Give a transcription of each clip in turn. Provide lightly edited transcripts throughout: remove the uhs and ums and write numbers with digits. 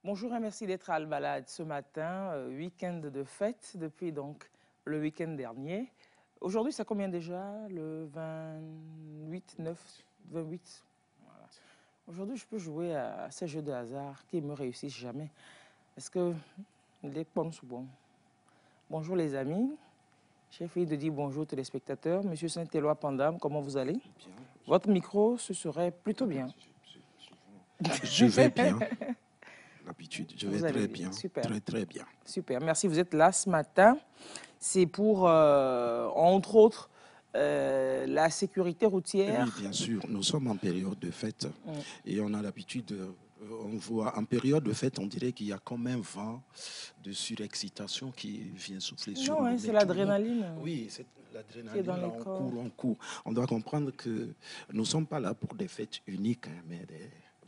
Bonjour et merci d'être à Al-Balad ce matin, week-end de fête depuis donc le week-end dernier. Aujourd'hui, ça combien déjà? Le 28, 9, 28. Voilà. Aujourd'hui, je peux jouer à ces jeux de hasard qui ne me réussissent jamais. Est-ce que les pommes sont bons? Bonjour les amis. J'ai fini de dire bonjour aux téléspectateurs. Monsieur Saint-Éloi Pandam, comment vous allez? Bien. Votre micro, ce serait plutôt bien. Je vais bien. L'habitude, je Vous vais allez très bien. bien. Super. Très bien. Super, merci. Vous êtes là ce matin. C'est pour, entre autres, la sécurité routière. Oui, bien sûr. Nous sommes en période de fête et on a l'habitude, on voit en période de fête, on dirait qu'il y a comme un vent de surexcitation qui vient souffler sur nous. Non, c'est l'adrénaline. Oui, c'est l'adrénaline. Dans les On corps. court, on court. On doit comprendre que nous ne sommes pas là pour des fêtes uniques, mais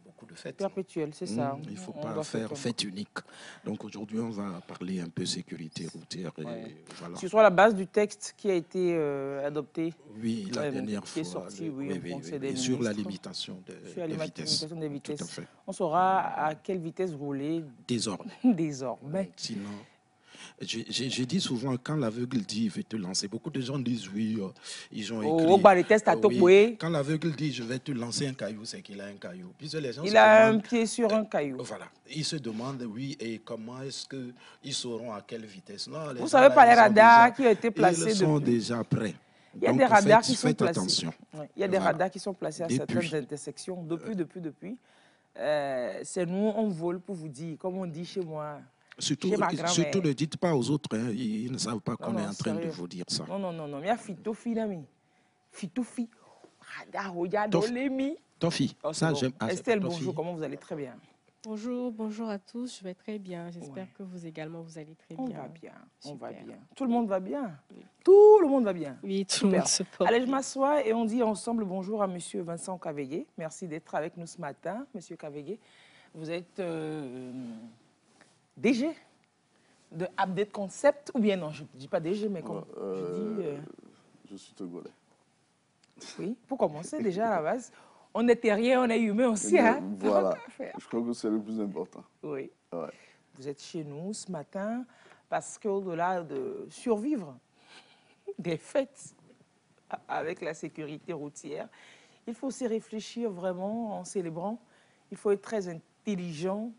beaucoup de fêtes. Perpétuelles, c'est ça. Il ne faut pas faire fête unique. Donc aujourd'hui, on va parler un peu sécurité routière. Et voilà. Sur la base du texte qui a été adopté. Oui, la dernière qui fois. Est sorti, Et sur la limitation des vitesses. Tout à fait. On saura à quelle vitesse rouler. Désormais. Désormais. Sinon, j'ai dit souvent, quand l'aveugle dit il veut te lancer, beaucoup de gens disent oui, ils ont écrit. Au bas des tests à oui. Quand l'aveugle dit je vais te lancer un caillou, c'est qu'il a un caillou. Puis les gens il a un pied sur un caillou. Voilà. Ils se demandent, oui, et comment est-ce qu'ils sauront à quelle vitesse? Non, vous ne savez pas les radars qui ont été placés. Ils sont déjà prêts. Il y a des radars qui sont placés. Attention. Il y a des radars qui sont placés à certaines intersections. Depuis. C'est nous, on vole pour vous dire, comme on dit chez moi. Surtout ne dites pas aux autres, hein, ils ne savent pas qu'on est en train de vous dire ça. Non. Il y a Fitofi, l'ami. Fitofi. Radar, regarde, Olemi. Tofi, ça j'aime. Estelle, bonjour, comment vous allez? Très bien. Bonjour à tous, je vais très bien. J'espère que vous également, vous allez très bien. On va bien. Tout le monde va bien? Oui. Tout le monde va bien? Oui, tout le monde se porte. Allez, je m'assois et on dit ensemble bonjour à monsieur Vincent Cavegé. Merci d'être avec nous ce matin, monsieur Cavegé. Vous êtes DG de Update Concept, ou bien non, je ne dis pas DG, mais comme je dis... Je suis togolais. Oui, pour commencer déjà à la base, on est terrien, on est humain aussi. Hein? Voilà, je crois que c'est le plus important. Oui. Ouais. Vous êtes chez nous ce matin parce qu'au-delà de survivre des fêtes avec la sécurité routière, il faut aussi réfléchir vraiment en célébrant. Il faut être très intelligent,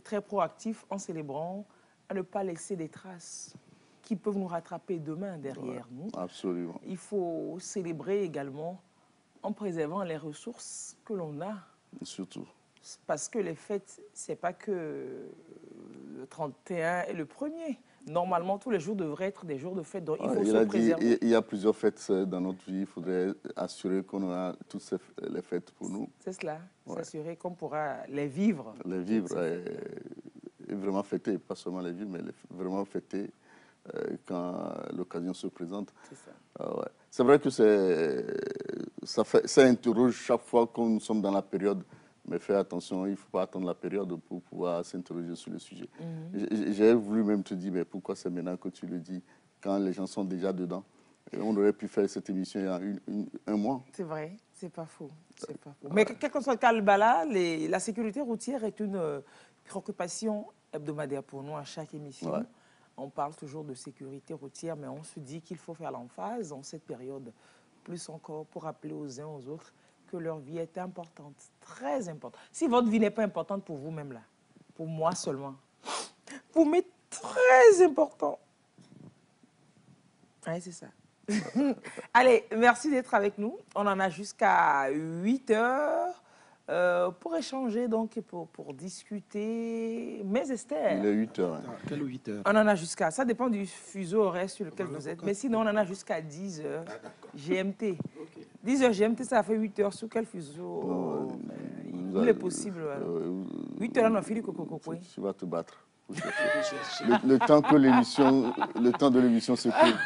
très proactif en célébrant, à ne pas laisser des traces qui peuvent nous rattraper demain derrière nous. Absolument. Il faut célébrer également en préservant les ressources que l'on a. Surtout. Parce que les fêtes, ce n'est pas que le 31 et le 1er. Normalement, tous les jours devraient être des jours de fête. Donc, il faut se préserver. Il y a plusieurs fêtes dans notre vie. Il faudrait assurer qu'on a toutes les fêtes pour nous. C'est cela. S'assurer qu'on pourra les vivre. Les vivre et vraiment fêter. Pas seulement les vivre, mais vraiment fêter quand l'occasion se présente. C'est ça. Ouais. C'est vrai que ça interroge chaque fois que nous sommes dans la période. Mais fais attention, il ne faut pas attendre la période pour pouvoir s'interroger sur le sujet. J'ai voulu même te dire, mais pourquoi c'est maintenant que tu le dis, quand les gens sont déjà dedans? Et on aurait pu faire cette émission il y a un mois. C'est vrai, c'est pas faux. Mais quel que soit le cas, la sécurité routière est une préoccupation hebdomadaire pour nous à chaque émission. Ouais. On parle toujours de sécurité routière, mais on se dit qu'il faut faire l'emphase en cette période, plus encore pour rappeler aux uns aux autres que leur vie est importante, très importante. Si votre vie n'est pas importante pour vous-même, là, pour moi seulement, pour moi, très important. Oui, c'est ça. Allez, merci d'être avec nous. On en a jusqu'à 8 heures pour échanger, donc, et pour discuter. Mais Esther... Il est 8 heures. Hein. Quelle 8 heures? On en a jusqu'à... Ça dépend du fuseau horaire sur lequel vous êtes. Mais sinon, on en a jusqu'à 10 heures GMT. 10 heures GMT, ça fait 8 heures. Sur quel fuseau? Il est possible. 8 heures, on a fini coco. Tu vas te battre. Le temps de l'émission se coule.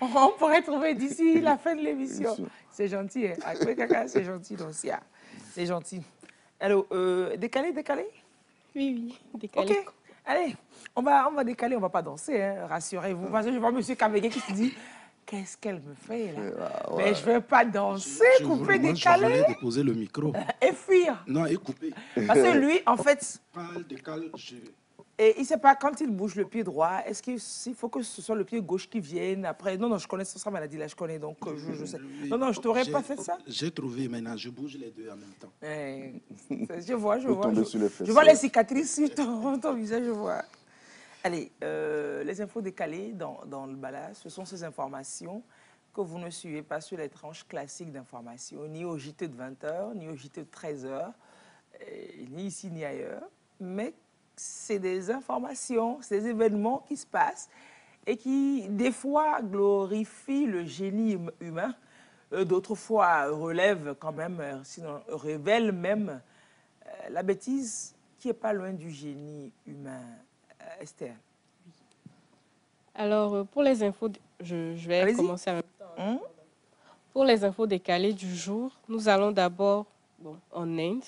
On pourrait trouver d'ici la fin de l'émission. C'est gentil, hein? C'est gentil, donc, c'est gentil. Alors, décalé? Oui, décalé. Ok, allez, on va décaler, on ne va pas danser, hein, rassurez-vous. Parce que je vois M. Cavegé qui se dit, qu'est-ce qu'elle me fait là? Ah, ouais. Mais je ne vais pas danser, couper, Moi, décaler. je voulais déposer le micro. Et fuir. Non, et couper. Parce que lui, en fait, Parle, décale, et il ne sait pas quand il bouge le pied droit, est-ce qu'il faut que ce soit le pied gauche qui vienne après? Non, non, je connais ça maladie là, je connais, donc je sais. Non, non, je t'aurais pas fait ça. J'ai trouvé maintenant, je bouge les deux en même temps. Je vois, je vois. Je vois les cicatrices sur ton visage, je vois. Allez, les infos décalées dans le balade, ce sont ces informations que vous ne suivez pas sur les tranches classiques d'information, ni au JT de 20h, ni au JT de 13h, ni ici, ni ailleurs. Mais c'est des informations, c'est des événements qui se passent et qui, des fois, glorifient le génie humain, d'autres fois relèvent quand même, sinon révèlent même la bêtise qui n'est pas loin du génie humain. Esther. Alors, pour les infos, je vais commencer en même temps. Pour les infos décalées du jour, nous allons d'abord en Inde.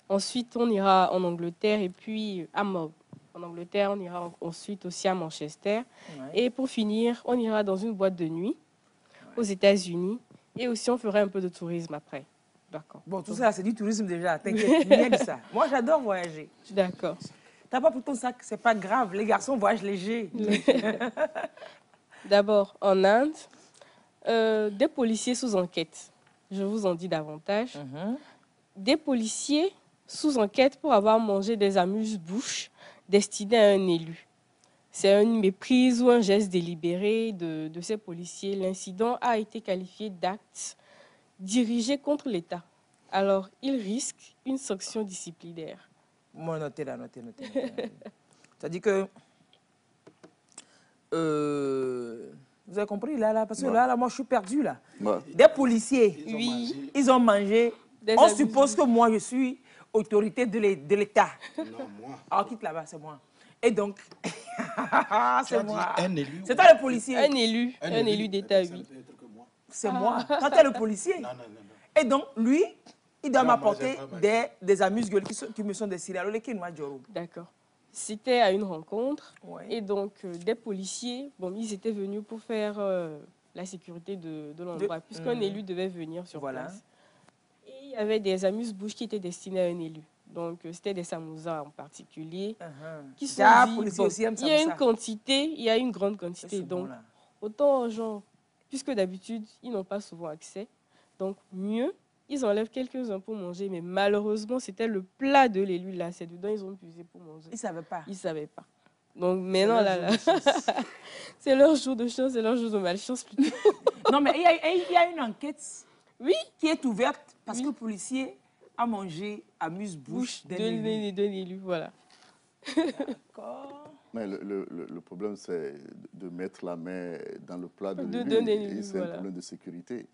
Ensuite, on ira en Angleterre et puis à Mob. En Angleterre, on ira ensuite aussi à Manchester. Ouais. Et pour finir, on ira dans une boîte de nuit aux États-Unis. Et aussi, on fera un peu de tourisme après. D'accord. Bon, tout ça, c'est du tourisme déjà. T'inquiète, rien de ça. Moi, j'adore voyager. D'accord. T'as pas pour ton sac, c'est pas grave. Les garçons voyagent léger. D'abord, en Inde, des policiers sous enquête. Je vous en dis davantage. Des policiers sous enquête pour avoir mangé des amuse-bouches destinées à un élu. C'est une méprise ou un geste délibéré de ces policiers. L'incident a été qualifié d'acte dirigé contre l'État. Alors, il risque une sanction disciplinaire. Moi, notez là. C'est-à-dire que... vous avez compris là, parce que là, moi, je suis perdu là. Des policiers, ils ont mangé. On suppose que moi, je suis autorité de l'État. Non, moi. Alors, quitte là-bas, c'est moi. Et donc, c'est moi. C'est toi le policier. Un élu d'État, oui. C'est moi. Toi, tu es le policier. Non. Et donc, lui, il doit m'apporter des amuse-gueules qui me sont destinés. Alors, lesquels moi, Djoro? D'accord. C'était à une rencontre. Ouais. Et donc, des policiers, ils étaient venus pour faire la sécurité de l'endroit, puisqu'un élu devait venir sur place. Et il y avait des amuse-bouches qui étaient destinés à un élu. Donc, c'était des samoussas en particulier. Qui sont il y a une quantité, il y a une grande quantité. Donc, autant, genre, puisque d'habitude, ils n'ont pas souvent accès. Donc, mieux, ils enlèvent quelques-uns pour manger. Mais malheureusement, c'était le plat de l'élu là. C'est dedans, ils ont puisé pour manger. Ils ne savaient pas. Ils ne savaient pas. Donc, maintenant, là, c'est leur jour de chance, c'est leur jour de malchance plutôt. Non, mais il y a une enquête qui est ouverte parce que le policier a mangé amuse-bouche d'un élu. Voilà. D'accord. Mais le problème, c'est de mettre la main dans le plat de l'élu. C'est un problème de sécurité.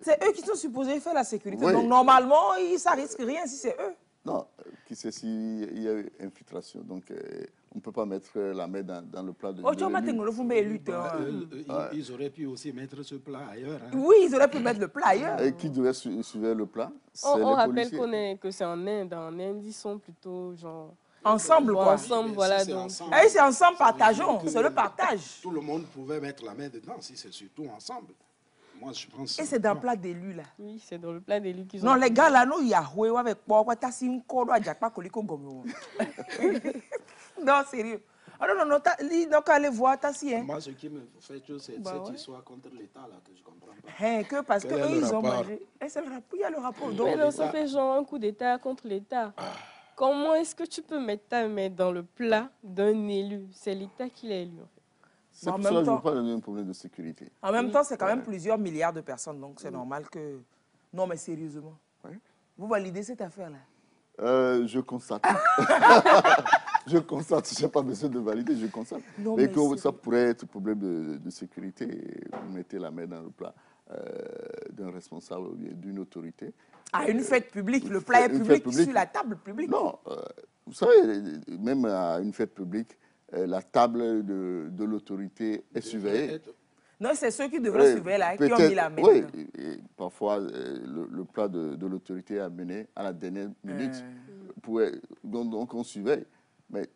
C'est eux qui sont supposés faire la sécurité. Oui. Donc, normalement, ça risque rien si c'est eux. Non, qui sait s'il y a eu infiltration. Donc, on ne peut pas mettre la main dans le plat de l'élu. Ils auraient pu aussi mettre ce plat ailleurs. Hein. Oui, ils auraient pu mettre le plat ailleurs. Et qui devait suivre le plat? On rappelle que c'est en Inde. En Inde, ils sont plutôt genre... Ensemble, quoi. Ensemble, voilà. C'est ensemble, partageons. C'est le partage. Tout le monde pouvait mettre la main dedans si c'est surtout ensemble. Moi, je pense. Et c'est dans le plat d'élu, là. Oui, c'est dans le plat d'élu qu'ils ont. Non, les gars, là, nous, il y a Houé avec Pogwa, Tassi, un corps, à Jakpa, Koliko, Gomo. Non, sérieux. Alors, non, donc, allez voir Tassi, hein. Moi, ce qui me fait chose, c'est cette histoire contre l'État, là, que je ne comprends pas. Que parce qu'eux, ils ont mangé. Et c'est le rapport, il y a le rapport. Mais non, ça fait genre un coup d'État contre l'État. Comment est-ce que tu peux mettre ta main dans le plat d'un élu? C'est l'État qui l'a élu, en fait. C'est pour ça que je ne veux pas donner un problème de sécurité. En même temps, c'est quand même plusieurs milliards de personnes, donc c'est normal que... Non, mais sérieusement, vous validez cette affaire-là? Je constate. Je constate, je n'ai pas besoin de valider, je constate. Non, mais que ça pourrait être un problème de sécurité. Vous mettez la main dans le plat d'un responsable ou d'une autorité. À une fête publique, le plat est public sur la table publique. Non, vous savez, même à une fête publique, la table de l'autorité est surveillée. Non, c'est ceux qui devraient surveiller là, qui ont mis la main. Oui, et parfois, le plat de l'autorité est amené à la dernière minute. Donc, on surveille. Mais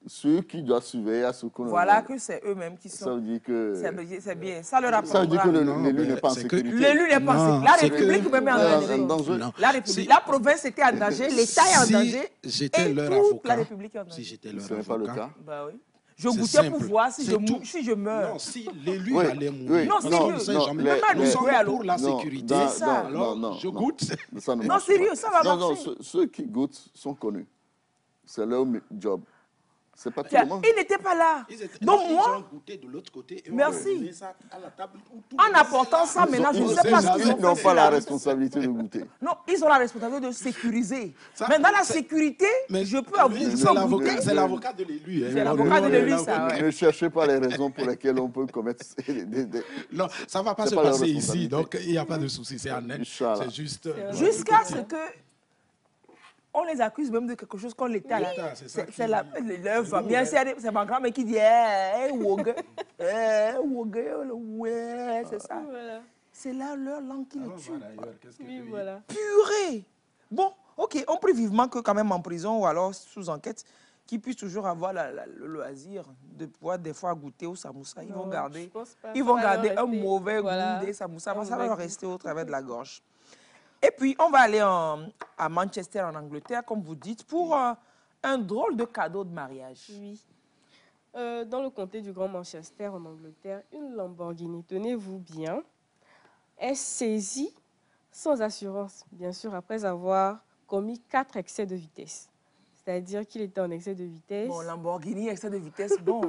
ceux qui doivent surveiller à ce qu'on... Voilà que c'est eux-mêmes qui sont... Ça veut dire que... C'est bien. Ça leur apprendra. Ça veut dire que l'élu n'est pas en sécurité. L'élu n'est pas en sécurité. La République même est en danger. La République. La province était en danger, l'État est en danger. J'étais leur avocat. La République est en danger. Si j'étais leur avocat. Ce n'est pas le cas. Bah oui. Je goûtais pour voir si je meurs. Non, si l'élu allait mourir. Non, sérieux. Nous sommes pour la sécurité. C'est ça. Alors, je goûte. Non, sérieux, ça va marcher. Non, ceux qui goûtent sont connus. C'est leur job. C'est pas tout le monde. Ils n'étaient pas là. Donc moi, ils ont goûté de l'autre côté. Et merci. Ça à la table en apportant ça, maintenant, je ne sais pas ce qu'ils ont fait. Ils n'ont pas la responsabilité de goûter. Non, ils ont la responsabilité de sécuriser. Mais dans la sécurité, je peux avouer. C'est l'avocat de l'élu. C'est l'avocat de l'élu, ça. Ne cherchez pas les raisons pour lesquelles on peut commettre des... Non, ça ne va pas se passer ici. Donc, il n'y a pas de souci. C'est net. C'est juste... Jusqu'à ce que... On les accuse même de quelque chose qu'on l'État. C'est leur famille. C'est ma grand-mère qui dit c'est ça. C'est là leur langue qui le tue. Purée. Bon, ok, on prie vivement que quand même en prison ou alors sous enquête, qu'ils puissent toujours avoir le loisir de pouvoir des fois goûter au samoussa. Ils vont garder un mauvais goût des samoussas. Ça va leur rester au travers de la gorge. Et puis, on va aller à Manchester, en Angleterre, comme vous dites, pour un drôle de cadeau de mariage. Oui. Dans le comté du Grand Manchester, en Angleterre, une Lamborghini, tenez-vous bien, est saisie sans assurance, bien sûr, après avoir commis 4 excès de vitesse. C'est-à-dire qu'il était en excès de vitesse. Bon, Lamborghini, excès de vitesse, bon...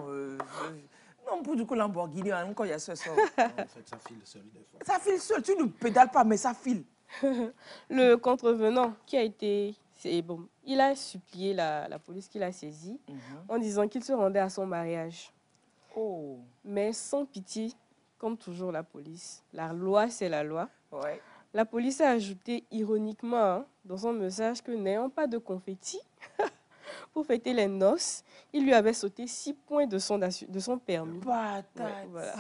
Non, pour du coup, Lamborghini, quand il y a ce sort. En fait, ça file seul des fois. Ça file seul. Tu ne pédales pas, mais ça file. Le contrevenant qui a été... Bon, il a supplié la police qui l'a saisi en disant qu'il se rendait à son mariage. Oh. Mais sans pitié, comme toujours la police. La loi, c'est la loi. Ouais. La police a ajouté ironiquement dans son message que n'ayant pas de confetti pour fêter les noces, il lui avait sauté 6 points de son permis. Patate. Ouais, voilà.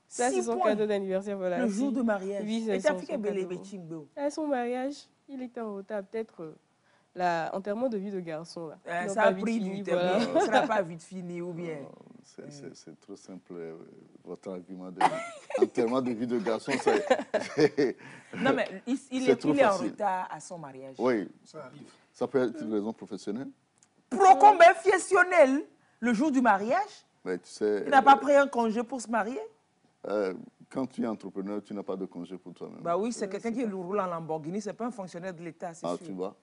Ça, c'est son cadeau d'anniversaire. Voilà. Le jour de mariage. Oui, et c'est son mariage, il était en retard. Peut-être l'enterrement de vie de garçon. Là. Ça a pris du temps. Voilà. Ça n'a pas vite fini ou bien. C'est trop simple, votre argument de enterrement de vie de garçon. Non, mais il est en retard à son mariage. Oui, ça arrive. Ça peut être une raison professionnelle. Professionnelle, le jour du mariage. Mais tu sais, il n'a pas pris un congé pour se marier. Quand tu es entrepreneur, tu n'as pas de congé pour toi-même. Bah oui, c'est quelqu'un qui roule en Lamborghini, ce n'est pas un fonctionnaire de l'État, c'est sûr. Tu vois.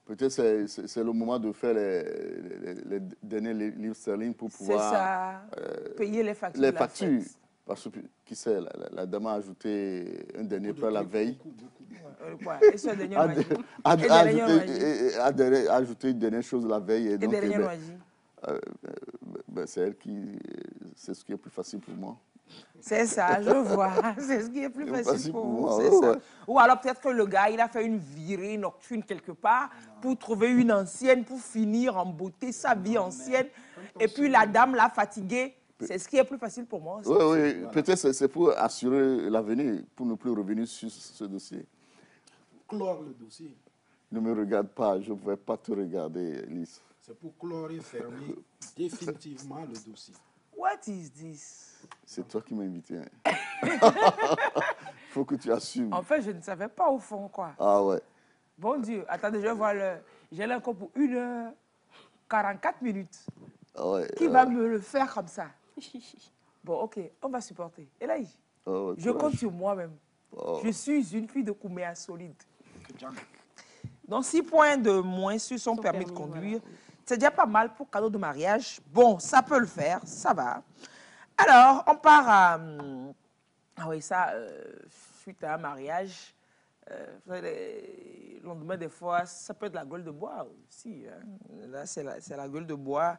Peut-être c'est le moment de faire les derniers livres sterling pour pouvoir payer les factures. Les factures. Parce que, qui sait, la dame a ajouté un dernier plat la veille. Et ce dernier a ajouté une dernière chose la veille. Et donc, c'est elle qui... C'est ce qui est plus facile pour moi. C'est ça, je vois. C'est ce qui est plus facile pour moi. Ça. Ou alors peut-être que le gars, il a fait une virée nocturne quelque part pour trouver une ancienne, pour finir en beauté sa vie ancienne. Et puis la dame l'a fatigué. C'est ce qui est plus facile pour moi. Oui, peut-être c'est pour assurer l'avenir, pour ne plus revenir sur ce dossier. Clore le dossier. Ne me regarde pas, je ne vais pas te regarder, Lise. C'est pour clore et fermer définitivement le dossier. What is this? C'est toi qui m'as invité. Il faut que tu assumes. En fait, je ne savais pas au fond, quoi. Ah ouais. Bon Dieu, attendez, je vois j'ai là encore pour 1h44 minutes. Ah ouais, qui va me le faire comme ça? Bon, ok, on va supporter. Et là, je compte sur moi-même. Je suis une fille de Kouméa solide. Donc, 6 points de moins sur son permis de conduire. Voilà. C'est déjà pas mal pour cadeau de mariage. Bon, ça peut le faire, ça va. Alors, on part à... Ah oui, ça, suite à un mariage, le lendemain, des fois, ça peut être la gueule de bois aussi. Hein. Là, c'est la gueule de bois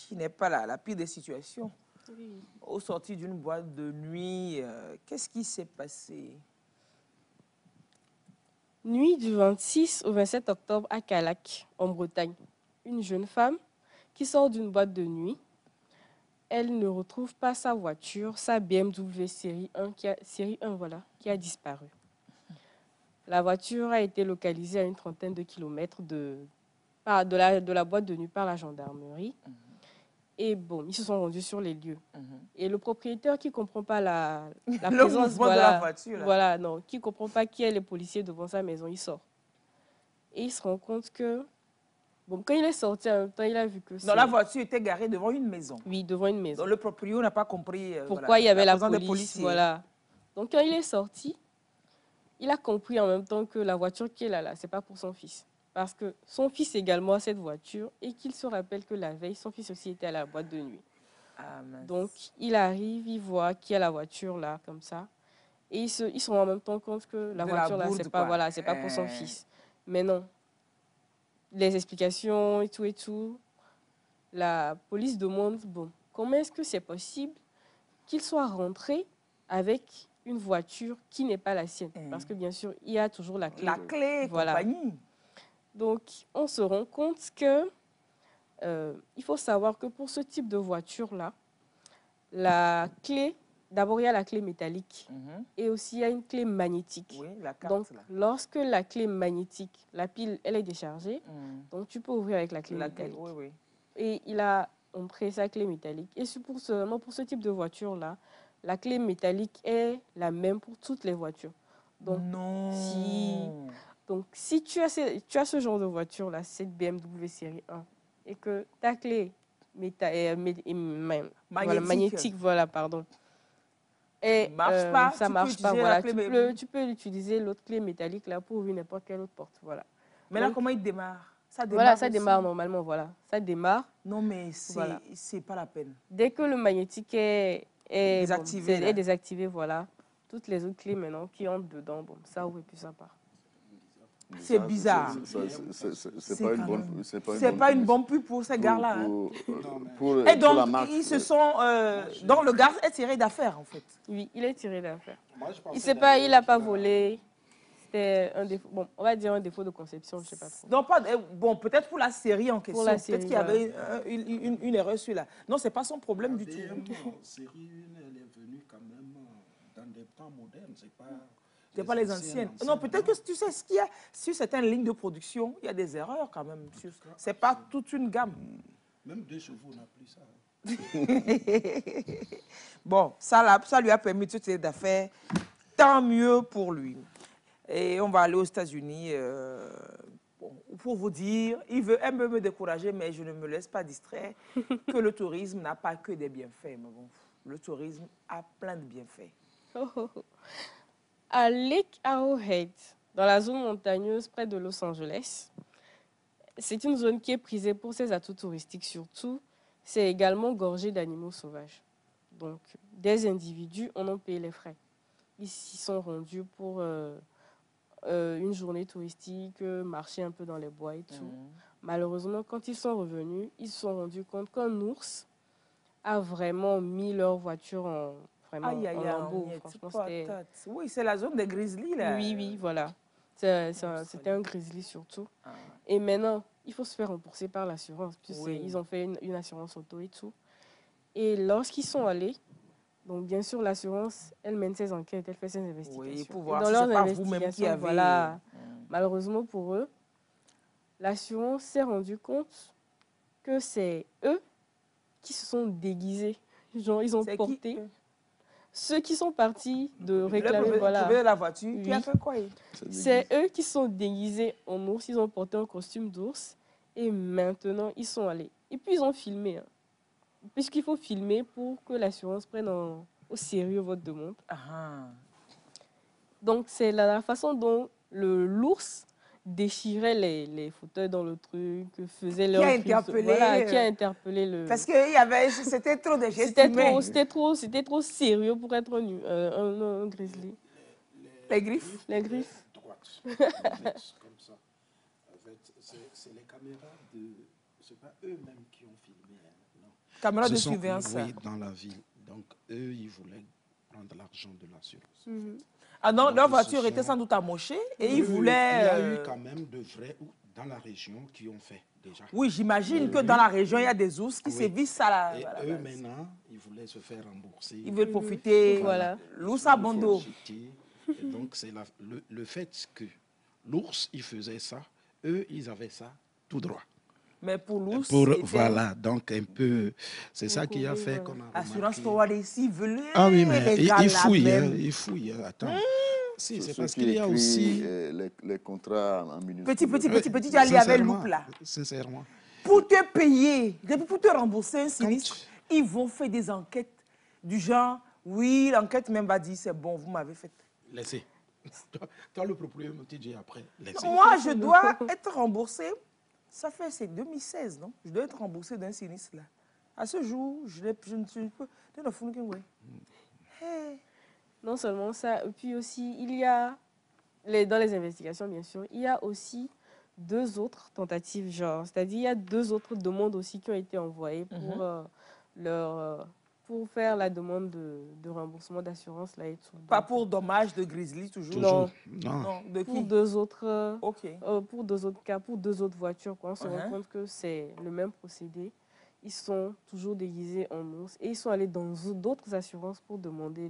qui n'est pas la pire des situations. Oui. Au sortir d'une boîte de nuit, qu'est-ce qui s'est passé? Nuit du 26 au 27 octobre à Calac, en Bretagne. Une jeune femme qui sort d'une boîte de nuit. Elle ne retrouve pas sa voiture, sa BMW série 1, qui a disparu. La voiture a été localisée à une trentaine de kilomètres de de la boîte de nuit par la gendarmerie. Et bon, ils se sont rendus sur les lieux. Et le propriétaire qui ne comprend pas la présence de la voiture, voilà, non, qui ne comprend pas qui est les policiers devant sa maison, il sort. Et il se rend compte que, bon, quand il est sorti, en même temps, il a vu que la voiture était garée devant une maison. Oui, devant une maison. Donc le propriétaire n'a pas compris pourquoi il y avait la police. Voilà. Donc quand il est sorti, il a compris en même temps que la voiture qui est là, ce n'est pas pour son fils. Parce que son fils également a cette voiture et qu'il se rappelle que la veille, son fils aussi était à la boîte de nuit. Donc, il arrive, il voit qu'il y a la voiture là, comme ça. Et il se rend en même temps compte que la voiture là, c'est pas pour son fils. Mais non. Les explications et tout, la police demande, bon, comment est-ce que c'est possible qu'il soit rentré avec une voiture qui n'est pas la sienne? Parce que bien sûr, il y a toujours la clé. La clé, voilà. Compagnie. Donc, on se rend compte que il faut savoir que pour ce type de voiture-là, la clé, d'abord, il y a la clé métallique et aussi il y a une clé magnétique. Oui, la carte, donc, lorsque la clé magnétique, la pile, elle est déchargée, donc tu peux ouvrir avec la clé métallique. Oui. Et il a montré sa clé métallique. Et pour ce type de voiture-là, la clé métallique est la même pour toutes les voitures. Donc, si tu as ce genre de voiture-là, cette BMW série 1, et que ta clé magnétique, voilà, pardon, et ça marche pas, voilà, tu peux utiliser l'autre clé métallique là pour ouvrir n'importe quelle autre porte, voilà. Mais là, comment il démarre? Ça démarre voilà, ça démarre normalement, voilà. Ça démarre. Non, mais c'est pas la peine. Dès que le magnétique est désactivé, voilà, toutes les autres clés maintenant qui entrent dedans, bon, ça ouvre et puis ça part. C'est bizarre. C'est pas une bonne pub pour ces gars-là. Et donc, ils se sont... donc, le gars est tiré d'affaire, en fait. Oui, il est tiré d'affaire. Il n'a pas volé. C'était un défaut. Bon, on va dire un défaut de conception, je ne sais pas trop. Non, bon, peut-être pour la série en question. Peut-être qu'il y avait une erreur sur là. Non, ce n'est pas son problème du tout. La série 1, elle est venue quand même dans des temps modernes. C'est pas les anciennes. Non, peut-être que tu sais ce qu'il y a sur certaines lignes de production, il y a des erreurs quand même. C'est pas toute une gamme. Même 2 chevaux n'a plus ça. Bon, ça lui a permis de se tirer d'affaires. Tant mieux pour lui. Et on va aller aux États-Unis. Pour vous dire, elle veut me décourager, mais je ne me laisse pas distraire que le tourisme n'a pas que des bienfaits. Mais bon, le tourisme a plein de bienfaits. À Lake Arrowhead, dans la zone montagneuse près de Los Angeles, c'est une zone qui est prisée pour ses atouts touristiques surtout. C'est également gorgé d'animaux sauvages. Donc, des individus en ont payé les frais. Ils s'y sont rendus pour une journée touristique, marcher un peu dans les bois et tout. Malheureusement, quand ils sont revenus, ils se sont rendus compte qu'un ours a vraiment mis leur voiture en lambeaux. Oui, c'est la zone des grizzlies, là. Oui, voilà. C'était un grizzly surtout. Et maintenant, il faut se faire rembourser par l'assurance. Ils ont fait une assurance auto et tout. Et lorsqu'ils sont allés, donc bien sûr, l'assurance, elle mène ses enquêtes, elle fait ses investigations. Oui, pour voir dans si leurs c'est pas vous-même qui avez... Voilà, malheureusement pour eux, l'assurance s'est rendue compte que c'est eux qui se sont déguisés. Genre, ils ont porté... Ceux qui sont partis de réclamer, la voiture, qui a fait quoi? C'est eux qui sont déguisés en ours, ils ont porté un costume d'ours et maintenant ils sont allés. Et puis ils ont filmé, puisqu'il faut filmer pour que l'assurance prenne au sérieux votre demande. Donc c'est la façon dont l'ours déchirait les fauteuils dans le truc, faisait leur... Qui a interpellé le... Parce que c'était trop de gestes humains. C'était trop sérieux pour être un grizzly. Les griffes? Les griffes. Droite. Comme ça. En fait, c'est les caméras de... C'est pas eux-mêmes qui ont filmé. Non. Caméras de surveillance. Oui, dans la ville. Donc, eux, ils voulaient prendre l'argent de l'assurance. Ah non, leur voiture était sans doute amochée et ils voulaient... Il y a eu quand même de vrais dans la région qui ont fait déjà. Oui, j'imagine que dans la région, il y a des ours qui sévissent à la... Et eux, maintenant, ils voulaient se faire rembourser. Ils veulent profiter. Voilà. L'ours à bon dos. Et donc, c'est le fait que l'ours, il faisait ça, eux, ils avaient ça tout droit. Mais pour l'ours, voilà, donc un peu, c'est ça qui a fait qu'on a remarqué. Assurance pour ici, veulent. Ah oui, mais il fouille, attends. Si, c'est parce qu'il y a aussi... les contrats en minuscule. Petit, tu allais avec loupe là. Sincèrement. Pour te payer, pour te rembourser un sinistre, ils vont faire des enquêtes du genre, oui, l'enquête même va dire, c'est bon, vous m'avez fait. Laissez. Toi, le propriétaire te dit après, laissez. Moi, je dois être remboursé. Ça fait, c'est 2016, non? Je dois être remboursé d'un sinistre là. À ce jour, je ne suis pas... Non seulement ça, puis aussi, il y a, dans les investigations bien sûr, il y a aussi 2 autres tentatives genre, c'est-à-dire il y a 2 autres demandes aussi qui ont été envoyées pour, pour faire la demande de remboursement d'assurance. Là, et tout. Pas pour dommage de grizzly toujours? Non. De pour qui? 2 autres, pour 2 autres cas, pour 2 autres voitures, on se rend compte que c'est le même procédé. Ils sont toujours déguisés en ours et ils sont allés dans d'autres assurances pour demander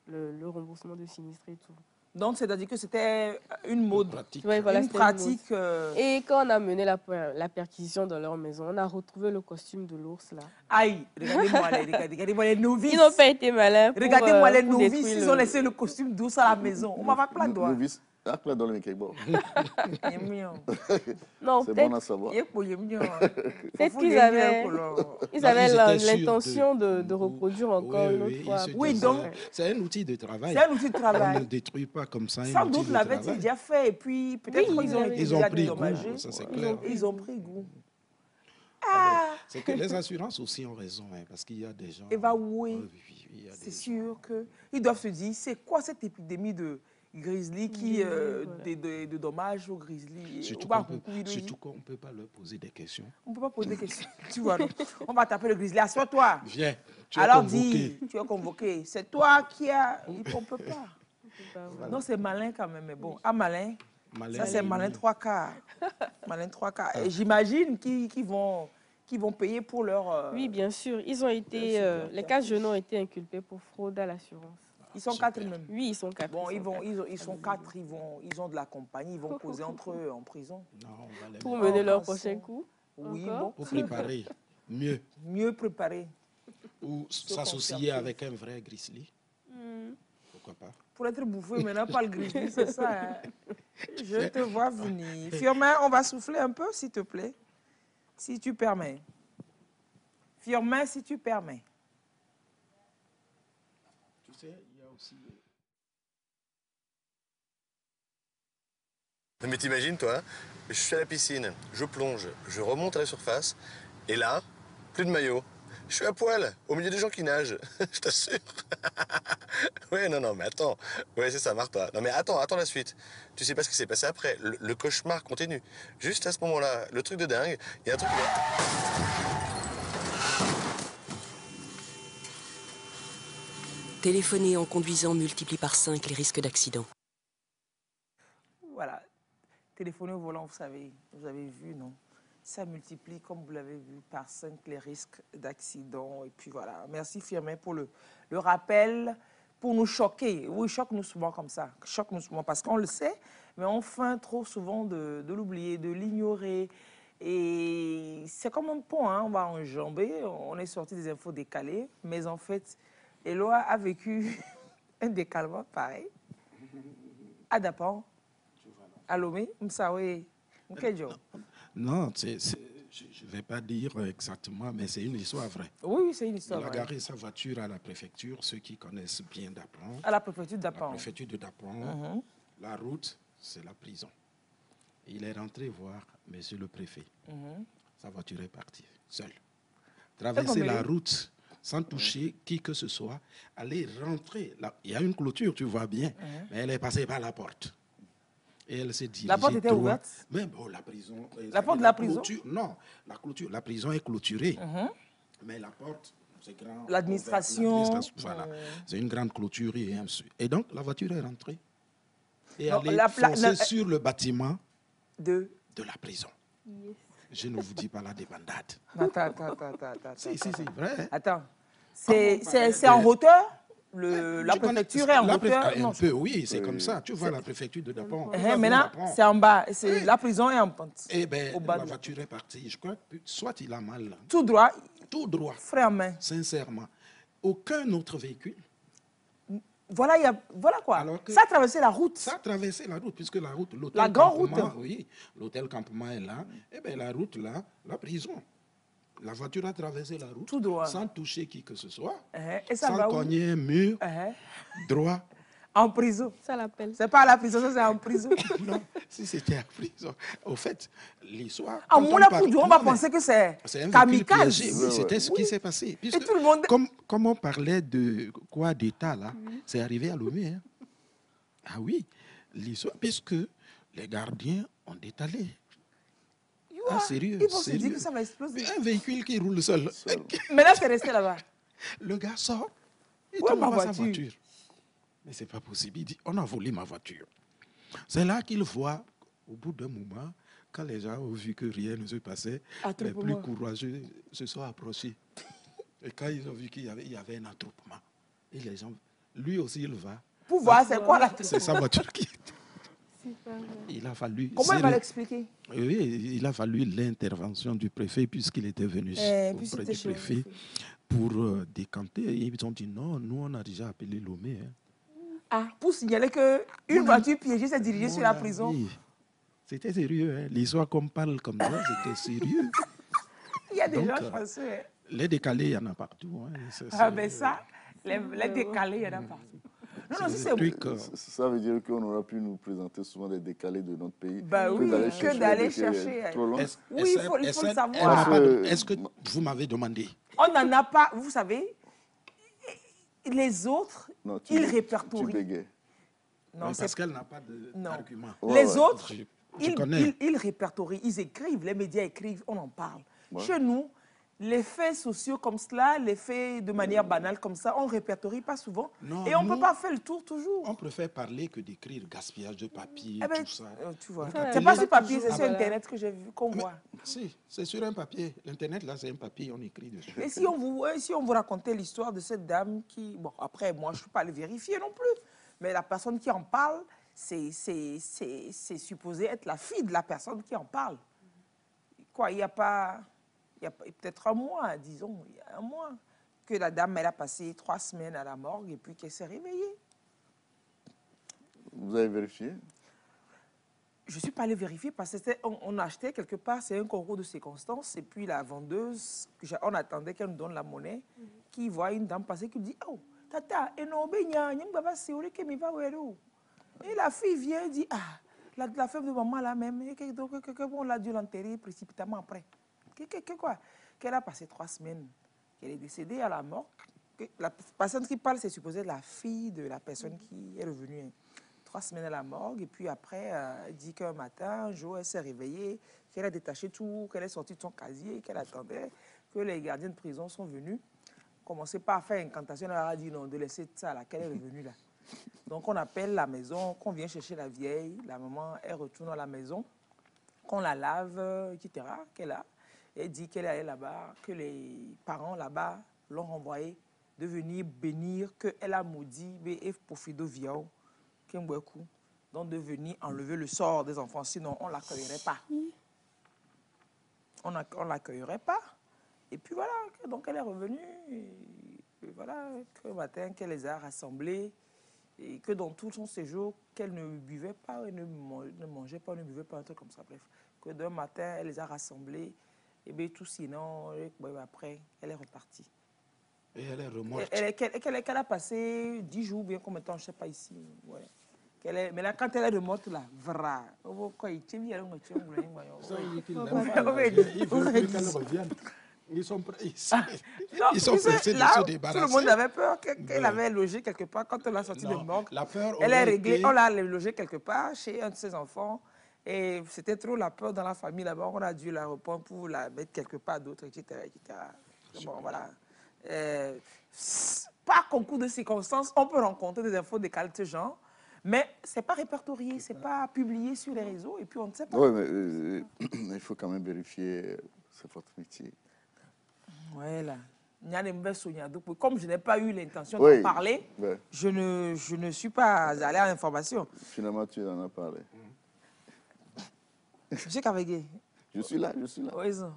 le remboursement de sinistre et tout. Donc, c'est-à-dire que c'était une mode, ouais, voilà, une pratique. Et quand on a mené la perquisition dans leur maison, on a retrouvé le costume de l'ours là. Aïe, regardez-moi les novices. Ils n'ont pas été malins. Regardez-moi les novices, ils ont laissé le costume d'ours à la maison. On m'a pas plein de doigts. Non, c'est bon à savoir. Peut-être qu'ils avaient l'intention de reproduire encore une autre fois. Oui, donc c'est un outil de travail. C'est un outil de travail. On ne détruit pas comme ça. Sans doute l'avaient-ils déjà fait et puis peut-être ils ont pris goût. Ça c'est clair. Ils ont pris goût. C'est que les assurances aussi ont raison, parce qu'il y a des gens... C'est sûr qu'ils doivent se dire, c'est quoi cette épidémie de grizzly de dommages aux grizzly? Surtout qu'on ne peut pas leur poser des questions. On ne peut pas poser des questions. Tu vois, on va taper le grizzly. Assois-toi. Viens, tu es convoqué. Tu es convoqué. C'est toi qui as... On ne peut pas. Non, c'est malin quand même. Mais bon, malin. Ça, c'est malin 3 quarts. Malin 3 quarts. Et j'imagine qu'ils vont payer pour leur... Oui, bien sûr. Ils ont été... les 4 jeunes ont été inculpés pour fraude à l'assurance. Ils sont 4 même. Oui, ils sont 4. Bon, ils sont 4, ils ont de la compagnie, ils vont causer entre eux en prison. Non, pour mener leur prochain coup. Oui, bon. Pour préparer. Mieux préparer. Ou s'associer avec un vrai grizzly. Pourquoi pas? Pour être bouffé, maintenant pas le grizzly, c'est ça. Hein? Je te vois venir. Firmin, on va souffler un peu, s'il te plaît. Si tu permets. Firmin, si tu permets. Tu sais, il y a aussi... Mais t'imagines, toi, je suis à la piscine, je plonge, je remonte à la surface, et là, plus de maillot. Je suis à poil, au milieu des gens qui nagent, je t'assure. Ouais, non, mais attends. Ouais, c'est ça, marre-toi. Non, mais attends la suite. Tu sais pas ce qui s'est passé après. Le cauchemar continue. Juste à ce moment-là, le truc de dingue, il y a un truc... Téléphoner en conduisant multiplie par 5 les risques d'accident. Voilà. Téléphoner au volant, vous avez vu, non? Ça multiplie, comme vous l'avez vu, par 5 les risques d'accident. Et puis voilà. Merci Firmin pour le rappel, pour nous choquer. Oui, choque-nous souvent comme ça. Choque-nous souvent parce qu'on le sait, mais on feint trop souvent de l'oublier, de l'ignorer. Et c'est comme un pont, hein? On va enjamber, on est sorti des infos décalées, mais en fait, Éloi a vécu un décalement pareil. À Dapan, à Lomé, Msawe, Mkedjo. Non, je ne vais pas dire exactement, mais c'est une histoire vraie. Oui, c'est une histoire vraie. Il a garé sa voiture à la préfecture, ceux qui connaissent bien Dapan. À la préfecture de Dapan. La préfecture de Dapan. La route, c'est la prison. Il est rentré voir monsieur le préfet. Sa voiture est partie, seule. Traverser la route sans toucher qui que ce soit, aller rentrer. Là, il y a une clôture, tu vois bien, mais elle est passée par la porte. Et elle s'est dirigée. La porte était ouverte? Mais bon, la prison... La porte de la prison? Non, la prison est clôturée. Mais la porte, c'est grand. L'administration. Voilà, c'est une grande clôture. Et donc, la voiture est rentrée. Et elle est foncée sur le bâtiment de la prison. Yes. Je ne vous dis pas la débandade. Attends. Si, vrai. Attends, c'est en hauteur? la préfecture est en hauteur. Un peu, oui, c'est comme ça. Tu vois la préfecture de Dapon. Maintenant, c'est en bas. La prison est en pente. Eh bien, la voiture est partie. Je crois que soit il a mal. Tout droit. Tout droit. Frein en main. Sincèrement. Aucun autre véhicule. Voilà, voilà quoi. Ça a traversé la route. Ça a traversé la route, puisque la route, l'hôtel la grande route. Oui, l'hôtel campement est là. Eh bien, la route là, la prison. La voiture a traversé la route tout droit. Sans toucher qui que ce soit, et ça sans va cogner un mur, droit. En prison. Ça l'appelle. C'est pas à la prison, ça c'est en prison. Non, si c'était en prison. Au fait, l'histoire. À Moula Poudou, on va penser que c'est kamikaze. Oui, c'était ce qui s'est passé. Puisque, et tout le monde... Comme on parlait de quoi d'État là, c'est arrivé à Lomé. Hein. Ah oui, l'histoire, puisque les gardiens ont détalé. Ah, sérieux, ils vont se dire que ça va exploser. Un véhicule qui roule seul. Mais là, c'est resté là-bas. Le gars sort, il tombe sa voiture. Mais c'est pas possible. Il dit, on a volé ma voiture. C'est là qu'il voit, au bout d'un moment, quand les gens ont vu que rien ne se passait, les plus courageux se sont approchés. Et quand ils ont vu qu'il y avait un attroupement, et les gens, lui aussi, il va. Pour voir, c'est quoi l'attroupement? C'est sa voiture qui... Il a fallu... Comment il va l'expliquer? Oui, il a fallu l'intervention du préfet puisqu'il était venu auprès du préfet pour décanter. Et ils ont dit non, nous on a déjà appelé Lomé. Hein. Ah, pour signaler qu'une voiture piégée s'est dirigée sur la prison. Oui. C'était sérieux. Hein. L'histoire qu'on parle comme ça, c'était sérieux. Il y a des gens chanceux. Hein. Les décalés, il y en a partout. Hein. Ah ben ça, les décalés, il y en a partout. Non, ça veut dire qu'on aura pu nous présenter souvent des décalés de notre pays. Bah oui, que d'aller chercher. Oui, il faut le savoir. Est-ce que vous m'avez demandé? On n'en a pas, vous savez, les autres, ils répertorient. Tu bégayes. Non, parce qu'elle n'a pas d'argument. Les autres, ils répertorient, ils écrivent, les médias écrivent, on en parle. Chez nous, les faits sociaux comme cela, les faits de manière banale comme ça, on ne répertorie pas souvent. Non, et on ne peut pas faire le tour toujours. On préfère parler que d'écrire gaspillage de papier, tout ça. Tu vois. C'est pas sur papier, c'est sur Internet que j'ai vu, qu'on voit. Si, c'est sur un papier. L'Internet, là, c'est un papier, on écrit dessus. Et si on vous racontait l'histoire de cette dame qui... Bon, après, moi, je ne peux pas le vérifier non plus. Mais la personne qui en parle, c'est supposé être la fille de la personne qui en parle. Quoi, il n'y a pas... Il y a peut-être un mois, disons, il y a un mois, que la dame, elle a passé 3 semaines à la morgue et puis qu'elle s'est réveillée. Vous avez vérifié? Je ne suis pas allée vérifier parce qu'on achetait quelque part, c'est un concours de circonstances, et puis la vendeuse, on attendait qu'elle nous donne la monnaie, qui voit une dame passer, qui dit « Oh, tata, et la fille vient et dit « Ah, la femme de maman là même, on l'a dû l'enterrer précipitamment après. » Quoi? Qu'elle a passé 3 semaines, qu'elle est décédée à la mort. La personne qui parle, c'est supposé être la fille de la personne qui est revenue. 3 semaines à la morgue, et puis après, elle dit qu'un matin, un jour, elle s'est réveillée, qu'elle a détaché tout, qu'elle est sortie de son casier, qu'elle attendait, que les gardiens de prison sont venus. Commencer par faire une incantation, elle a dit non, de laisser ça à laquelle elle est revenue là. Donc on appelle la maison, qu'on vient chercher la vieille, la maman, elle retourne à la maison, qu'on la lave, etc., qu'elle a. Elle dit qu'elle est allée là-bas, que les parents là-bas l'ont renvoyée de venir bénir, qu'elle a maudit, donc de venir enlever le sort des enfants, sinon on ne l'accueillerait pas. On ne l'accueillerait pas. Et puis voilà, donc elle est revenue, et voilà, qu'un matin, qu'elle les a rassemblés, et que dans tout son séjour, qu'elle ne buvait pas, elle ne mangeait pas, ne buvait pas, un truc comme ça, bref. Que d'un matin, elle les a rassemblés, et bien tout sinon, et après, elle est repartie. Et elle est remorte. Qu'elle a passé 10 jours, bien combien de temps, je ne sais pas ici. Ouais. Mais là, quand elle est remorte, là, vra. Ils sont prêts. Ils sont pressés de se débarrasser. Tout le monde avait peur qu'elle avait logé quelque part. Quand on l'a sortie de morgue, elle est réglée. On l'a logée quelque part chez un de ses enfants. Et c'était trop la peur dans la famille là-bas. On a dû la reprendre pour la mettre quelque part d'autre, etc. Bon, voilà. Par concours de circonstances, on peut rencontrer des infos de ce genre, mais ce n'est pas répertorié, ce n'est pas publié sur les réseaux, et puis on ne sait pas. Oui, mais il faut quand même vérifier, c'est votre métier. Voilà. Comme je n'ai pas eu l'intention d'en parler, je ne suis pas allé à l'information. Finalement, tu en as parlé. Monsieur Kavegui. Je suis là. Oui, ça.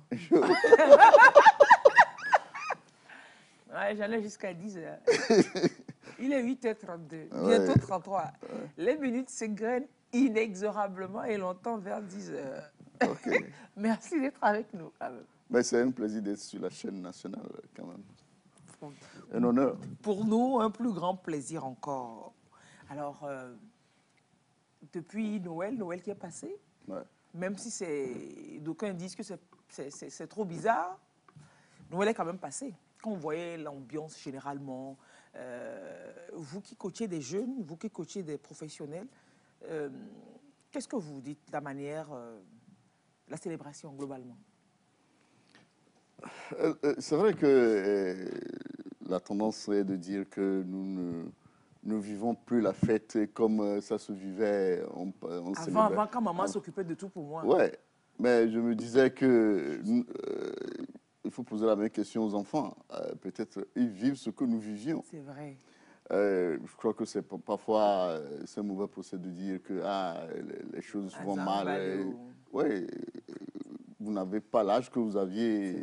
Ouais, j'en ai jusqu'à 10 heures. Il est 8h32, bientôt 33. Les minutes s'égrènent inexorablement et longtemps vers 10 heures. Okay. Merci d'être avec nous, quand même. Mais c'est un plaisir d'être sur la chaîne nationale, quand même. Un honneur. Pour nous, un plus grand plaisir encore. Alors, depuis Noël qui est passé, même si d'aucuns disent que c'est trop bizarre, Noël est quand même passé. Quand vous voyez l'ambiance généralement, vous qui coachez des jeunes, vous qui coachez des professionnels, qu'est-ce que vous dites de la manière, la célébration globalement? C'est vrai que la tendance serait de dire que nous ne vivons plus la fête comme ça se vivait. Avant, quand maman s'occupait de tout pour moi. Ouais, mais je me disais que il faut poser la même question aux enfants. Peut-être ils vivent ce que nous vivions. C'est vrai. Je crois que c'est parfois c'est un mauvais procès de dire que les choses vont mal. Oui, vous n'avez pas l'âge que vous aviez.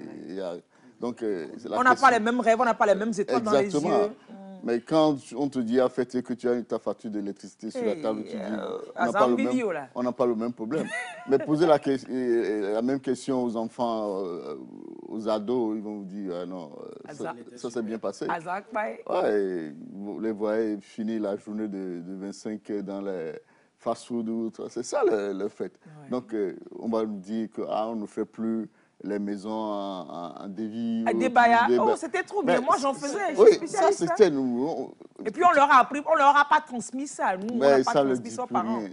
Donc, on n'a pas les mêmes rêves, on n'a pas les mêmes étoiles dans les yeux. Mais quand on te dit à fêter que tu as ta facture d'électricité sur la table, tu dis on n'a pas le même problème. Mais poser la même question aux enfants, aux ados, ils vont vous dire non, ça s'est bien passé. Ouais, vous les voyez finir la journée de 25 dans les fast-food, c'est ça le fait. Ouais. Donc on va nous dire qu'on ne fait plus les maisons en dévie. Des bayas. Oh, c'était trop bien. Moi, j'en faisais. Oui, ça, c'était nous. Et puis, on leur a appris, on leur a pas transmis ça. Nous, on n'a pas transmis ça aux parents.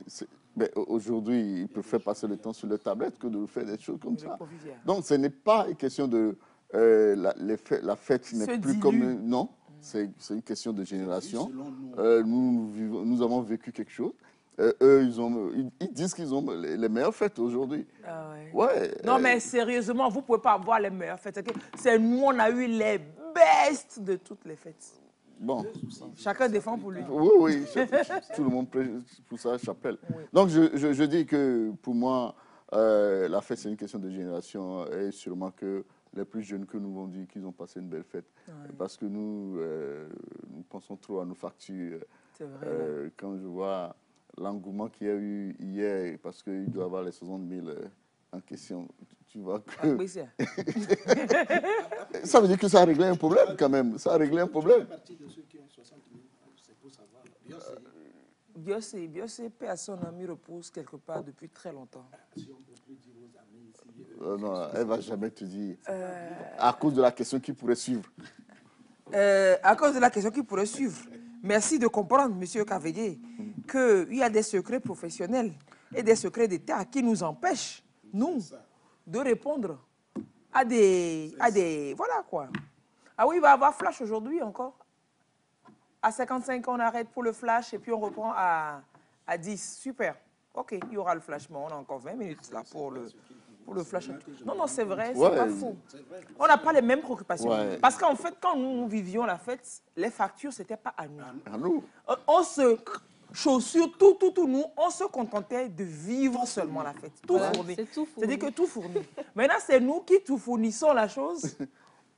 Mais aujourd'hui, ils peuvent passer le temps sur leur tablette que de faire des choses comme ça. Donc, ce n'est pas une question de... la fête n'est plus comme... Non, c'est une question de génération. Nous avons vécu quelque chose. Eux, ils disent qu'ils ont les meilleures fêtes aujourd'hui. Ah ouais. Non, mais sérieusement, vous ne pouvez pas avoir les meilleures fêtes. C'est nous, on a eu les bestes de toutes les fêtes. Bon. Chacun défend pour lui. Oui, tout le monde pour sa chapelle. Oui. Donc, je dis que pour moi, la fête, c'est une question de génération. Et sûrement que les plus jeunes que nous vont dire qu'ils ont passé une belle fête. Ouais. Parce que nous pensons trop à nos factures. C'est vrai. Quand je vois l'engouement qu'il y a eu hier, parce qu'il doit y avoir les 60 000 en question, tu vois que... Ça veut dire que ça a réglé un problème quand même. Ça a réglé un problème. Biosé, paix à son ami, repose quelque part depuis très longtemps. Non, elle ne va jamais te dire. À cause de la question qui pourrait suivre. À cause de la question qui pourrait suivre. Merci de comprendre, M. Kavegui, qu'il y a des secrets professionnels et des secrets d'État qui nous empêchent, nous, de répondre à des... Voilà quoi. Ah oui, il va y avoir flash aujourd'hui encore. À 55 ans, on arrête pour le flash et puis on reprend à 10. Super. OK, il y aura le flash, mais on a encore 20 minutes là pour le flash. Non, c'est vrai, c'est pas faux. On n'a pas les mêmes préoccupations. Ouais. Parce qu'en fait, quand nous vivions la fête, les factures, ce n'était pas à nous. À nous. On se chaussure, tout, nous, on se contentait de vivre seulement la fête. Tout fourni. C'est-à-dire que tout fourni. Maintenant, c'est nous qui tout fournissons la chose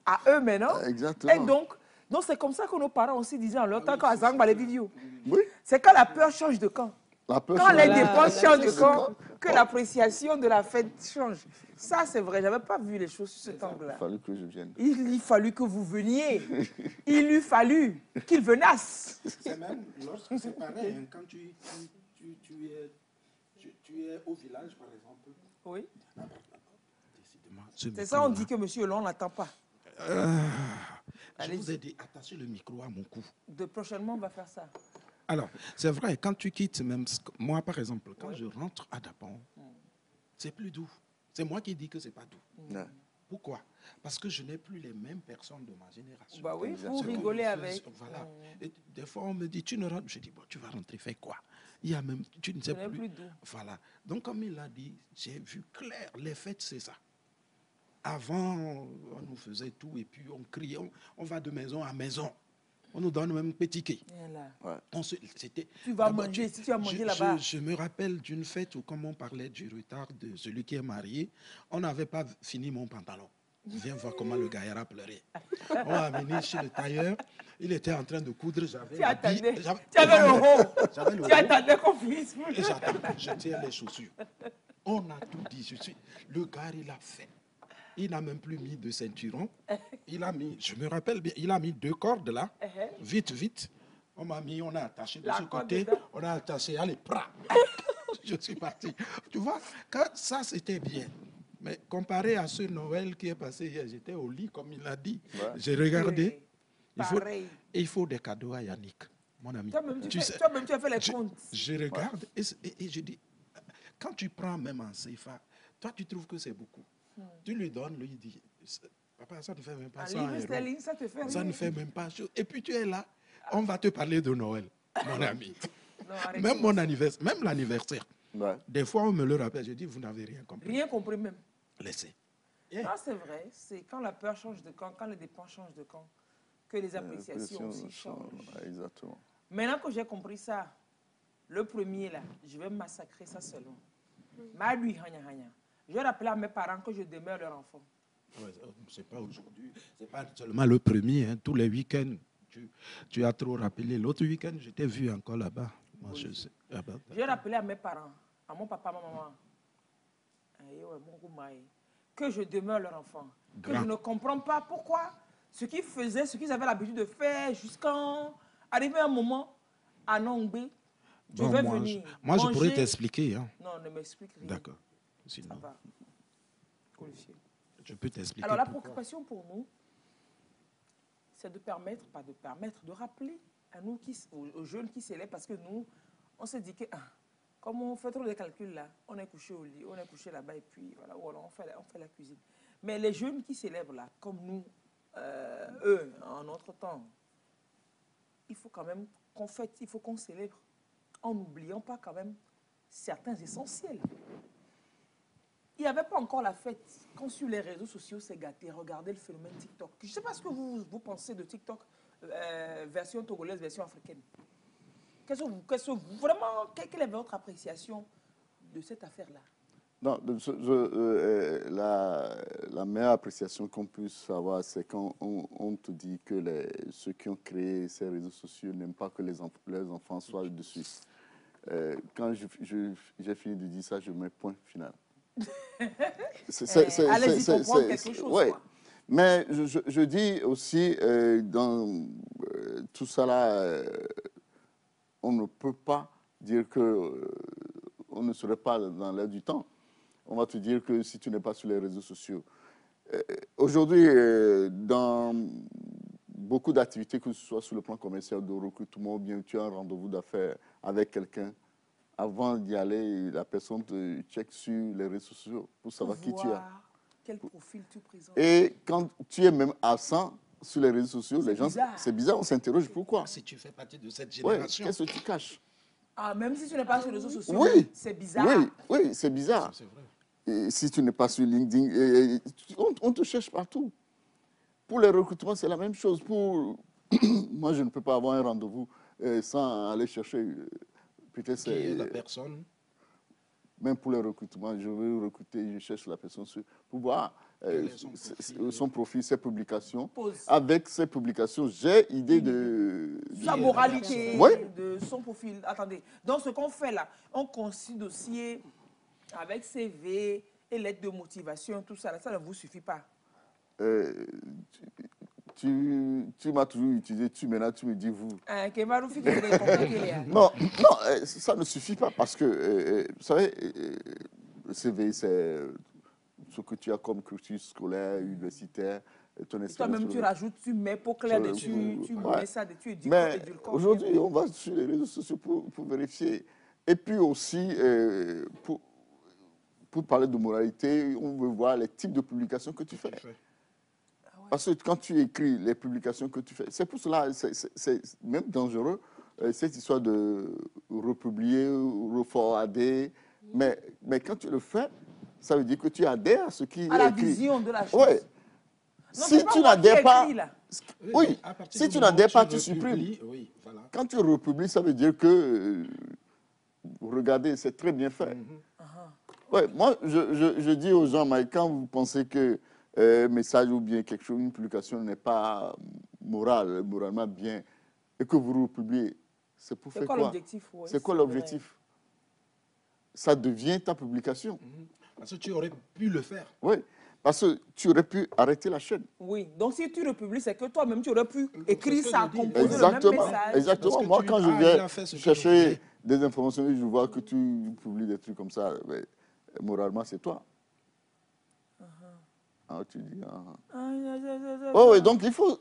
à eux maintenant. Exactement. Et donc c'est comme ça que nos parents aussi disaient en leur temps quand ils ont les vidéos. Oui. C'est quand la peur change de camp. Quand les dépenses changent de camp, que l'appréciation de la fête change. Ça, c'est vrai. Je n'avais pas vu les choses sur cet angle-là. Il a fallu que je vienne. Il a fallu que vous veniez. Il lui fallu qu'il venasse. C'est même lorsque c'est pareil. Hein, quand tu es au village, par exemple. Oui. C'est ça, on dit que M. Hollande n'attend pas. Je vous ai dit, attachez le micro à mon cou. Prochainement, on va faire ça. Alors, c'est vrai, quand tu quittes, même moi par exemple, quand je rentre à Dapon, c'est plus doux. C'est moi qui dis que c'est pas doux. Pourquoi? Parce que je n'ai plus les mêmes personnes de ma génération. Bah oui, vous rigolez avec. Voilà. Et des fois, on me dit, tu ne rentres. Je dis, bon, tu vas rentrer, fais quoi? Il y a même, tu ne sais plus. Doux. Voilà. Donc, comme il l'a dit, j'ai vu clair. Les fêtes, c'est ça. Avant, on nous faisait tout et puis on criait, on va de maison à maison. On nous donne même un petit ticket. Ouais. Tu vas manger, si tu vas manger là-bas. Je me rappelle d'une fête où, comme on parlait du retard de celui qui est marié, on n'avait pas fini mon pantalon. Viens voir comment le gaillard a pleuré. On m'a amené chez le tailleur. Il était en train de coudre. Tu attendais. Tu avais le haut. Tu attendais qu'on finisse. Et je tiens les chaussures. On a tout dit. Le gars, il a fait. Il n'a même plus mis de ceinturon. Il a mis, je me rappelle bien, il a mis 2 cordes là. Vite. On a attaché de ce côté. On a attaché, allez, pra. Je suis parti. Tu vois, ça c'était bien. Mais comparé à ce Noël qui est passé hier, j'étais au lit, comme il l'a dit. Ouais. J'ai regardé. Il faut des cadeaux à Yannick, mon ami. Toi-même, tu as fait les comptes. Je regarde et je dis, quand tu prends même en CFA, toi, tu trouves que c'est beaucoup. Tu lui donnes, lui, il dit, papa, ça ne fait même pas ça. Ça ne fait même pas chose. Et puis tu es là, on va te parler de Noël, mon ami. Non, même mon anniversaire, même l'anniversaire. Ouais. Des fois, on me le rappelle, je dis, vous n'avez rien compris. Rien compris même. Laissez. Yeah. Non, c'est vrai. C'est quand la peur change de camp, quand les dépenses changent de camp, que les appréciations aussi changent. Exactement. Maintenant que j'ai compris ça, le premier là, je vais massacrer ça seulement. Je vais rappeler à mes parents que je demeure leur enfant. Ouais, c'est pas aujourd'hui, c'est pas seulement le premier, hein, tous les week-ends. Tu as trop rappelé. L'autre week-end, je t'ai vu encore là-bas. Moi, oui. Je vais rappeler à mes parents, à mon papa, à ma maman, que je demeure leur enfant. Que je ne comprends pas pourquoi ce qu'ils faisaient, ce qu'ils avaient l'habitude de faire jusqu'à arriver un moment à Nongbe, je vais venir. Moi, je pourrais t'expliquer. Hein. Non, ne m'explique rien. D'accord. Sinon, ça va. Je peux t'expliquer. Alors, la préoccupation pour nous, c'est de permettre, pas de permettre, de rappeler à nous, aux jeunes qui s'élèvent, parce que nous, on s'est dit que, comme on fait trop de calculs là, on est couché au lit, on est couché là-bas, et puis voilà, on fait la cuisine. Mais les jeunes qui s'élèvent là, comme nous, eux, en notre temps, il faut quand même qu'on fête, il faut qu'on célèbre, en n'oubliant pas quand même certains essentiels. Il n'y avait pas encore la fête quand sur les réseaux sociaux c'est gâté. Regardez le phénomène TikTok. Je ne sais pas ce que vous pensez de TikTok, version togolaise, version africaine. Vraiment, quelle est votre appréciation de cette affaire-là? Non, la meilleure appréciation qu'on puisse avoir, c'est quand on te dit que ceux qui ont créé ces réseaux sociaux n'aiment pas que leurs enfants soient dessus. Quand j'ai fini de dire ça, je mets point final. Allez-y comprendre quelque chose. Ouais. Mais je dis aussi, dans tout ça là, on ne peut pas dire qu'on ne serait pas dans l'air du temps. On va te dire que si tu n'es pas sur les réseaux sociaux. Aujourd'hui, dans beaucoup d'activités, que ce soit sur le plan commercial, de recrutement, ou bien tu as un rendez-vous d'affaires avec quelqu'un, avant d'y aller, la personne te check sur les réseaux sociaux pour savoir qui tu es. Quel profil tu présentes. Et quand tu es même absent sur les réseaux sociaux, les gens, c'est bizarre, on s'interroge pourquoi. Si tu fais partie de cette génération. Qu'est-ce que tu caches? Même si tu n'es pas sur les réseaux sociaux, c'est bizarre. Oui, c'est bizarre. C'est vrai. Et si tu n'es pas sur LinkedIn, on te cherche partout. Pour les recrutements, c'est la même chose. Moi, je ne peux pas avoir un rendez-vous sans aller chercher. Qui est la personne? Même pour les recrutements, je veux recruter, je cherche la personne pour voir son profil, ses publications. Avec ses publications, j'ai idée de sa moralité, de son profil. Attendez, donc ce qu'on fait là, on conçut dossier avec CV et lettre de motivation, tout ça, ça ne vous suffit pas. Tu m'as toujours utilisé, maintenant tu me dis vous. Non, ça ne suffit pas parce que, vous savez, le CV, c'est ce que tu as comme cursus scolaire, universitaire, ton expérience. Toi-même, tu rajoutes, tu mets pour clair dessus, tu mets ça dessus. Mais aujourd'hui, on va sur les réseaux sociaux pour vérifier. Et puis aussi, pour parler de moralité, on veut voir les types de publications que tu fais. Parce que quand tu écris les publications que tu fais, c'est pour cela, c'est même dangereux, cette histoire de republier, reforwarder. Mais quand tu le fais, ça veut dire que tu adhères à ce qui est écrit. À la vision de la chose. Oui. Si tu n'adhères pas... Oui, si tu n'adhères pas, tu supprimes. Oui, voilà. Quand tu republies, ça veut dire que... regardez, c'est très bien fait. Ouais, moi, je dis aux gens, mais quand vous pensez que message ou bien quelque chose, une publication n'est pas moralement bien, et que vous republiez, c'est pour faire quoi? C'est quoi l'objectif? Ça devient ta publication. Parce que tu aurais pu le faire. Oui, parce que tu aurais pu arrêter la chaîne. Oui, donc si tu republies, c'est que toi-même, tu aurais pu écrire ça, composer exactement, le même message. Exactement. Moi, quand je viens chercher des informations et je vois que tu publies des trucs comme ça, mais, moralement, c'est toi. Tu dis... Oui, donc il faut,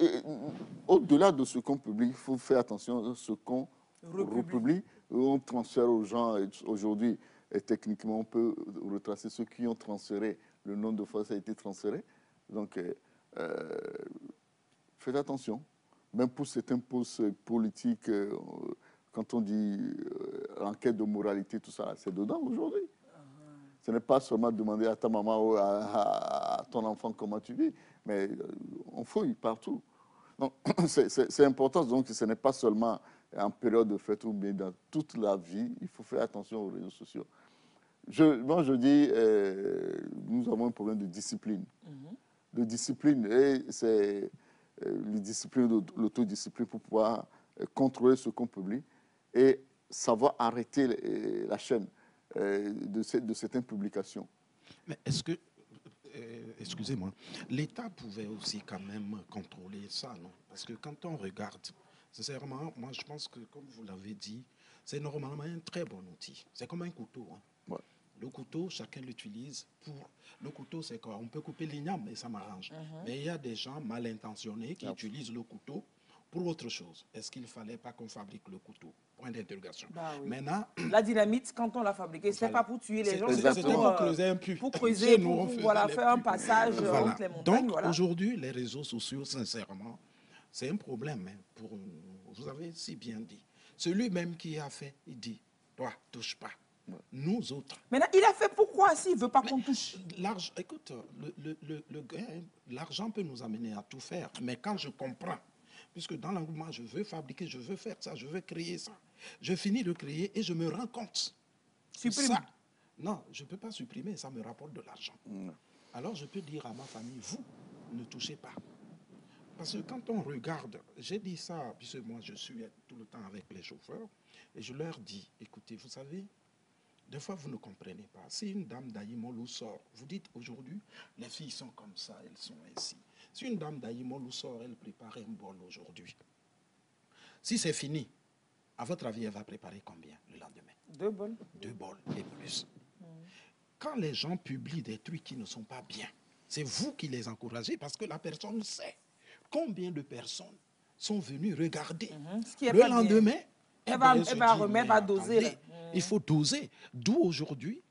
au-delà de ce qu'on publie, il faut faire attention à ce qu'on republie. On transfère aux gens, aujourd'hui, techniquement, on peut retracer ceux qui ont transféré, le nombre de fois ça a été transféré. Donc, faites attention. Même pour certains postes politiques, quand on dit enquête de moralité, tout ça, c'est dedans aujourd'hui. Ce n'est pas seulement demander à ta maman ou à ton enfant comment tu vis, mais on fouille partout. Donc, c'est important. Donc, ce n'est pas seulement en période de fête ou bien dans toute la vie. Il faut faire attention aux réseaux sociaux. Moi, je dis, nous avons un problème de discipline. De discipline, et c'est l'autodiscipline pour pouvoir contrôler ce qu'on publie et savoir arrêter la chaîne de certaines publications. Mais est-ce que, excusez-moi, l'État pouvait aussi quand même contrôler ça, non? Parce que quand on regarde, sincèrement, moi je pense que, comme vous l'avez dit, c'est normalement un très bon outil. C'est comme un couteau. Hein. Ouais. Le couteau, chacun l'utilise pour... Le couteau, c'est quoi? On peut couper l'igname, mais ça m'arrange. Mais il y a des gens mal intentionnés qui utilisent le couteau pour autre chose. Est-ce qu'il ne fallait pas qu'on fabrique le couteau? Point d'interrogation. Bah oui. Maintenant, la dynamite, quand on l'a fabriquée, ce n'est pas pour tuer les gens, c'était pour creuser un puits. Pour creuser, pour voilà, faire un passage entre les montagnes. Donc, aujourd'hui, les réseaux sociaux, sincèrement, c'est un problème. Hein, pour nous. Vous avez si bien dit. Celui même qui a fait, il dit, toi, touche pas. Nous autres. Maintenant, il a fait pourquoi s'il ne veut pas qu'on touche? Écoute, l'argent peut nous amener à tout faire. Mais quand je comprends, puisque dans l'engouement, je veux fabriquer, je veux faire ça, je veux créer ça, je finis de créer et je me rends compte. Supprime. Ça, non, je ne peux pas supprimer, ça me rapporte de l'argent. Alors je peux dire à ma famille, vous, ne touchez pas. Parce que quand on regarde, j'ai dit ça, puisque moi je suis tout le temps avec les chauffeurs, et je leur dis, écoutez, vous savez, des fois, vous ne comprenez pas. Si une dame d'Aïmolou sort, vous dites aujourd'hui, les filles sont comme ça, elles sont ainsi. Si une dame d'Aïmolou sort, elle prépare un bol aujourd'hui. Si c'est fini, à votre avis, elle va préparer combien le lendemain? 2 bols. 2 bols et plus. Quand les gens publient des trucs qui ne sont pas bien, c'est vous qui les encouragez parce que la personne sait combien de personnes sont venues regarder. Le lendemain, elle va remettre, va doser. Il faut doser. D'où aujourd'hui,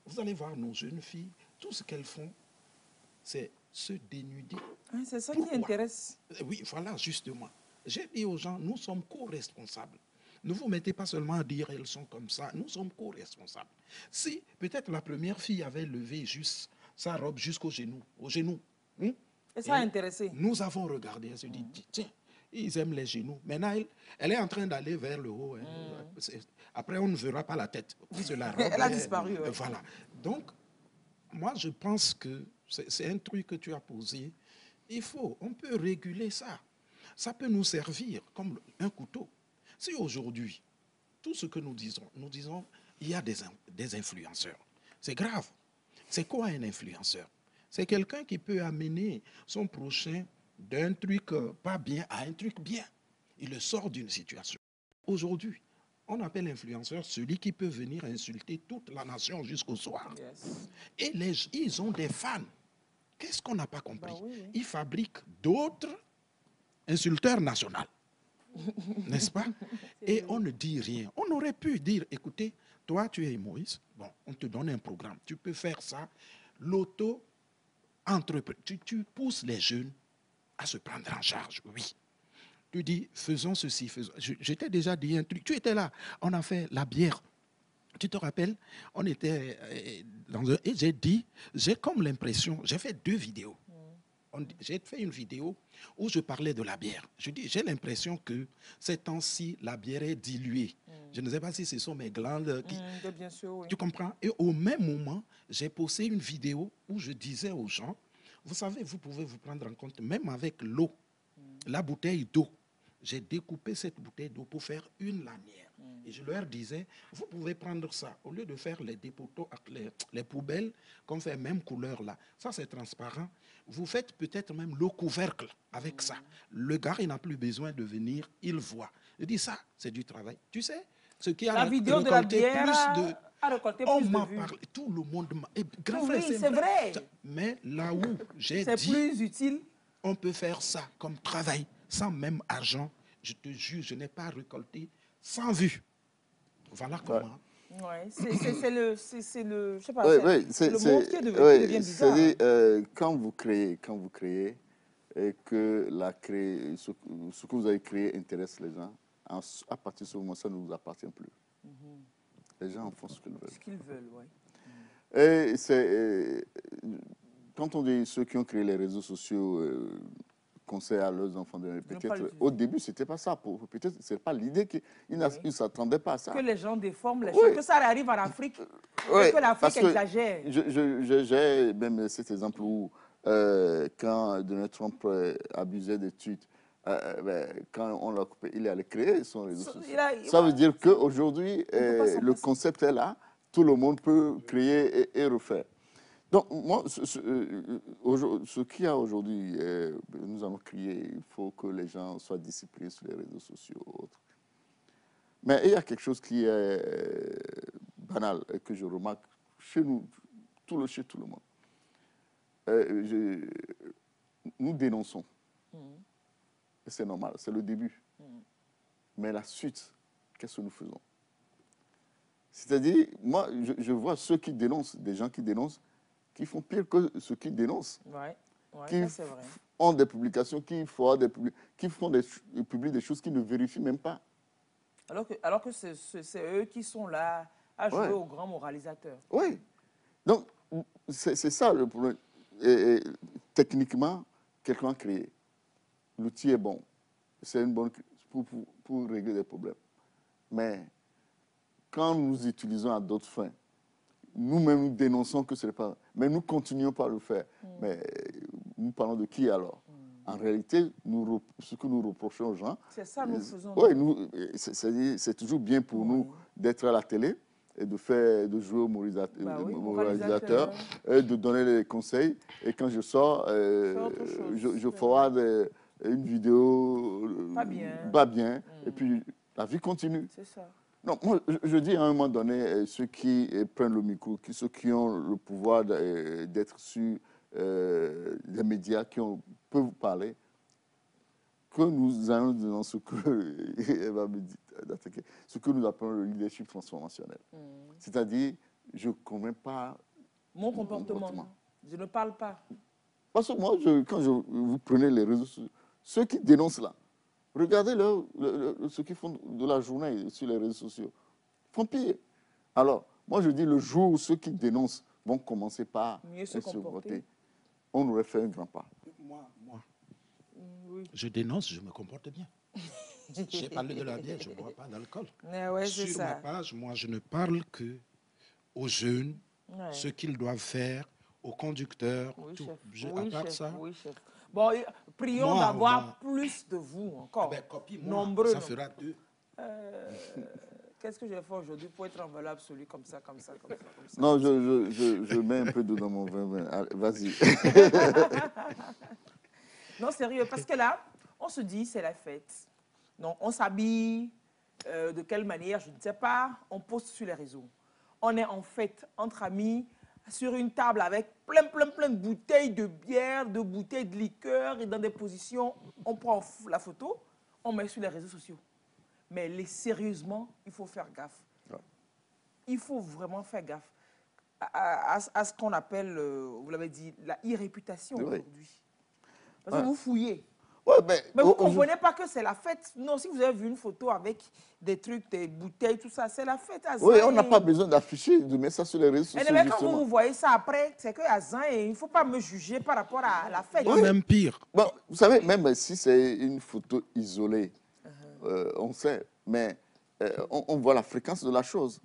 vous allez voir nos jeunes filles, tout ce qu'elles font, c'est se dénuder. C'est ça qui intéresse. Oui, voilà, justement. J'ai dit aux gens, nous sommes co-responsables. Ne vous mettez pas seulement à dire elles sont comme ça, nous sommes co-responsables. Si peut-être la première fille avait levé juste sa robe jusqu'au genou, et ça a intéressé. Nous avons regardé, elle se dit, tiens, ils aiment les genoux. Maintenant, elle est en train d'aller vers le haut. Après, on ne verra pas la tête. La robe, elle a disparu. Voilà. Donc, moi, je pense que c'est un truc que tu as posé. On peut réguler ça. Ça peut nous servir comme un couteau. Si aujourd'hui, tout ce que nous disons, il y a des influenceurs. C'est grave. C'est quoi un influenceur? C'est quelqu'un qui peut amener son prochain d'un truc pas bien à un truc bien. Il le sort d'une situation. Aujourd'hui, on appelle influenceur celui qui peut venir insulter toute la nation jusqu'au soir. Yes. Et ils ont des fans. Qu'est-ce qu'on n'a pas compris? Oui. Ils fabriquent d'autres insulteurs nationaux. N'est-ce pas? Et on ne dit rien. On aurait pu dire, écoutez, toi tu es Moïse, bon, on te donne un programme, tu peux faire ça. L'auto-entreprise, tu pousses les jeunes à se prendre en charge, oui. Tu dis, faisons ceci, faisons... Je t'ai déjà dit un truc, tu étais là, on a fait la bière. Tu te rappelles, on était Et j'ai dit, j'ai comme l'impression, j'ai fait 2 vidéos. J'ai fait une vidéo où je parlais de la bière. Je dis, j'ai l'impression que ces temps-ci, la bière est diluée. Je ne sais pas si ce sont mes glandes qui... Bien sûr, oui. Tu comprends? Et au même moment, j'ai posté une vidéo où je disais aux gens, vous savez, vous pouvez vous prendre en compte, même avec l'eau, la bouteille d'eau. J'ai découpé cette bouteille d'eau pour faire une lanière. Et je leur disais, vous pouvez prendre ça. Au lieu de faire les dépotoirs, les poubelles, qu'on fait même couleur là. Ça, c'est transparent. Vous faites peut-être même le couvercle avec ça. Le gars, il n'a plus besoin de venir, il voit. Je dis ça, c'est du travail. Tu sais, ce qui a la vidéo de la bière a récolté plus de vues. Parlé, tout le monde m'a... Oui, c'est vrai. Mais là où j'ai dit... C'est plus utile. On peut faire ça comme travail, sans même argent. Je te jure, je n'ai pas récolté 100 vues. Voilà comment... Ouais, c'est le, je sais pas, le monde qui devient bizarre. C'est-à-dire, quand vous créez, et que ce que vous avez créé intéresse les gens, à partir de ce moment, ça ne vous appartient plus. Les gens en font ce qu'ils veulent. Ce qu'ils veulent, oui. Et c'est, quand on dit ceux qui ont créé les réseaux sociaux conseillent à leurs enfants de peut-être au début c'était pas ça, peut-être c'est pas l'idée qu'ils ne s'attendaient pas à ça. Que les gens déforment les choses, que ça arrive en Afrique, et que l'Afrique exagère. J'ai même cet exemple où quand Donald Trump abusait des tweets, quand on l'a coupé, il allait créer son réseau social. Ça veut dire qu'aujourd'hui, le concept est là, tout le monde peut créer et refaire. Donc, moi, ce qu'il y a aujourd'hui, nous allons crier, il faut que les gens soient disciplinés sur les réseaux sociaux ou autres. Mais il y a quelque chose qui est banal et que je remarque chez nous, chez tout le monde. Nous dénonçons. Et c'est normal, c'est le début. Mais la suite, qu'est-ce que nous faisons? C'est-à-dire, moi, je vois ceux qui dénoncent, des gens qui dénoncent, qui font pire que ceux qui dénoncent. Qui ont des publications, qui font publient des choses qui ne vérifient même pas. Alors que c'est eux qui sont là à jouer aux grands moralisateurs. Oui. Donc, c'est ça le problème. Et techniquement, quelqu'un a créé. L'outil est bon. C'est une bonne pour régler des problèmes. Mais quand nous utilisons à d'autres fins, nous-mêmes nous dénonçons que ce n'est pas... Mais nous continuons pas à le faire. Mais nous parlons de qui alors? En réalité, ce que nous reprochons aux gens... C'est ça nous faisons. Oui, c'est toujours bien pour nous d'être à la télé et de jouer au moralisateur, et de donner les conseils. Et quand je sors, je forward une vidéo pas bien. Et puis, la vie continue. C'est ça. Non, moi, je dis à un moment donné, ceux qui prennent le micro, ceux qui ont le pouvoir d'être sur les médias, peuvent vous parler, que nous allons dans ce que va me dire, ce que nous appelons le leadership transformationnel. C'est-à-dire, je ne connais pas mon comportement. Je ne parle pas. Parce que moi, quand vous prenez les réseaux sociaux, ceux qui dénoncent là, regardez ce qu'ils font de la journée sur les réseaux sociaux. Ils font pire. Alors, moi, je dis, le jour où ceux qui dénoncent vont commencer par se comporter, on aurait fait un grand pas. Moi, je dénonce, je me comporte bien. J'ai parlé de la bière, je ne bois pas d'alcool. Sur ma page, moi, je ne parle que aux jeunes, ce qu'ils doivent faire, aux conducteurs, tout. À part ça... Oui, chef. Bon, prions d'avoir plus de vous encore. Nombreux. Ça fera 2. Qu'est-ce que j'ai fait aujourd'hui pour être en valeur absolue comme ça? Non, je mets un peu d'eau dans mon vin. Vas-y. Non, sérieux, parce que là, on se dit, c'est la fête. Donc, on s'habille, de quelle manière, je ne sais pas. On poste sur les réseaux. On est en fête entre amis, sur une table avec plein de bouteilles de bière, de bouteilles de liqueur et dans des positions, on prend la photo, on met sur les réseaux sociaux. Mais sérieusement, il faut faire gaffe. Ouais. Il faut vraiment faire gaffe à ce qu'on appelle, vous l'avez dit, la e-réputation aujourd'hui. Parce que vous fouillez. Ouais, mais vous ne comprenez pas que c'est la fête. Non, si vous avez vu une photo avec des trucs, des bouteilles, tout ça, c'est la fête à Zan. Oui, on n'a pas besoin d'afficher, de mettre ça sur les réseaux sociaux. Mais quand vous voyez ça après, c'est qu'à Zan, il ne faut pas me juger par rapport à la fête. Oui, même pire. Bon, vous savez, même si c'est une photo isolée, on sait, mais on voit la fréquence de la chose.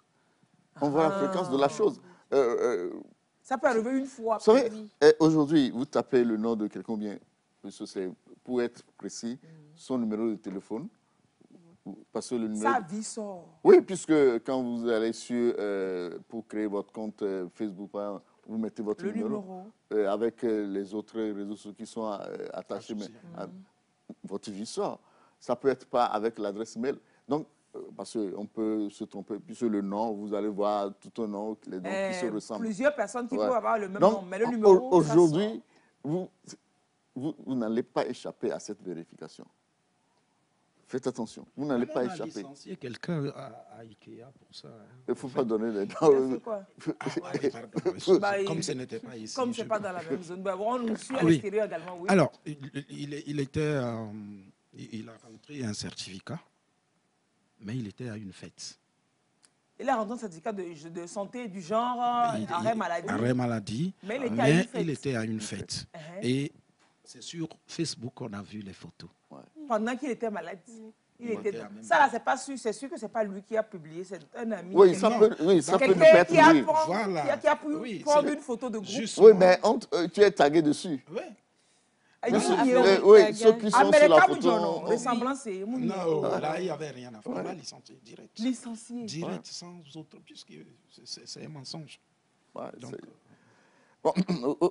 On voit la fréquence de la chose. Ça peut arriver une fois. Vous savez, aujourd'hui, vous tapez le nom de quelqu'un bien, pour être précis, son numéro de téléphone. Parce que le numéro... Sa vie sort. Oui, puisque quand vous allez sur, pour créer votre compte Facebook, vous mettez votre numéro. Avec les autres réseaux sociaux qui sont attachés, mais votre vie sort. Ça peut être pas avec l'adresse mail. Donc, parce qu'on peut se tromper, puisque le nom, vous allez voir tout un nom, les noms qui se ressemblent. Plusieurs personnes qui peuvent avoir le même nom, mais le numéro... Aujourd'hui, vous n'allez pas échapper à cette vérification. Faites attention, vous n'allez pas échapper. On a licencié quelqu'un à Ikea pour ça. Il ne faut pas donner les noms. Quoi comme ce n'était pas ici. Comme ce n'est pas dans la même zone. On nous suit à l'extérieur également, oui. Alors, il a rentré un certificat, mais il était à une fête. Il a rentré un certificat de santé du genre arrêt maladie. Arrêt maladie, mais il était à une fête. Et c'est sur Facebook qu'on a vu les photos. Pendant qu'il était malade. Ça, là, c'est pas sûr. C'est sûr que ce n'est pas lui qui a publié. C'est un ami. Oui, ça peut ne pas être lui. Qui a pu prendre une photo de groupe. Oui, mais tu es tagué dessus. Oui. Oui, ceux qui sont sur la photo. Ressemblance. Non, là, il n'y avait rien à faire. On a licencié direct. Licencié. Direct, sans autre, puisque c'est un mensonge. Bon,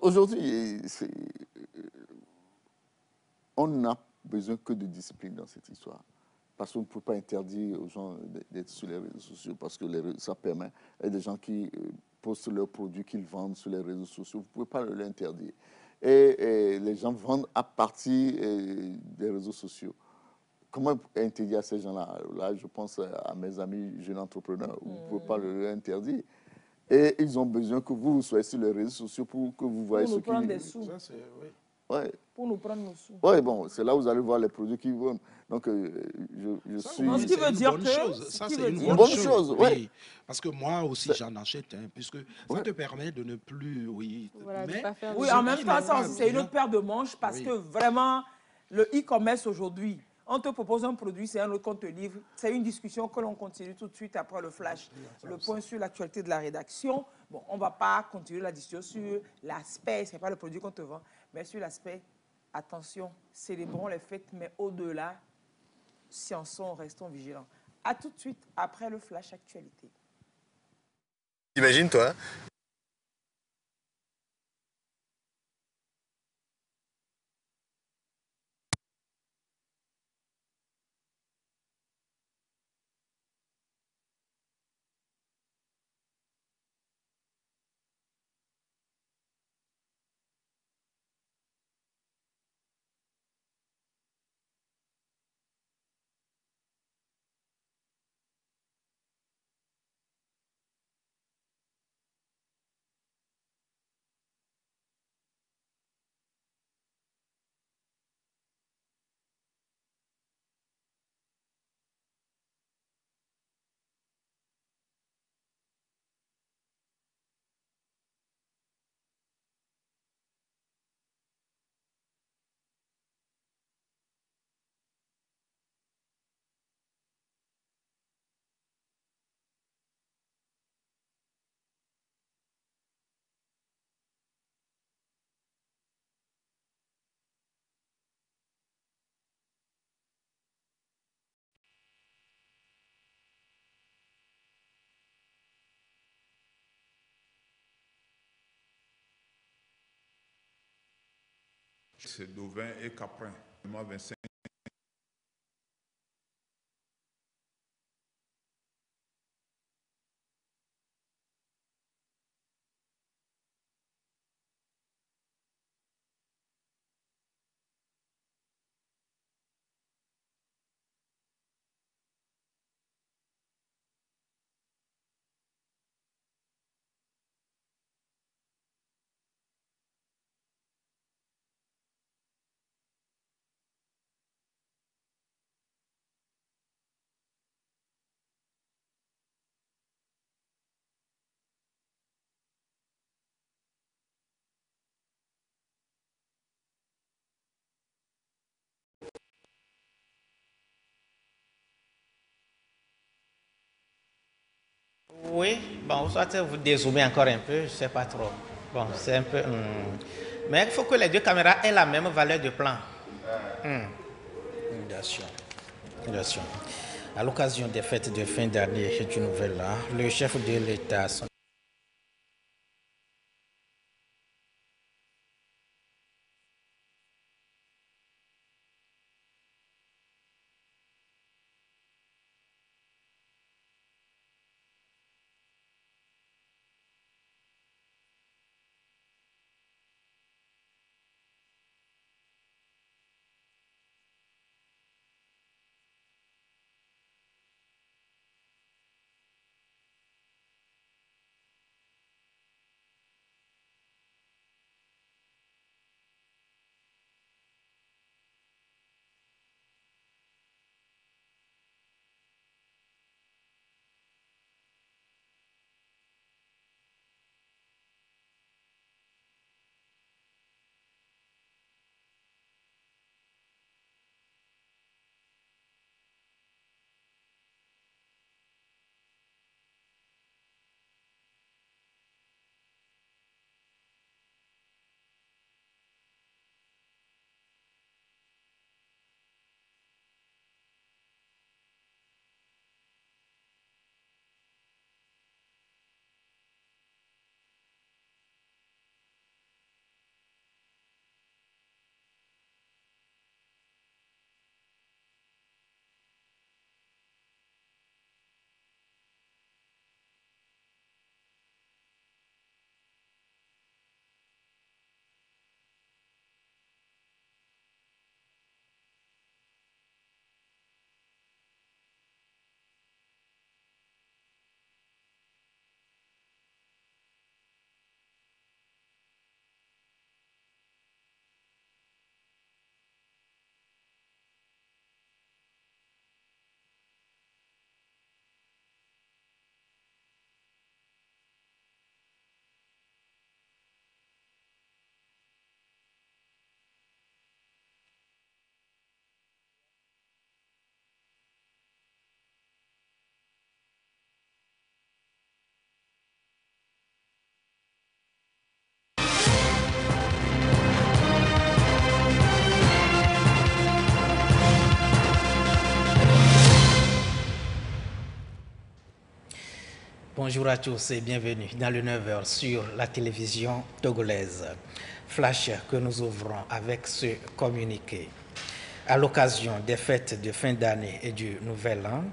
aujourd'hui, on n'a besoin que de discipline dans cette histoire. Parce qu'on ne peut pas interdire aux gens d'être sur les réseaux sociaux, parce que ça permet. Il y a des gens qui postent leurs produits qu'ils vendent sur les réseaux sociaux. Vous ne pouvez pas l'interdire. Et les gens vendent à partir des réseaux sociaux. Comment interdire à ces gens-là? Là, je pense à mes amis jeunes entrepreneurs. Vous ne pouvez pas l'interdire. Et ils ont besoin que vous soyez sur les réseaux sociaux pour que vous voyez ce qui... des sous. Ça, ouais. Pour nous prendre nos sous. Oui, bon, c'est là où vous allez voir les produits qu'ils vendent. Donc, je suis... Ce qui veut dire que... Ça, c'est une bonne chose, oui. Parce que moi aussi, j'en achète, puisque ça te permet de ne plus... Oui, voilà, oui, en même temps, ça aussi, c'est une autre paire de manches, parce que vraiment, le e-commerce aujourd'hui, on te propose un produit, c'est un autre qu'on te livre. C'est une discussion que l'on continue tout de suite après le flash. Le point sur l'actualité de la rédaction. Bon, on ne va pas continuer la discussion sur l'aspect, ce n'est pas le produit qu'on te vend, mais sur l'aspect, attention, célébrons les fêtes, mais au-delà, sciençons, restons vigilants. À tout de suite après le flash actualité. T'imagines, toi? C'est Dauvin et Caprin. Moi, 25. Oui, bon, soit vous dézoomez encore un peu, je ne sais pas trop. Bon, c'est un peu... Mais il faut que les deux caméras aient la même valeur de plan. Bien sûr. Bien sûr. À l'occasion des fêtes de fin d'année et du Nouvel An, le chef de l'État... Bonjour à tous et bienvenue dans le 9h sur la télévision togolaise. Flash que nous ouvrons avec ce communiqué. À l'occasion des fêtes de fin d'année et du Nouvel An,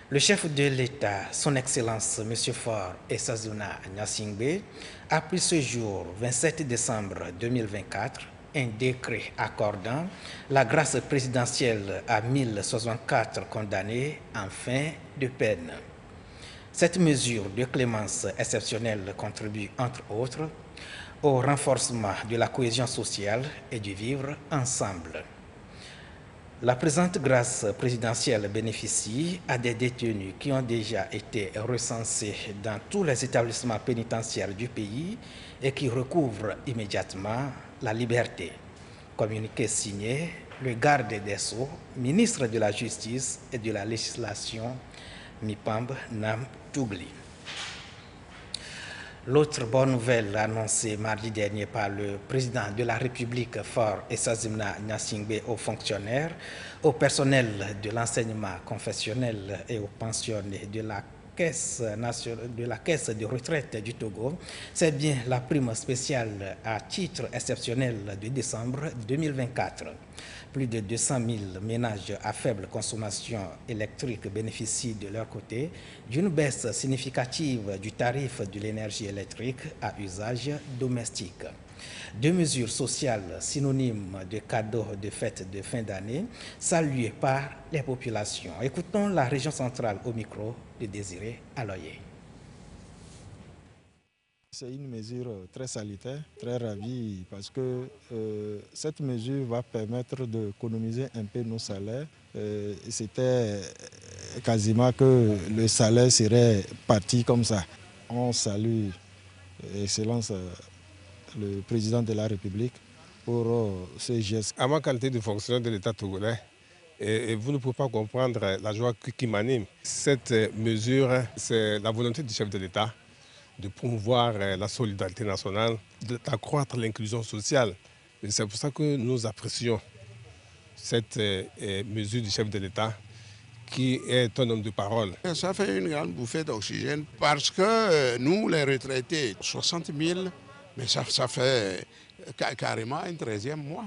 le chef de l'État, son Excellence M. Faure Essazona Gnassingbé, a pris ce jour, 27 décembre 2024, un décret accordant la grâce présidentielle à 1064 condamnés en fin de peine. Cette mesure de clémence exceptionnelle contribue, entre autres, au renforcement de la cohésion sociale et du vivre ensemble. La présente grâce présidentielle bénéficie à des détenus qui ont déjà été recensés dans tous les établissements pénitentiaires du pays et qui recouvrent immédiatement la liberté. Communiqué signé le garde des Sceaux, ministre de la Justice et de la Législation, Mipamb Nam Tougli. L'autre bonne nouvelle annoncée mardi dernier par le président de la République, Faure Essazona Gnassingbé, aux fonctionnaires, au personnel de l'enseignement confessionnel et aux pensionnés de la caisse de retraite du Togo, c'est bien la prime spéciale à titre exceptionnel de décembre 2024. Plus de 200 000 ménages à faible consommation électrique bénéficient de leur côté d'une baisse significative du tarif de l'énergie électrique à usage domestique. Deux mesures sociales synonymes de cadeaux de fête de fin d'année saluées par les populations. Écoutons la région centrale au micro de Désiré Aloyé. C'est une mesure très salutaire, très ravie, parce que cette mesure va permettre d'économiser un peu nos salaires. C'était quasiment que le salaire serait parti comme ça. On salue, Excellence, le président de la République pour ce geste. À ma qualité de fonctionnaire de l'État togolais, Et vous ne pouvez pas comprendre la joie qui m'anime. Cette mesure, c'est la volonté du chef de l'État de promouvoir la solidarité nationale, d'accroître l'inclusion sociale. Et c'est pour ça que nous apprécions cette mesure du chef de l'État qui est un homme de parole. Ça fait une grande bouffée d'oxygène parce que nous, les retraités, 60 000, mais ça fait carrément un 13e mois.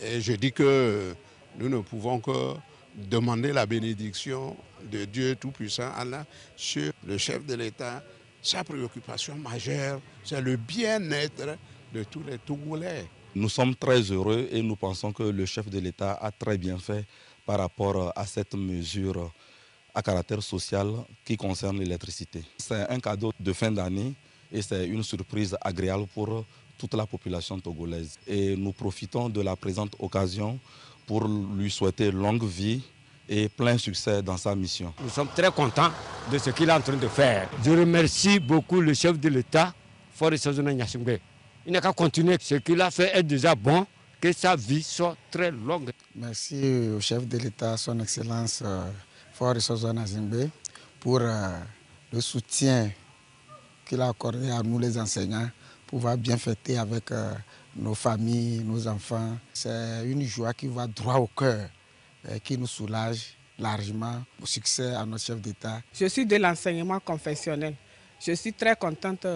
Et je dis que nous ne pouvons que demander la bénédiction de Dieu Tout-Puissant, Allah, sur le chef de l'État. Sa préoccupation majeure, c'est le bien-être de tous les Togolais. Nous sommes très heureux et nous pensons que le chef de l'État a très bien fait par rapport à cette mesure à caractère social qui concerne l'électricité. C'est un cadeau de fin d'année et c'est une surprise agréable pour toute la population togolaise. Et nous profitons de la présente occasion pour lui souhaiter longue vie et plein succès dans sa mission. Nous sommes très contents de ce qu'il est en train de faire. Je remercie beaucoup le chef de l'État, Faure Sozona Gnassingbé. Il n'a qu'à continuer. Ce qu'il a fait est déjà bon, que sa vie soit très longue. Merci au chef de l'État, son Excellence Faure Sozona Gnassingbé, pour le soutien qu'il a accordé à nous les enseignants, pour pouvoir bien fêter avec nos familles, nos enfants. C'est une joie qui va droit au cœur, qui nous soulage largement. Au succès à notre chef d'État. Je suis de l'enseignement confessionnel. Je suis très contente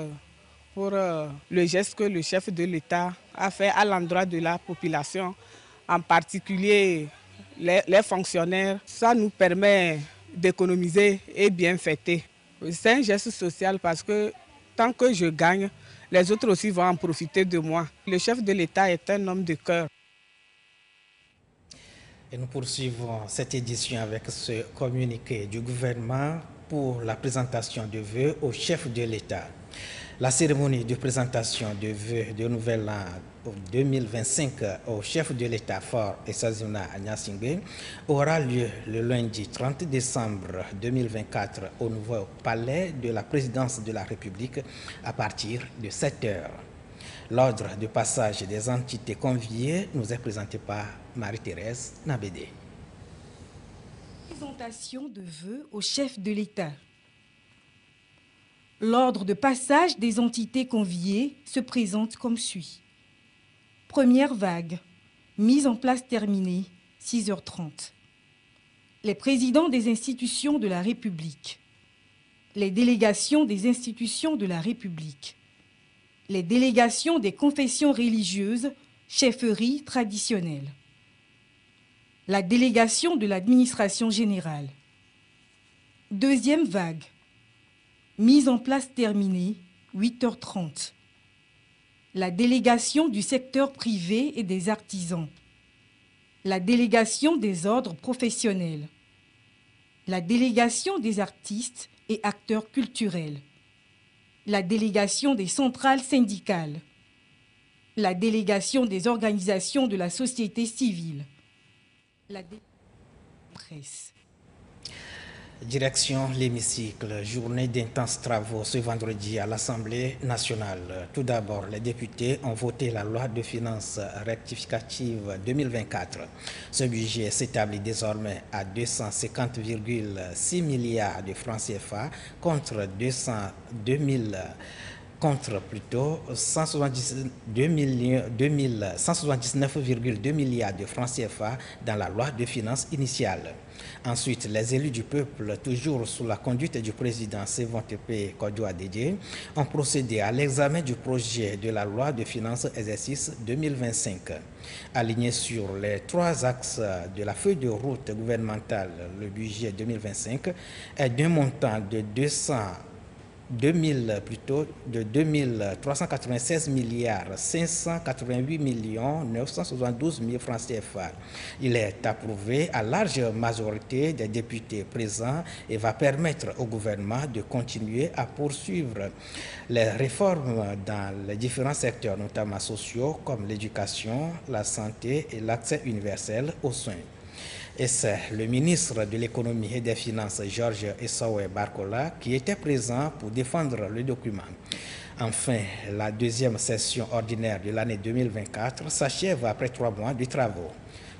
pour le geste que le chef de l'État a fait à l'endroit de la population, en particulier les fonctionnaires. Ça nous permet d'économiser et bien fêter. C'est un geste social parce que tant que je gagne, les autres aussi vont en profiter de moi. Le chef de l'État est un homme de cœur. Et nous poursuivons cette édition avec ce communiqué du gouvernement pour la présentation de vœux au chef de l'État. La cérémonie de présentation de vœux de Nouvel An pour 2025 au chef de l'État Faure Sozona Gnassingbé aura lieu le lundi 30 décembre 2024 au nouveau palais de la présidence de la République à partir de 7 h. L'ordre de passage des entités conviées nous est présenté par Marie-Thérèse Nabédé. Présentation de vœux au chef de l'État. L'ordre de passage des entités conviées se présente comme suit. Première vague, mise en place terminée, 6 h 30. Les présidents des institutions de la République, les délégations des institutions de la République, les délégations des confessions religieuses, chefferies traditionnelles, la délégation de l'administration générale. Deuxième vague, mise en place terminée, 8 h 30. La délégation du secteur privé et des artisans, la délégation des ordres professionnels, la délégation des artistes et acteurs culturels, la délégation des centrales syndicales, la délégation des organisations de la société civile, la presse. Direction l'hémicycle, journée d'intenses travaux ce vendredi à l'Assemblée nationale. Tout d'abord, les députés ont voté la loi de finances rectificative 2024. Ce budget s'établit désormais à 250,6 milliards de francs CFA contre 179,2 milliards de francs CFA dans la loi de finances initiale. Ensuite, les élus du peuple, toujours sous la conduite du président Sévan Tepe Kodjo-Adjei, ont procédé à l'examen du projet de la loi de finances exercice 2025. Aligné sur les 3 axes de la feuille de route gouvernementale, le budget 2025 est d'un montant de 2396 milliards 588 millions 972 000 francs CFA. Il est approuvé à large majorité des députés présents et va permettre au gouvernement de continuer à poursuivre les réformes dans les différents secteurs, notamment sociaux, comme l'éducation, la santé et l'accès universel aux soins. Et c'est le ministre de l'économie et des finances, Georges Essaoué Barcola, qui était présent pour défendre le document. Enfin, la deuxième session ordinaire de l'année 2024 s'achève après 3 mois de travaux.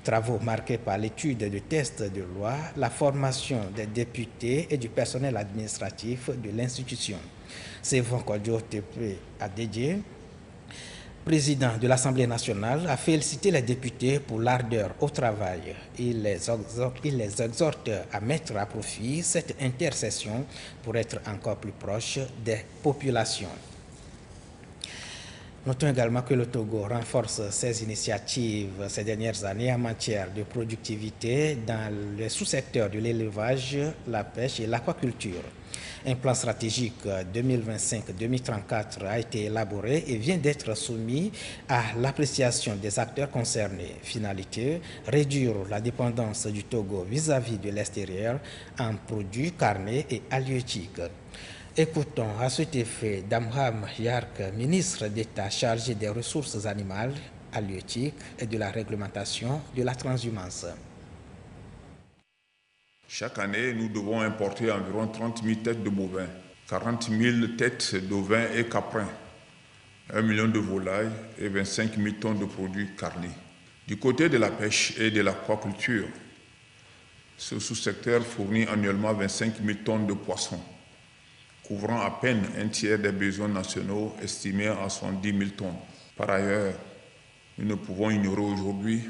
Travaux marqués par l'étude de textes de loi, la formation des députés et du personnel administratif de l'institution. Sévan Kodjo Tepe Adedje, président de l'Assemblée nationale, a félicité les députés pour l'ardeur au travail. Il les exhorte à mettre à profit cette intercession pour être encore plus proche des populations. Notons également que le Togo renforce ses initiatives ces dernières années en matière de productivité dans les sous-secteurs de l'élevage, la pêche et l'aquaculture. Un plan stratégique 2025-2034 a été élaboré et vient d'être soumis à l'appréciation des acteurs concernés. Finalité, réduire la dépendance du Togo vis-à-vis de l'extérieur en produits carnés et halieutiques. Écoutons à cet effet Damham Yark, ministre d'État chargé des ressources animales, halieutiques et de la réglementation de la transhumance. Chaque année, nous devons importer environ 30 000 têtes de bovins, 40 000 têtes d'ovins et caprins, 1 million de volailles et 25 000 tonnes de produits carnés. Du côté de la pêche et de l'aquaculture, ce sous-secteur fournit annuellement 25 000 tonnes de poissons, couvrant à peine un tiers des besoins nationaux estimés à 70 000 tonnes. Par ailleurs, nous ne pouvons ignorer aujourd'hui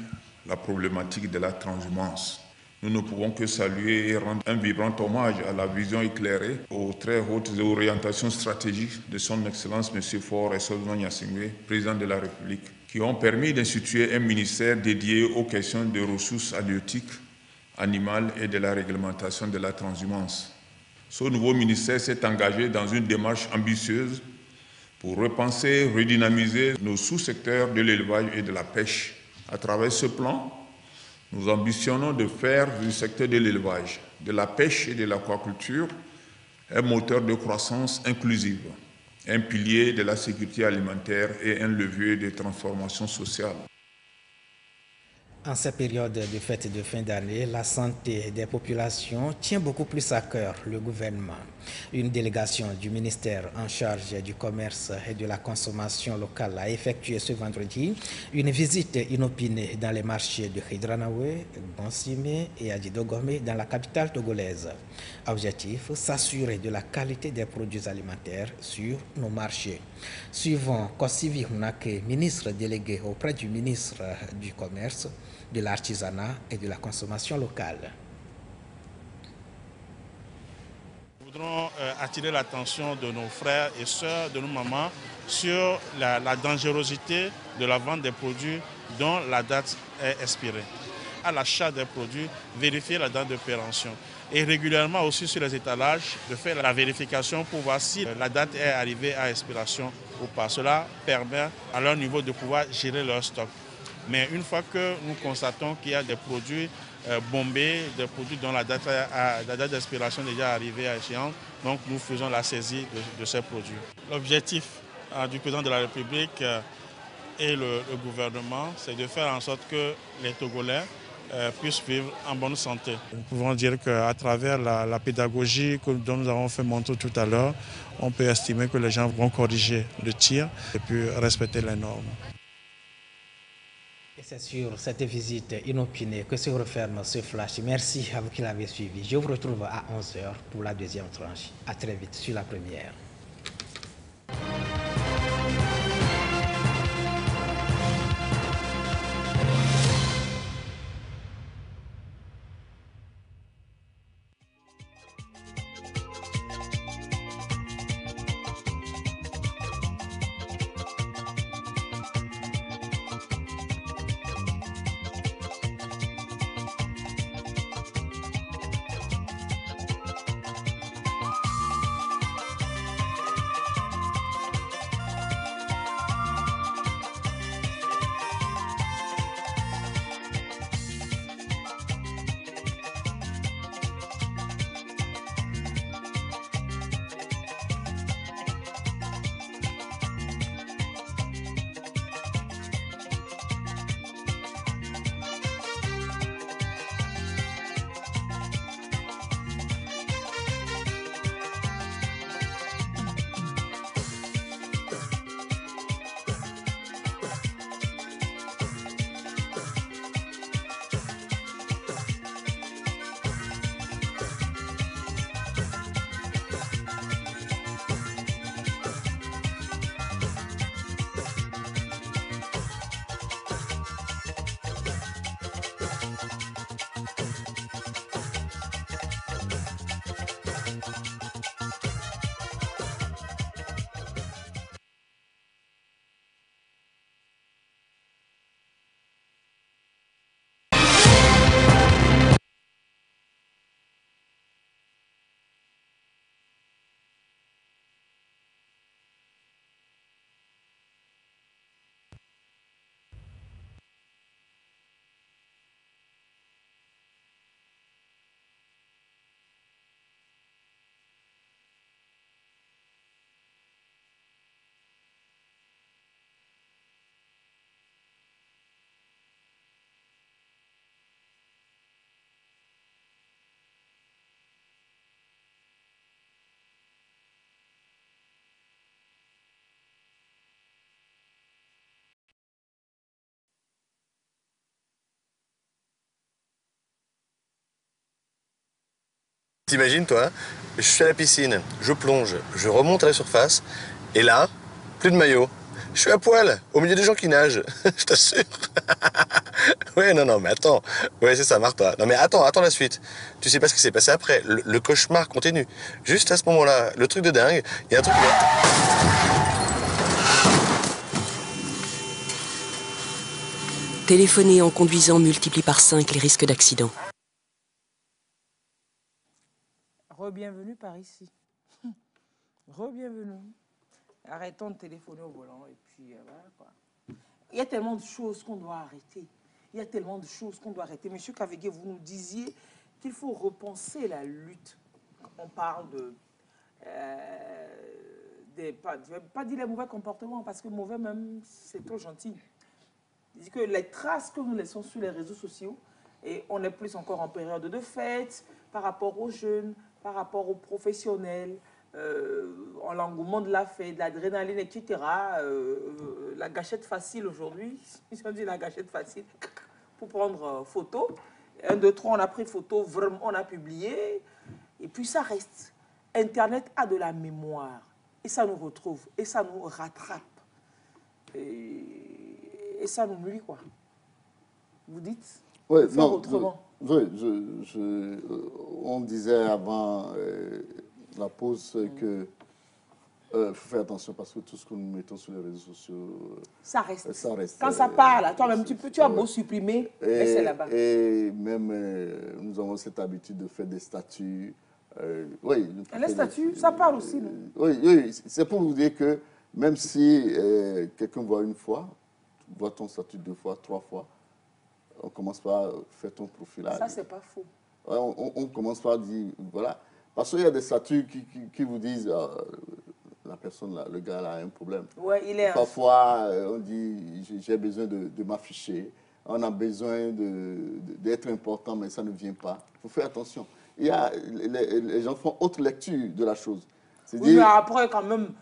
la problématique de la transhumance. Nous ne pouvons que saluer et rendre un vibrant hommage à la vision éclairée, aux très hautes orientations stratégiques de son Excellence M. Faure Essoufou Gnassingbé, président de la République, qui ont permis d'instituer un ministère dédié aux questions de ressources halieutiques, animales et de la réglementation de la transhumance. Ce nouveau ministère s'est engagé dans une démarche ambitieuse pour repenser, redynamiser nos sous-secteurs de l'élevage et de la pêche. À travers ce plan, nous ambitionnons de faire du secteur de l'élevage, de la pêche et de l'aquaculture un moteur de croissance inclusive, un pilier de la sécurité alimentaire et un levier de transformation sociale. En cette période de fête de fin d'année, la santé des populations tient beaucoup plus à cœur le gouvernement. Une délégation du ministère en charge du commerce et de la consommation locale a effectué ce vendredi une visite inopinée dans les marchés de Hidranawe, Bonsime et Adidogome dans la capitale togolaise. Objectif, s'assurer de la qualité des produits alimentaires sur nos marchés. Suivant Kosivi Hunake, ministre délégué auprès du ministre du Commerce, de l'artisanat et de la consommation locale. Nous voudrons attirer l'attention de nos frères et sœurs, de nos mamans, sur la dangerosité de la vente des produits dont la date est expirée. À l'achat des produits, vérifier la date de péremption. Et régulièrement aussi sur les étalages, de faire la vérification pour voir si la date est arrivée à expiration ou pas. Cela permet à leur niveau de pouvoir gérer leur stock. Mais une fois que nous constatons qu'il y a des produits bombés, des produits dont la date d'expiration est déjà arrivée à échéance, donc nous faisons la saisie de ces produits. L'objectif du président de la République et le gouvernement, c'est de faire en sorte que les Togolais puissent vivre en bonne santé. Nous pouvons dire qu'à travers la pédagogie dont nous avons fait montrer tout à l'heure, on peut estimer que les gens vont corriger le tir et puis respecter les normes. Et c'est sur cette visite inopinée que se referme ce flash. Merci à vous qui l'avez suivi. Je vous retrouve à 11h pour la deuxième tranche. À très vite sur la première. T'imagines, toi, je suis à la piscine, je plonge, je remonte à la surface, et là, plus de maillot. Je suis à poil, au milieu des gens qui nagent, je t'assure. Ouais, non, mais attends. Ouais, c'est ça, marre-toi. Non, mais attends la suite. Tu sais pas ce qui s'est passé après. Le cauchemar continue. Juste à ce moment-là, le truc de dingue, il y a un truc... Téléphoner en conduisant multiplie par 5 les risques d'accident. Re-bienvenue par ici. Re-bienvenue. Arrêtons de téléphoner au volant et puis voilà quoi. Il y a tellement de choses qu'on doit arrêter. Il y a tellement de choses qu'on doit arrêter. Monsieur Kavegé, vous nous disiez qu'il faut repenser la lutte. On parle de... je ne vais pas dire les mauvais comportements parce que mauvais même, c'est trop gentil. Il dit que les traces que nous laissons sur les réseaux sociaux, et on est plus encore en période de fête, par rapport aux jeunes, par rapport aux professionnels, en l'engouement de la fête, de l'adrénaline, etc. La gâchette facile aujourd'hui, ils ont dit la gâchette facile, pour prendre photo. 1, 2, 3, on a pris photo, vraiment, on a publié, et puis ça reste. Internet a de la mémoire, et ça nous retrouve, et ça nous rattrape. Et ça nous nuit, quoi. Vous dites? Oui, faire autrement. Oui, on disait avant la pause que faut faire attention parce que tout ce que nous mettons sur les réseaux sociaux, ça reste. Ça reste. Quand ça parle, toi-même, tu as beau supprimer, mais c'est là-bas. Et même, nous avons cette habitude de faire des statuts. Oui, les statuts, ça parle aussi, non? Oui, c'est pour vous dire que même si quelqu'un voit une fois, voit ton statut 2 fois, 3 fois, on commence par faire ton profilage. Ça, c'est pas faux. On commence par dire, voilà. Parce qu'il y a des statuts qui vous disent, la personne, là, le gars là a un problème. Ouais, il est Parfois, on dit, j'ai besoin de m'afficher. On a besoin d'être important, mais ça ne vient pas. Il faut faire attention. Il y a, les gens font autre lecture de la chose. Oui, mais après, quand même,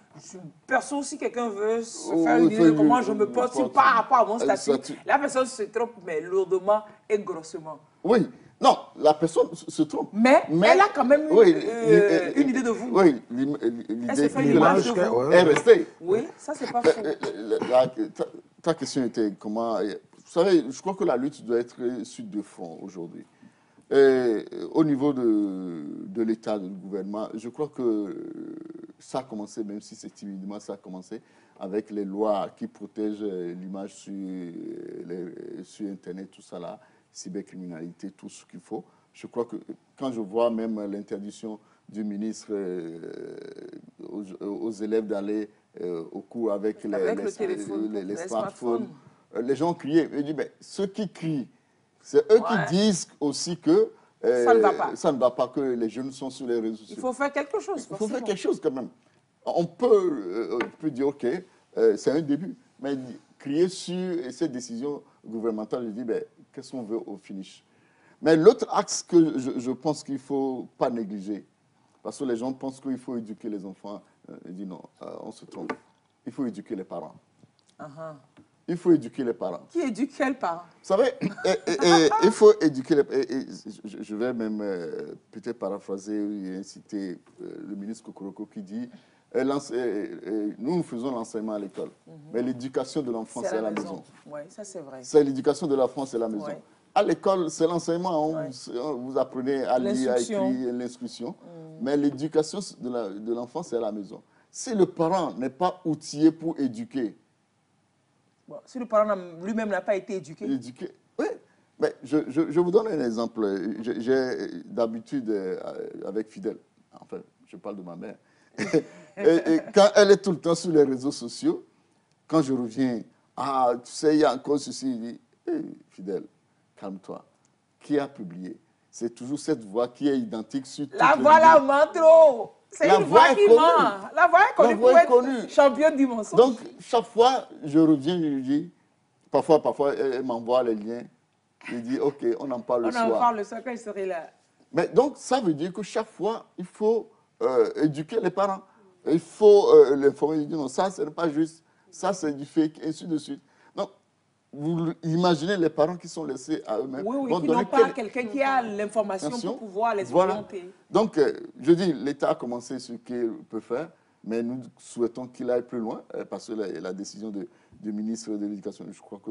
perso, si quelqu'un veut se faire une idée de comment je me porte par rapport à mon statut, la personne se trompe, mais lourdement et grossement. Oui, non, la personne se trompe. Mais elle a quand même une idée de vous. Oui, l'idée de vous est restée. Oui, ça, c'est pas faux. Ta question était comment... Vous savez, je crois que la lutte doit être sur 2 fronts aujourd'hui. Au niveau de l'État, du gouvernement, je crois que ça a commencé, même si c'est timidement, ça a commencé avec les lois qui protègent l'image sur Internet, tout ça là, cybercriminalité, tout ce qu'il faut. Je crois que quand je vois même l'interdiction du ministre aux élèves d'aller au cours avec les smartphones, les gens criaient. Je dis, mais ceux qui crient, c'est eux qui disent aussi que ça ne va pas. Ça ne va pas, que les jeunes sont sur les réseaux sociaux. Il faut faire quelque chose. Il faut faire quelque chose quand même. On peut dire, OK, c'est un début, mais crier sur ces décisions gouvernementales, je dis, ben, qu'est-ce qu'on veut au finish? Mais l'autre axe que je pense qu'il ne faut pas négliger, parce que les gens pensent qu'il faut éduquer les enfants, je dis non, on se trompe. Il faut éduquer les parents. Il faut éduquer les parents. Qui éduque quels parents? Vous savez, il faut éduquer les parents. Je vais même peut-être paraphraser et inciter le ministre Kokoroko qui dit nous faisons l'enseignement à l'école, mais l'éducation de l'enfant, c'est à la maison. Oui, ça c'est vrai. C'est l'éducation de l'enfant, c'est la maison. Ouais. À l'école, c'est l'enseignement. Vous apprenez à lire, à écrire, l'instruction. Mais l'éducation de l'enfant, c'est à la maison. Si le parent n'est pas outillé pour éduquer, bon, si le parent lui-même n'a pas été éduqué. Oui, mais je vous donne un exemple. J'ai d'habitude avec Fidèle, enfin, je parle de ma mère, et quand elle est tout le temps sur les réseaux sociaux, quand je reviens, ah, tu sais, il y a encore ceci, il dit, hey, Fidèle, calme-toi. Qui a publié? C'est toujours cette voix qui est identique sur toutes la voix là ment trop. C'est une voix qui ment. La voix est connue pour être championne du mensonge. Donc, chaque fois, je reviens, je lui dis, parfois, elle m'envoie les liens. Je dis, OK, on en parle le soir. On en parle le soir quand je serai là. Mais donc, ça veut dire que chaque fois, il faut éduquer les parents. Il faut l'informer. Il dit, non, ça, ce n'est pas juste. Ça, c'est du fake, et ainsi de suite. Donc, vous imaginez les parents qui sont laissés à eux-mêmes. Oui, qui n'ont pas quelqu'un qui a l'information pour pouvoir les orienter. Donc, je dis, l'État a commencé ce qu'il peut faire, mais nous souhaitons qu'il aille plus loin, parce que la décision du ministre de l'Éducation, je crois que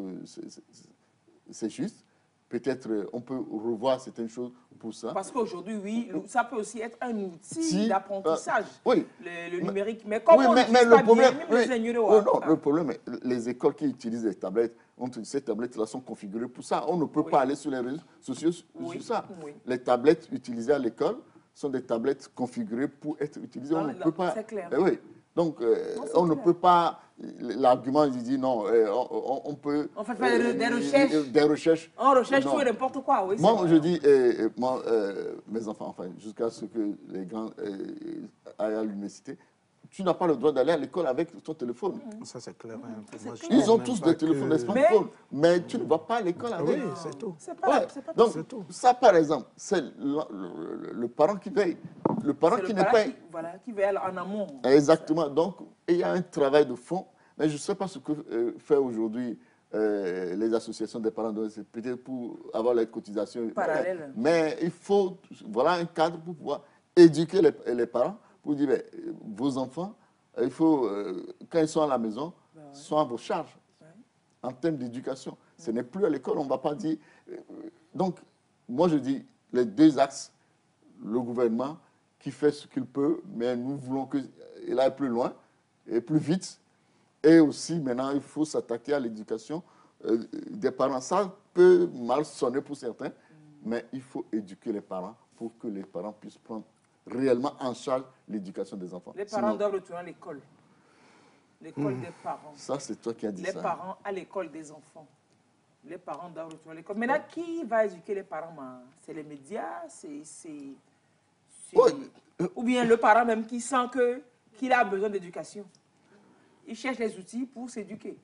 c'est juste. Peut-être on peut revoir certaines choses pour ça. Parce qu'aujourd'hui, oui, ça peut aussi être un outil d'apprentissage, oui, le numérique. Mais comment on mais le problème, le problème, les écoles qui utilisent les tablettes, ces tablettes-là sont configurées pour ça. On ne peut pas aller sur les réseaux sociaux sur ça. Les tablettes utilisées à l'école sont des tablettes configurées pour être utilisées. On ne peut pas. C'est clair. Oui. Donc, on ne peut pas. L'argument, il dit non, on peut. On fait faire des recherches. Des recherches. On recherche tout et n'importe quoi, oui. Moi, je dis, mes enfants, enfin, jusqu'à ce que les grands aillent à l'université, tu n'as pas le droit d'aller à l'école avec ton téléphone. Ça, c'est clair. Hein. Ils ont tous des téléphones, des smartphones, mais tu ne vas pas à l'école avec. Oui, c'est tout. Donc, ça, par exemple, c'est le parent qui veille. Le parent qui n'est pas... qui veille en amont. Exactement. Donc, il y a un travail de fond. Mais je ne sais pas ce que fait aujourd'hui les associations des parents. C'est peut-être pour avoir les cotisations parallèles. Mais il faut un cadre pour pouvoir éduquer les parents, pour dire, vos enfants, il faut, quand ils sont à la maison, soient à vos charges en termes d'éducation. Ce n'est plus à l'école, on ne va pas dire... Donc, moi je dis, les 2 axes, le gouvernement qui fait ce qu'il peut, mais nous voulons qu'il aille plus loin et plus vite. Et aussi, maintenant, il faut s'attaquer à l'éducation des parents. Ça peut mal sonner pour certains, mais il faut éduquer les parents pour que les parents puissent prendre réellement en charge l'éducation des enfants. Les parents doivent retourner à l'école. L'école des parents. Ça, c'est toi qui as dit ça. Les parents à l'école des enfants. Les parents doivent retourner à l'école. Maintenant, qui va éduquer les parents? C'est les médias, ou bien le parent même qui sent qu'il a besoin d'éducation. Il cherche les outils pour s'éduquer.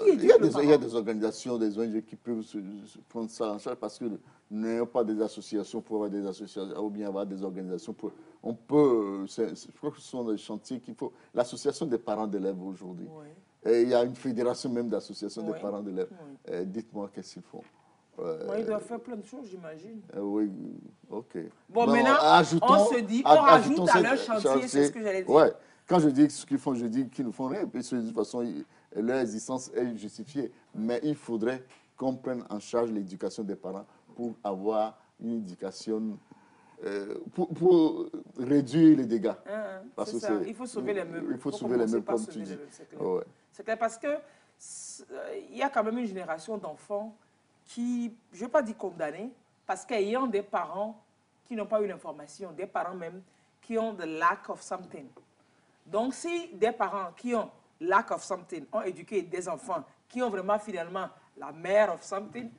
Il y a des organisations, des ONG qui peuvent se prendre ça en charge parce que nous n'avons pas des associations pour avoir des associations ou bien avoir des organisations. On peut, je crois que ce sont des chantiers qu'il faut. L'association des parents d'élèves aujourd'hui. Et il y a une fédération même d'associations des parents d'élèves. Dites-moi qu'est-ce qu'ils font. Ils doivent faire plein de choses, j'imagine. Oui, ok. Bon, maintenant, on se dit, on rajoute à leur chantier, c'est ce que j'allais dire. Ouais. Quand je dis ce qu'ils font, je dis qu'ils ne font rien. Puis de toute façon, leur existence est justifiée. Mais il faudrait qu'on prenne en charge l'éducation des parents pour avoir une éducation, pour réduire les dégâts. Parce que il faut sauver les meubles. Il faut sauver les meubles, comme tu dis. C'est clair, parce qu'il y a quand même une génération d'enfants qui, je ne vais pas dire condamnés, parce qu'ayant des parents qui n'ont pas eu l'information, des parents même qui ont the lack of something. Donc, si des parents qui ont lack of something ont éduqué des enfants qui ont vraiment finalement la mère of something,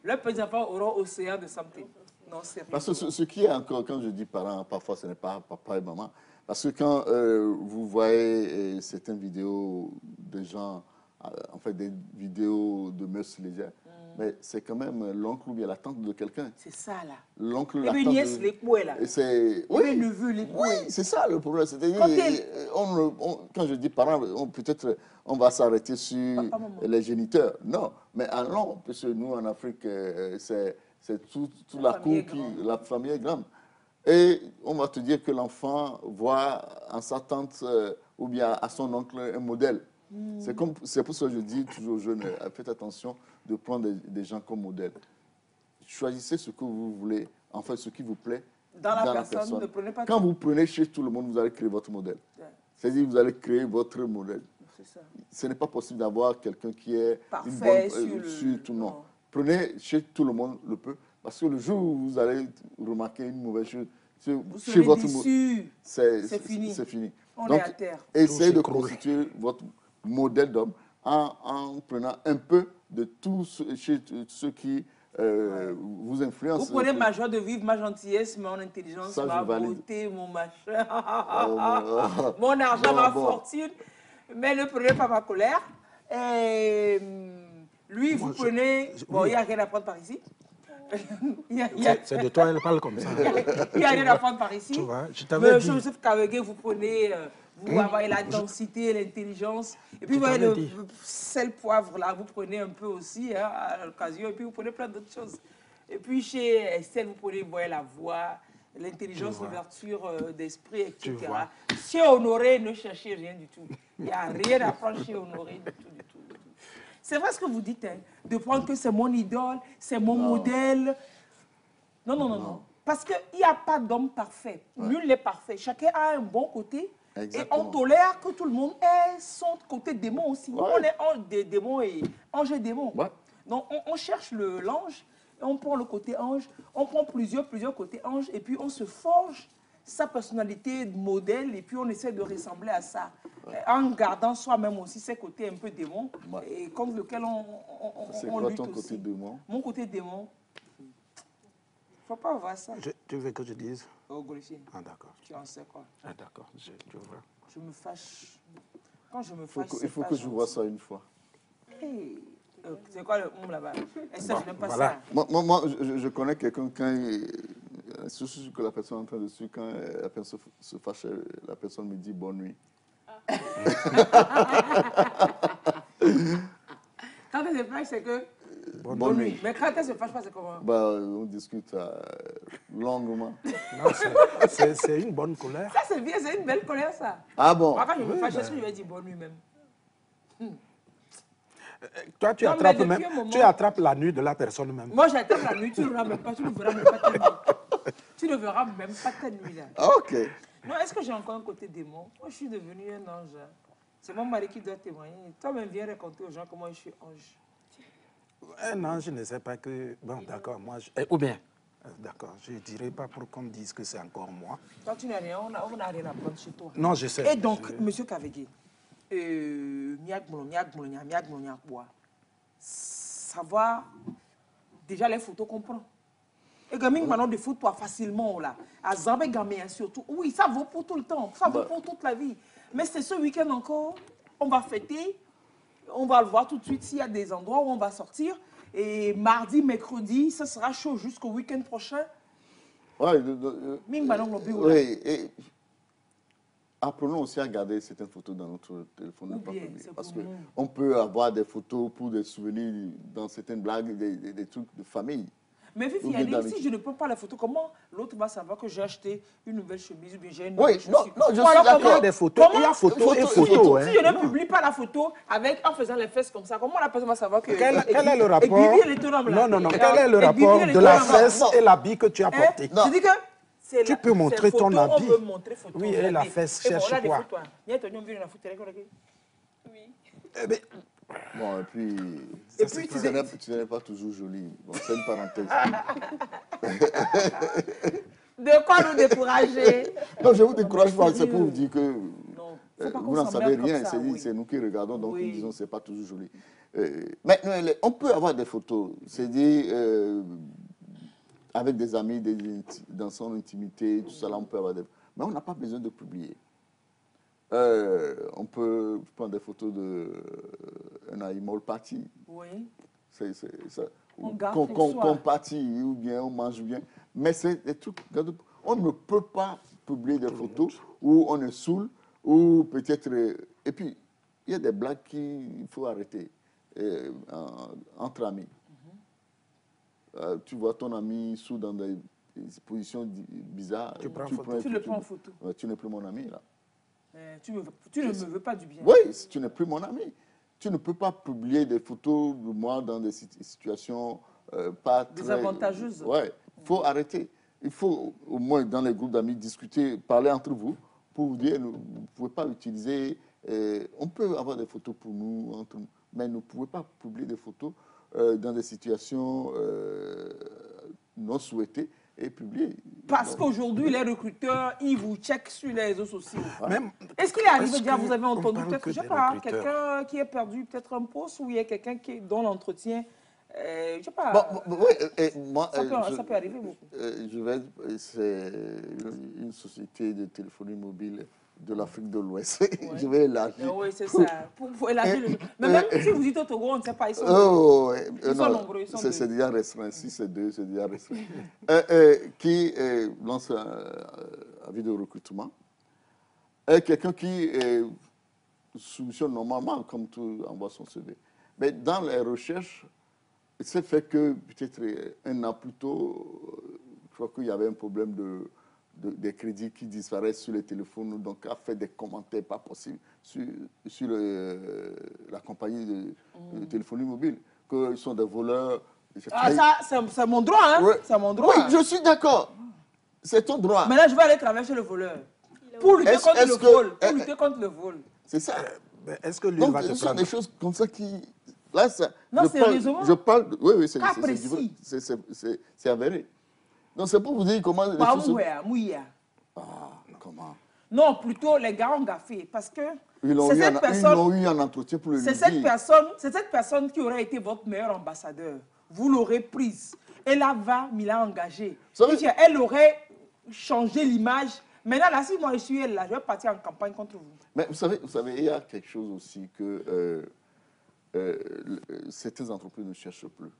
leurs petits-enfants auront océan de something. Non, c'est parce que ce qui est encore, quand je dis parents, parfois ce n'est pas papa et maman, parce que quand vous voyez certaines vidéos de gens, en fait des vidéos de mœurs légères, mais c'est quand même l'oncle ou bien la tante de quelqu'un. C'est ça, là. L'oncle, la tante. Nièce, les couets, là. Oui, neveu, les couets. Oui, c'est ça le problème. C'est-à-dire, quand je dis parents, peut-être on va s'arrêter sur les géniteurs. Non, mais allons, parce que nous, en Afrique, c'est toute la cour, la famille est grande. Et on va te dire que l'enfant voit en sa tante ou bien à son oncle un modèle. C'est pour ça que je dis toujours aux jeunes, faites attention de prendre des gens comme modèle. Choisissez ce que vous voulez, en fait ce qui vous plaît dans la personne. Ne prenez pas quand vous prenez chez tout le monde, vous allez créer votre modèle. C'est-à-dire vous allez créer votre modèle. Ça. Ce n'est pas possible d'avoir quelqu'un qui est parfait sur tout. Non. Prenez chez tout le monde le peu, parce que le jour où vous allez remarquer une mauvaise chose, chez votre modèle, c'est fini. On donc, est à terre. Essayez de constituer votre modèle d'homme en prenant un peu de tout chez ceux qui vous influencent. Vous prenez ma joie de vivre, ma gentillesse, mon intelligence, ma beauté, mon machin, mon argent, ma fortune, mais ne prenez pas ma colère. Et lui, vous prenez... Bon, il n'y a rien à prendre par ici. C'est de toi, elle parle comme ça. Il n'y a rien à prendre par ici. Tu vois, je t'avais dit. Joseph Kawege, vous Vous avez la densité, l'intelligence. Et puis, vous voyez le sel, poivre, là, vous prenez un peu aussi hein, à l'occasion. Et puis, vous prenez plein d'autres choses. Et puis, chez Estelle, vous prenez, vous voyez la voix, l'intelligence, l'ouverture d'esprit, etc. Chez Honoré, ne cherchez rien du tout. Il n'y a rien à prendre chez Honoré du tout. C'est vrai ce que vous dites, hein, de prendre que c'est mon idole, c'est mon modèle. Non. Parce qu'il n'y a pas d'homme parfait. Nul n'est parfait. Chacun a un bon côté. Exactement. Et on tolère que tout le monde ait son côté démon aussi. On est ange des démons et ange et démon. Donc on cherche l'ange, on prend le côté ange, on prend plusieurs côtés ange et puis on se forge sa personnalité de modèle et puis on essaie de ressembler à ça. En gardant soi-même aussi ses côtés un peu démons et contre lequel on lutte ton côté démon? Mon côté démon. Faut pas voir ça. Tu veux que je dise? Oh, Golifier. Ah, d'accord. Tu en sais quoi? Ah, d'accord, je vois. Je me fâche. Quand je me fâche, il faut que je vois ça une fois. Hey. C'est quoi le là-bas? Et ça, je n'aime pas ça. Moi, je connais quelqu'un quand surtout que la personne est en train de suivre, quand la personne se fâche, la personne me dit bonne nuit. Quand elle se fâche, c'est que bonne nuit. Mais quand elle se fâche pas, c'est comment? On discute longuement. Non, c'est une bonne colère. Ça, c'est bien, c'est une belle colère, ça. Ah bon? Moi, quand je me fâche, est-ce que je vais dire bonne nuit même? Toi, tu attrapes même, tu attrapes la nuit de la personne même. Moi, j'attrape la nuit, tu ne verras même pas, tu ne verras même pas ta nuit. Tu ne verras même pas ta nuit, là. Ok. Non, est-ce que j'ai encore un côté démon? Moi, je suis devenue un ange. C'est mon mari qui doit témoigner. Toi-même, viens raconter aux gens comment je suis ange. Un ange ne sait pas que... Bon, d'accord, moi... Ou bien, d'accord, je ne dirais pas pour qu'on dise que c'est encore moi. Toi, tu n'as rien, on n'a rien à prendre chez toi. Non, je sais. Et donc, monsieur Kavegui, savoir déjà les photos qu'on prend. Et gaming maintenant des photos facilement là. À Zambé gamin surtout. Oui, ça vaut pour tout le temps, ça vaut pour toute la vie. Mais c'est ce week-end encore, on va fêter, on va le voir tout de suite s'il y a des endroits où on va sortir. Et mardi, mercredi, ça sera chaud jusqu'au week-end prochain. Oui, apprenons aussi à garder certaines photos dans notre téléphone. Parce qu'on peut avoir des photos pour des souvenirs dans certaines blagues, des trucs de famille. Mais Fifi, si je ne prends pas la photo, comment l'autre va savoir que j'ai acheté une nouvelle chemise ou bien j'ai une nouvelle chaussure? Non, je suis d'accord. Des photos, il y a photo et photo. Si je ne publie pas la photo en faisant les fesses comme ça, comment la personne va savoir que... Quel est le rapport? Non. Quel est le rapport de la fesse et l'habit que tu as porté? Je dis que... Tu peux montrer ton habit. Oui, et la fesse cherche quoi? Oui. Bon, et puis tu n'es pas toujours jolie. Bon, c'est une parenthèse. De quoi nous décourager? Non, je ne vous décourage pas, c'est pour vous dire que vous n'en savez rien. C'est nous qui regardons, donc nous disons que ce n'est pas toujours joli. Mais on peut avoir des photos, c'est-à-dire avec des amis, dans son intimité, tout ça, là, on peut avoir des... Mais on n'a pas besoin de publier. On peut prendre des photos d'un animal party. Oui. Qu'on partit ou bien on mange bien. Mais c'est des trucs. On ne peut pas publier des photos où on est saoul ou peut-être. Et puis, il y a des blagues qu'il faut arrêter entre amis. Tu vois ton ami saoul dans des positions bizarres. Tu le prends en photo. Tu n'es plus mon ami, là. Tu ne me veux pas du bien. Oui, tu n'es plus mon ami. Tu ne peux pas publier des photos de moi dans des situations pas très... désavantageuses. Oui, il faut arrêter. Il faut, au moins dans les groupes d'amis, discuter, parler entre vous pour vous dire, vous ne pouvez pas utiliser... on peut avoir des photos pour nous, entre nous, mais vous ne pouvez pas publier des photos dans des situations non souhaitées. Et publier. Parce qu'aujourd'hui, les recruteurs, ils vous checkent sur les réseaux sociaux. Est-ce qu'il est arrivé déjà, vous avez entendu peut-être, je ne sais pas, quelqu'un qui a perdu peut-être un poste ou il y a quelqu'un dont l'entretien, je ne sais pas. Ça peut arriver beaucoup. C'est une société de téléphonie mobile de l'Afrique de l'Ouest. Je vais élargir. Oui, c'est ça. Pour élargir mais même si vous dites au Togo, on ne sait pas, ils sont nombreux. C'est déjà restreint. Si c'est deux, c'est déjà restreint. Qui lance un avis de recrutement. est quelqu'un qui est sous mission normalement, comme tout envoie son CV. Mais dans les recherches, c'est fait que peut-être un an plus tôt, je crois qu'il y avait un problème des crédits qui disparaissent sur les téléphones, donc a fait des commentaires pas possibles sur la compagnie de téléphonie mobile, qu'ils sont des voleurs. Ah, ça, c'est mon droit, hein? Ouais. C'est mon droit. Oui, je suis d'accord. C'est ton droit. Maintenant, je vais aller travailler chez le voleur. Pour lutter contre le vol. Pour lutter contre le vol. C'est ça. Est-ce que lui donc, va te ce sont prendre? des choses comme ça qui... Là, ça, non, sérieusement. Je parle... Oui, c'est avéré. Donc, c'est pour vous dire comment... Comment? Non, plutôt, les gars ont gaffé. Parce que ils ont eu un entretien pour le dire. C'est cette personne qui aurait été votre meilleur ambassadeur. Vous l'aurez prise. Et là, il l'a engagée. Elle aurait changé l'image. Maintenant, là, si moi je suis elle, là, je vais partir en campagne contre vous. Mais vous savez, il y a quelque chose aussi que certaines entreprises ne cherchent plus.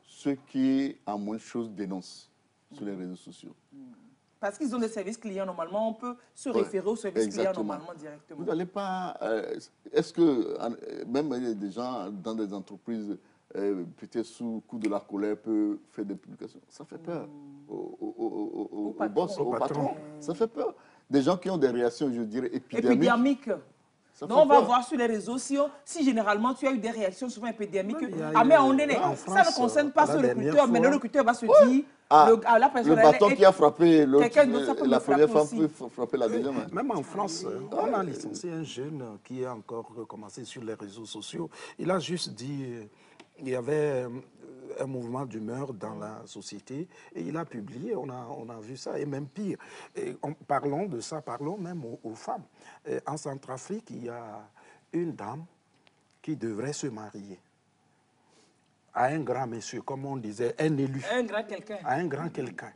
Ceux qui, en moins de choses, dénoncent sur les réseaux sociaux. Parce qu'ils ont des services clients, normalement, on peut se référer aux services clients normalement directement. Vous n'allez pas... Est-ce que même des gens dans des entreprises, peut-être sous coup de la colère, peuvent faire des publications? Ça fait peur au boss, au patron. Ça fait peur. Des gens qui ont des réactions, je dirais, épidémiques. Donc, on va voir sur les réseaux, si généralement tu as eu des réactions souvent épidémiques. Ah, mais ça ne concerne pas ce recruteur, mais le recruteur va se dire... le bâton qui a frappé la première femme peut frapper la deuxième. Même en France, on a licencié un jeune qui a encore recommencé sur les réseaux sociaux. Il a juste dit il y avait un mouvement d'humeur dans la société et il a publié, on a vu ça, et même pire. Parlons de ça, parlons même aux femmes. En Centrafrique, il y a une dame qui devrait se marier à un grand monsieur, comme on disait, un élu. Un grand quelqu'un. À un grand quelqu'un.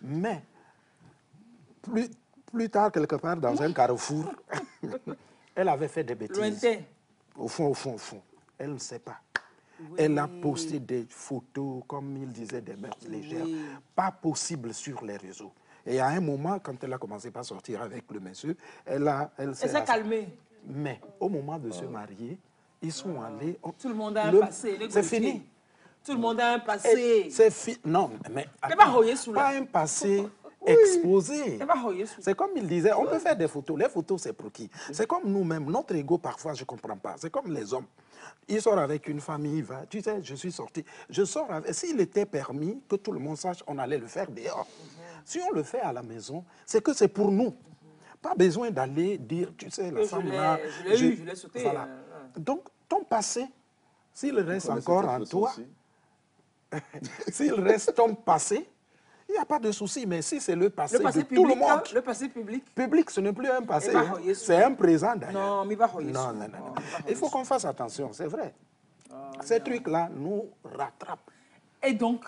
Mais, plus tard, quelque part, dans un carrefour, elle avait fait des bêtises. Lointain. Au fond. Elle ne sait pas. Oui. Elle a posté des photos, comme il disait, des mœurs légères. Pas possible sur les réseaux. Et à un moment, quand elle a commencé à sortir avec le monsieur, elle s'est calmée. Mais, au moment de se marier, ils sont allés... Tout le monde a un passé. C'est fini. Tout le monde a un passé. C'est fini. Non, mais... Pas un passé exposé. C'est comme il disait, on peut faire des photos. Les photos, c'est pour qui? C'est comme nous-mêmes. Notre ego, parfois, je ne comprends pas. C'est comme les hommes. Il sort avec une famille, il va. Tu sais, je suis sorti. Je sors avec... S'il était permis que tout le monde sache, on allait le faire dehors. Si on le fait à la maison, c'est que c'est pour nous. Pas besoin d'aller dire, tu sais, la femme là... Je l'ai sauté. Voilà. Donc, ton passé, s'il reste encore en toi, s'il reste ton passé, il n'y a pas de souci. Mais si c'est le passé de tout le monde... Le passé public. Public, ce n'est plus un passé. C'est un présent d'ailleurs. Non, mais pas non. Il faut qu'on fasse attention, c'est vrai. Ces trucs-là nous rattrapent. Et donc,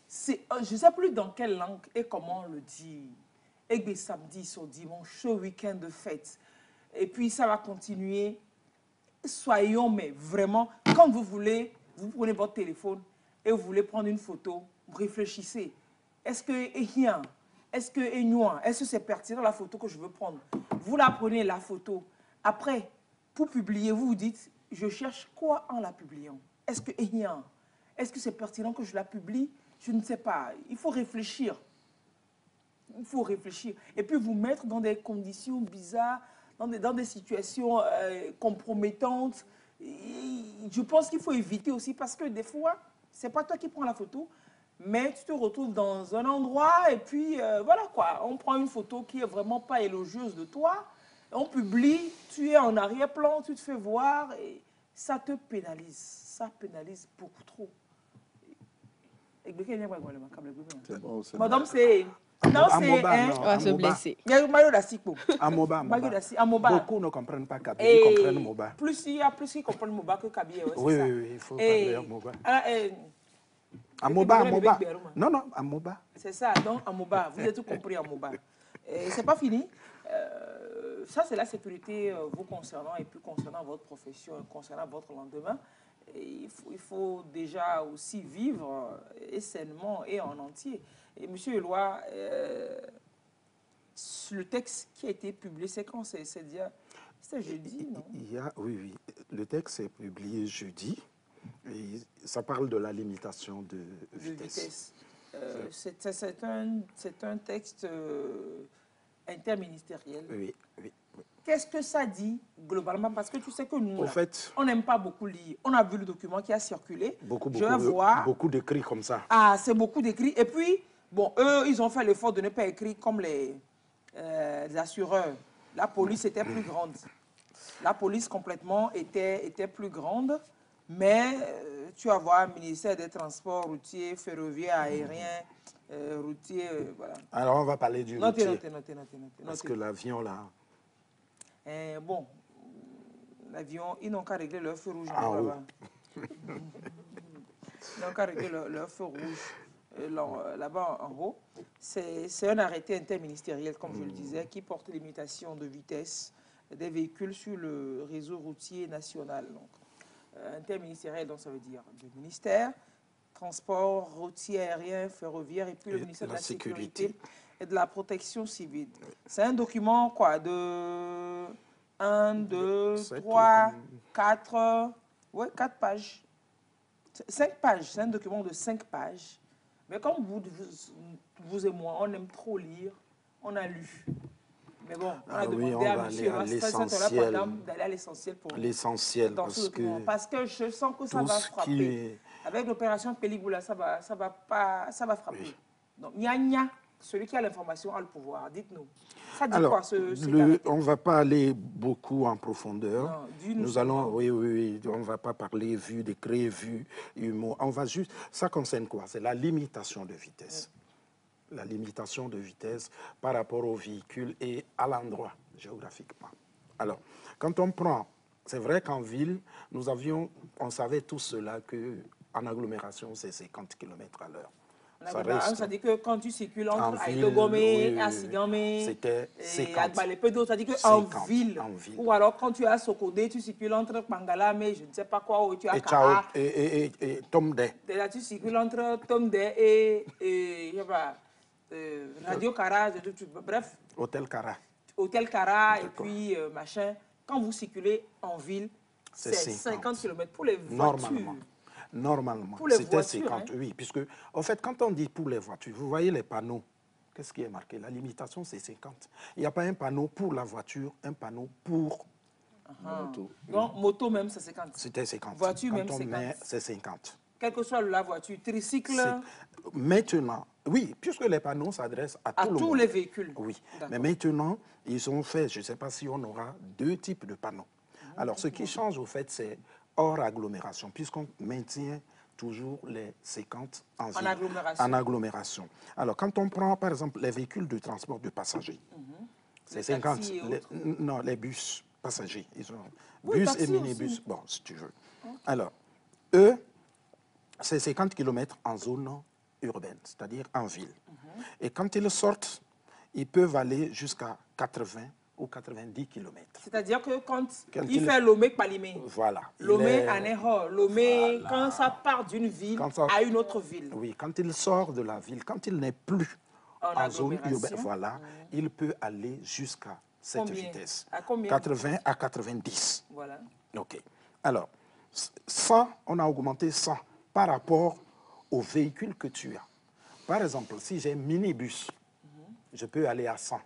je ne sais plus dans quelle langue et comment on le dit. Et des samedis, sur dimanche, ce week-end de fête. Et puis, ça va continuer. Soyons, mais vraiment, quand vous voulez, vous prenez votre téléphone et vous voulez prendre une photo, vous réfléchissez. Est-ce que rien? Est-ce que est-ce que c'est pertinent la photo que je veux prendre? Vous la prenez, la photo. Après, pour publier, vous vous dites, je cherche quoi en la publiant? Est-ce que rien? Est-ce que c'est pertinent que je la publie? Je ne sais pas. Il faut réfléchir. Il faut réfléchir. Et puis vous mettre dans des conditions bizarres, dans des situations compromettantes. Je pense qu'il faut éviter aussi parce que des fois, ce n'est pas toi qui prends la photo, mais tu te retrouves dans un endroit et puis voilà quoi. On prend une photo qui n'est vraiment pas élogieuse de toi, on publie, tu es en arrière-plan, tu te fais voir et ça te pénalise. Ça pénalise beaucoup trop. Madame, c'est... Non, c'est on va se blesser. Amoba. Beaucoup ne comprennent pas Kabi, ils comprennent Moba. Plus ils comprennent Moba que Kabi. Oui, il faut parler Moba. Amoba. Non, Amoba. C'est ça, donc Amoba. Vous avez tout compris, Amoba. C'est pas fini. Ça, c'est la sécurité vous concernant et puis concernant votre profession, concernant votre lendemain. Et il faut déjà aussi vivre et sainement et en entier. Et M. Eloi, le texte qui a été publié, c'est quand? C'est jeudi, non? Oui. Le texte est publié jeudi. Et ça parle de la limitation de vitesse. C'est un texte interministériel. Oui. Qu'est-ce que ça dit globalement? Parce que tu sais que nous, fait, on n'aime pas beaucoup lire. On a vu le document qui a circulé. Beaucoup d'écrits comme ça. Ah, c'est beaucoup d'écrits. Et puis, bon, eux, ils ont fait l'effort de ne pas écrire comme les assureurs. La police était plus grande. La police complètement était plus grande. Mais tu vas voir, ministère des Transports routiers, ferroviaires, aériens, routiers, voilà. Alors, on va parler du routier. Notez. Parce que l'avion, là... bon, l'avion, ils n'ont qu'à régler leur feu rouge. Là-bas. Ils n'ont qu'à régler leur feu rouge là-bas en haut. C'est un arrêté interministériel, comme je le disais, qui porte limitation de vitesse des véhicules sur le réseau routier national. Donc, interministériel, donc ça veut dire le ministère, transport routier, aérien, ferroviaire, et puis le ministère de la Sécurité et de la Protection civile. C'est un document, quoi, de 1, 2, 3, 4, 4 pages. 5 pages, c'est un document de 5 pages. Mais comme vous et moi, on aime trop lire, on a lu. Mais bon, on a demandé à monsieur d'aller à l'essentiel pour l'essentiel, parce que je sens que ça va frapper. Avec l'opération Pelligoula, ça va frapper. Oui. Donc, gna, celui qui a l'information a le pouvoir. Dites-nous. Ça dit quoi, on ne va pas aller beaucoup en profondeur. Non, nous allons, oui, on ne va pas parler vue, décret, vue, humour. On va juste, ça concerne quoi? C'est la limitation de vitesse. La limitation de vitesse par rapport au véhicule et à l'endroit géographiquement. Alors, quand on prend, c'est vrai qu'en ville, on savait tout cela qu'en agglomération, c'est 50 km à l'heure. Ça dit que quand tu circules entre Aïdogomé, Asigame, c'était et Agbalepédo, ça dit qu'en ville. Ou alors quand tu es à Sokodé, tu circules entre Pangalame, je ne sais pas quoi, ou tu as Kara. Et Tomde. Là, tu circules entre Tomde et Radio Kara, bref. Hôtel Kara. Hôtel Kara, et puis machin. Quand vous circulez en ville, c'est 50 km pour les voitures. Normalement, c'était 50, oui, puisque, en fait, quand on dit pour les voitures, vous voyez les panneaux, qu'est-ce qui est marqué? La limitation, c'est 50. Il n'y a pas un panneau pour la voiture, un panneau pour moto. Donc, moto même, c'est 50. C'était 50. Voiture même, c'est 50. Quelle que soit la voiture, tricycle... Maintenant, oui, puisque les panneaux s'adressent à tous les véhicules. Oui, mais maintenant, ils ont fait, je ne sais pas si on aura 2 types de panneaux. Alors, ce qui change, au fait, c'est hors agglomération, puisqu'on maintient toujours les 50 en ville, en agglomération. Alors, quand on prend, par exemple, les véhicules de transport de passagers, c'est 50. Non, les bus passagers. Ils ont bus et minibus, bon, si tu veux. Alors, eux, c'est 50 km en zone urbaine, c'est-à-dire en ville. Et quand ils sortent, ils peuvent aller jusqu'à 80 ou 90 km. C'est-à-dire que quand il fait Lomé-Palimé, voilà, Lomé-Anéro, Lomé, voilà. Quand ça part d'une ville à une autre ville. Oui, quand il sort de la ville, quand il n'est plus en zone urbaine, voilà, il peut aller jusqu'à cette vitesse. À combien? 80 à 90. Voilà. OK. Alors, 100, on a augmenté 100 par rapport au véhicule que tu as. Par exemple, si j'ai un minibus, je peux aller à 100.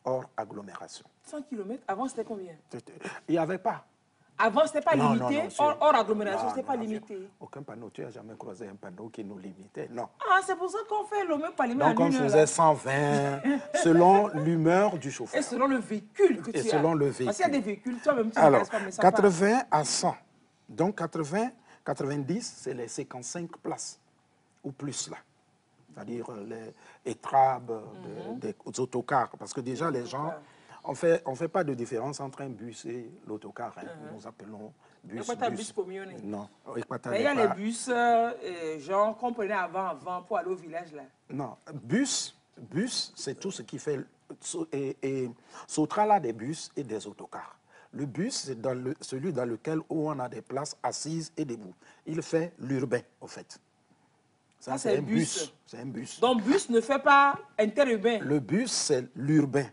Hors agglomération. 100 km, avant c'était combien? Il n'y avait pas. Avant c'était pas limité, hors agglomération c'était pas limité. Aucun panneau, tu n'as jamais croisé un panneau qui nous limitait, non. Ah, c'est pour ça qu'on fait le même palimé. Donc on faisait 120 selon l'humeur du chauffeur. Et selon le véhicule que tu as. Et selon le véhicule. Parce qu'il y a des véhicules, toi-même tu ne passes pas, mais ça 80 à 100. Donc 80, 90, c'est les 55 places ou plus là. C'est-à-dire les étrabes des autocars. Parce que déjà, les gens, on fait pas de différence entre un bus et l'autocar. Nous appelons bus. Bus communal. Non. Mais il y a les bus, genre, qu'on prenait avant pour aller au village, là. Non. Bus, c'est tout ce qui fait... Et Sotra, des bus et des autocars. Le bus, c'est celui dans lequel on a des places assises et debout. Il fait l'urbain, au fait. Ça, c'est un bus. C'est un bus. Donc, bus ne fait pas interurbain. Le bus, c'est l'urbain.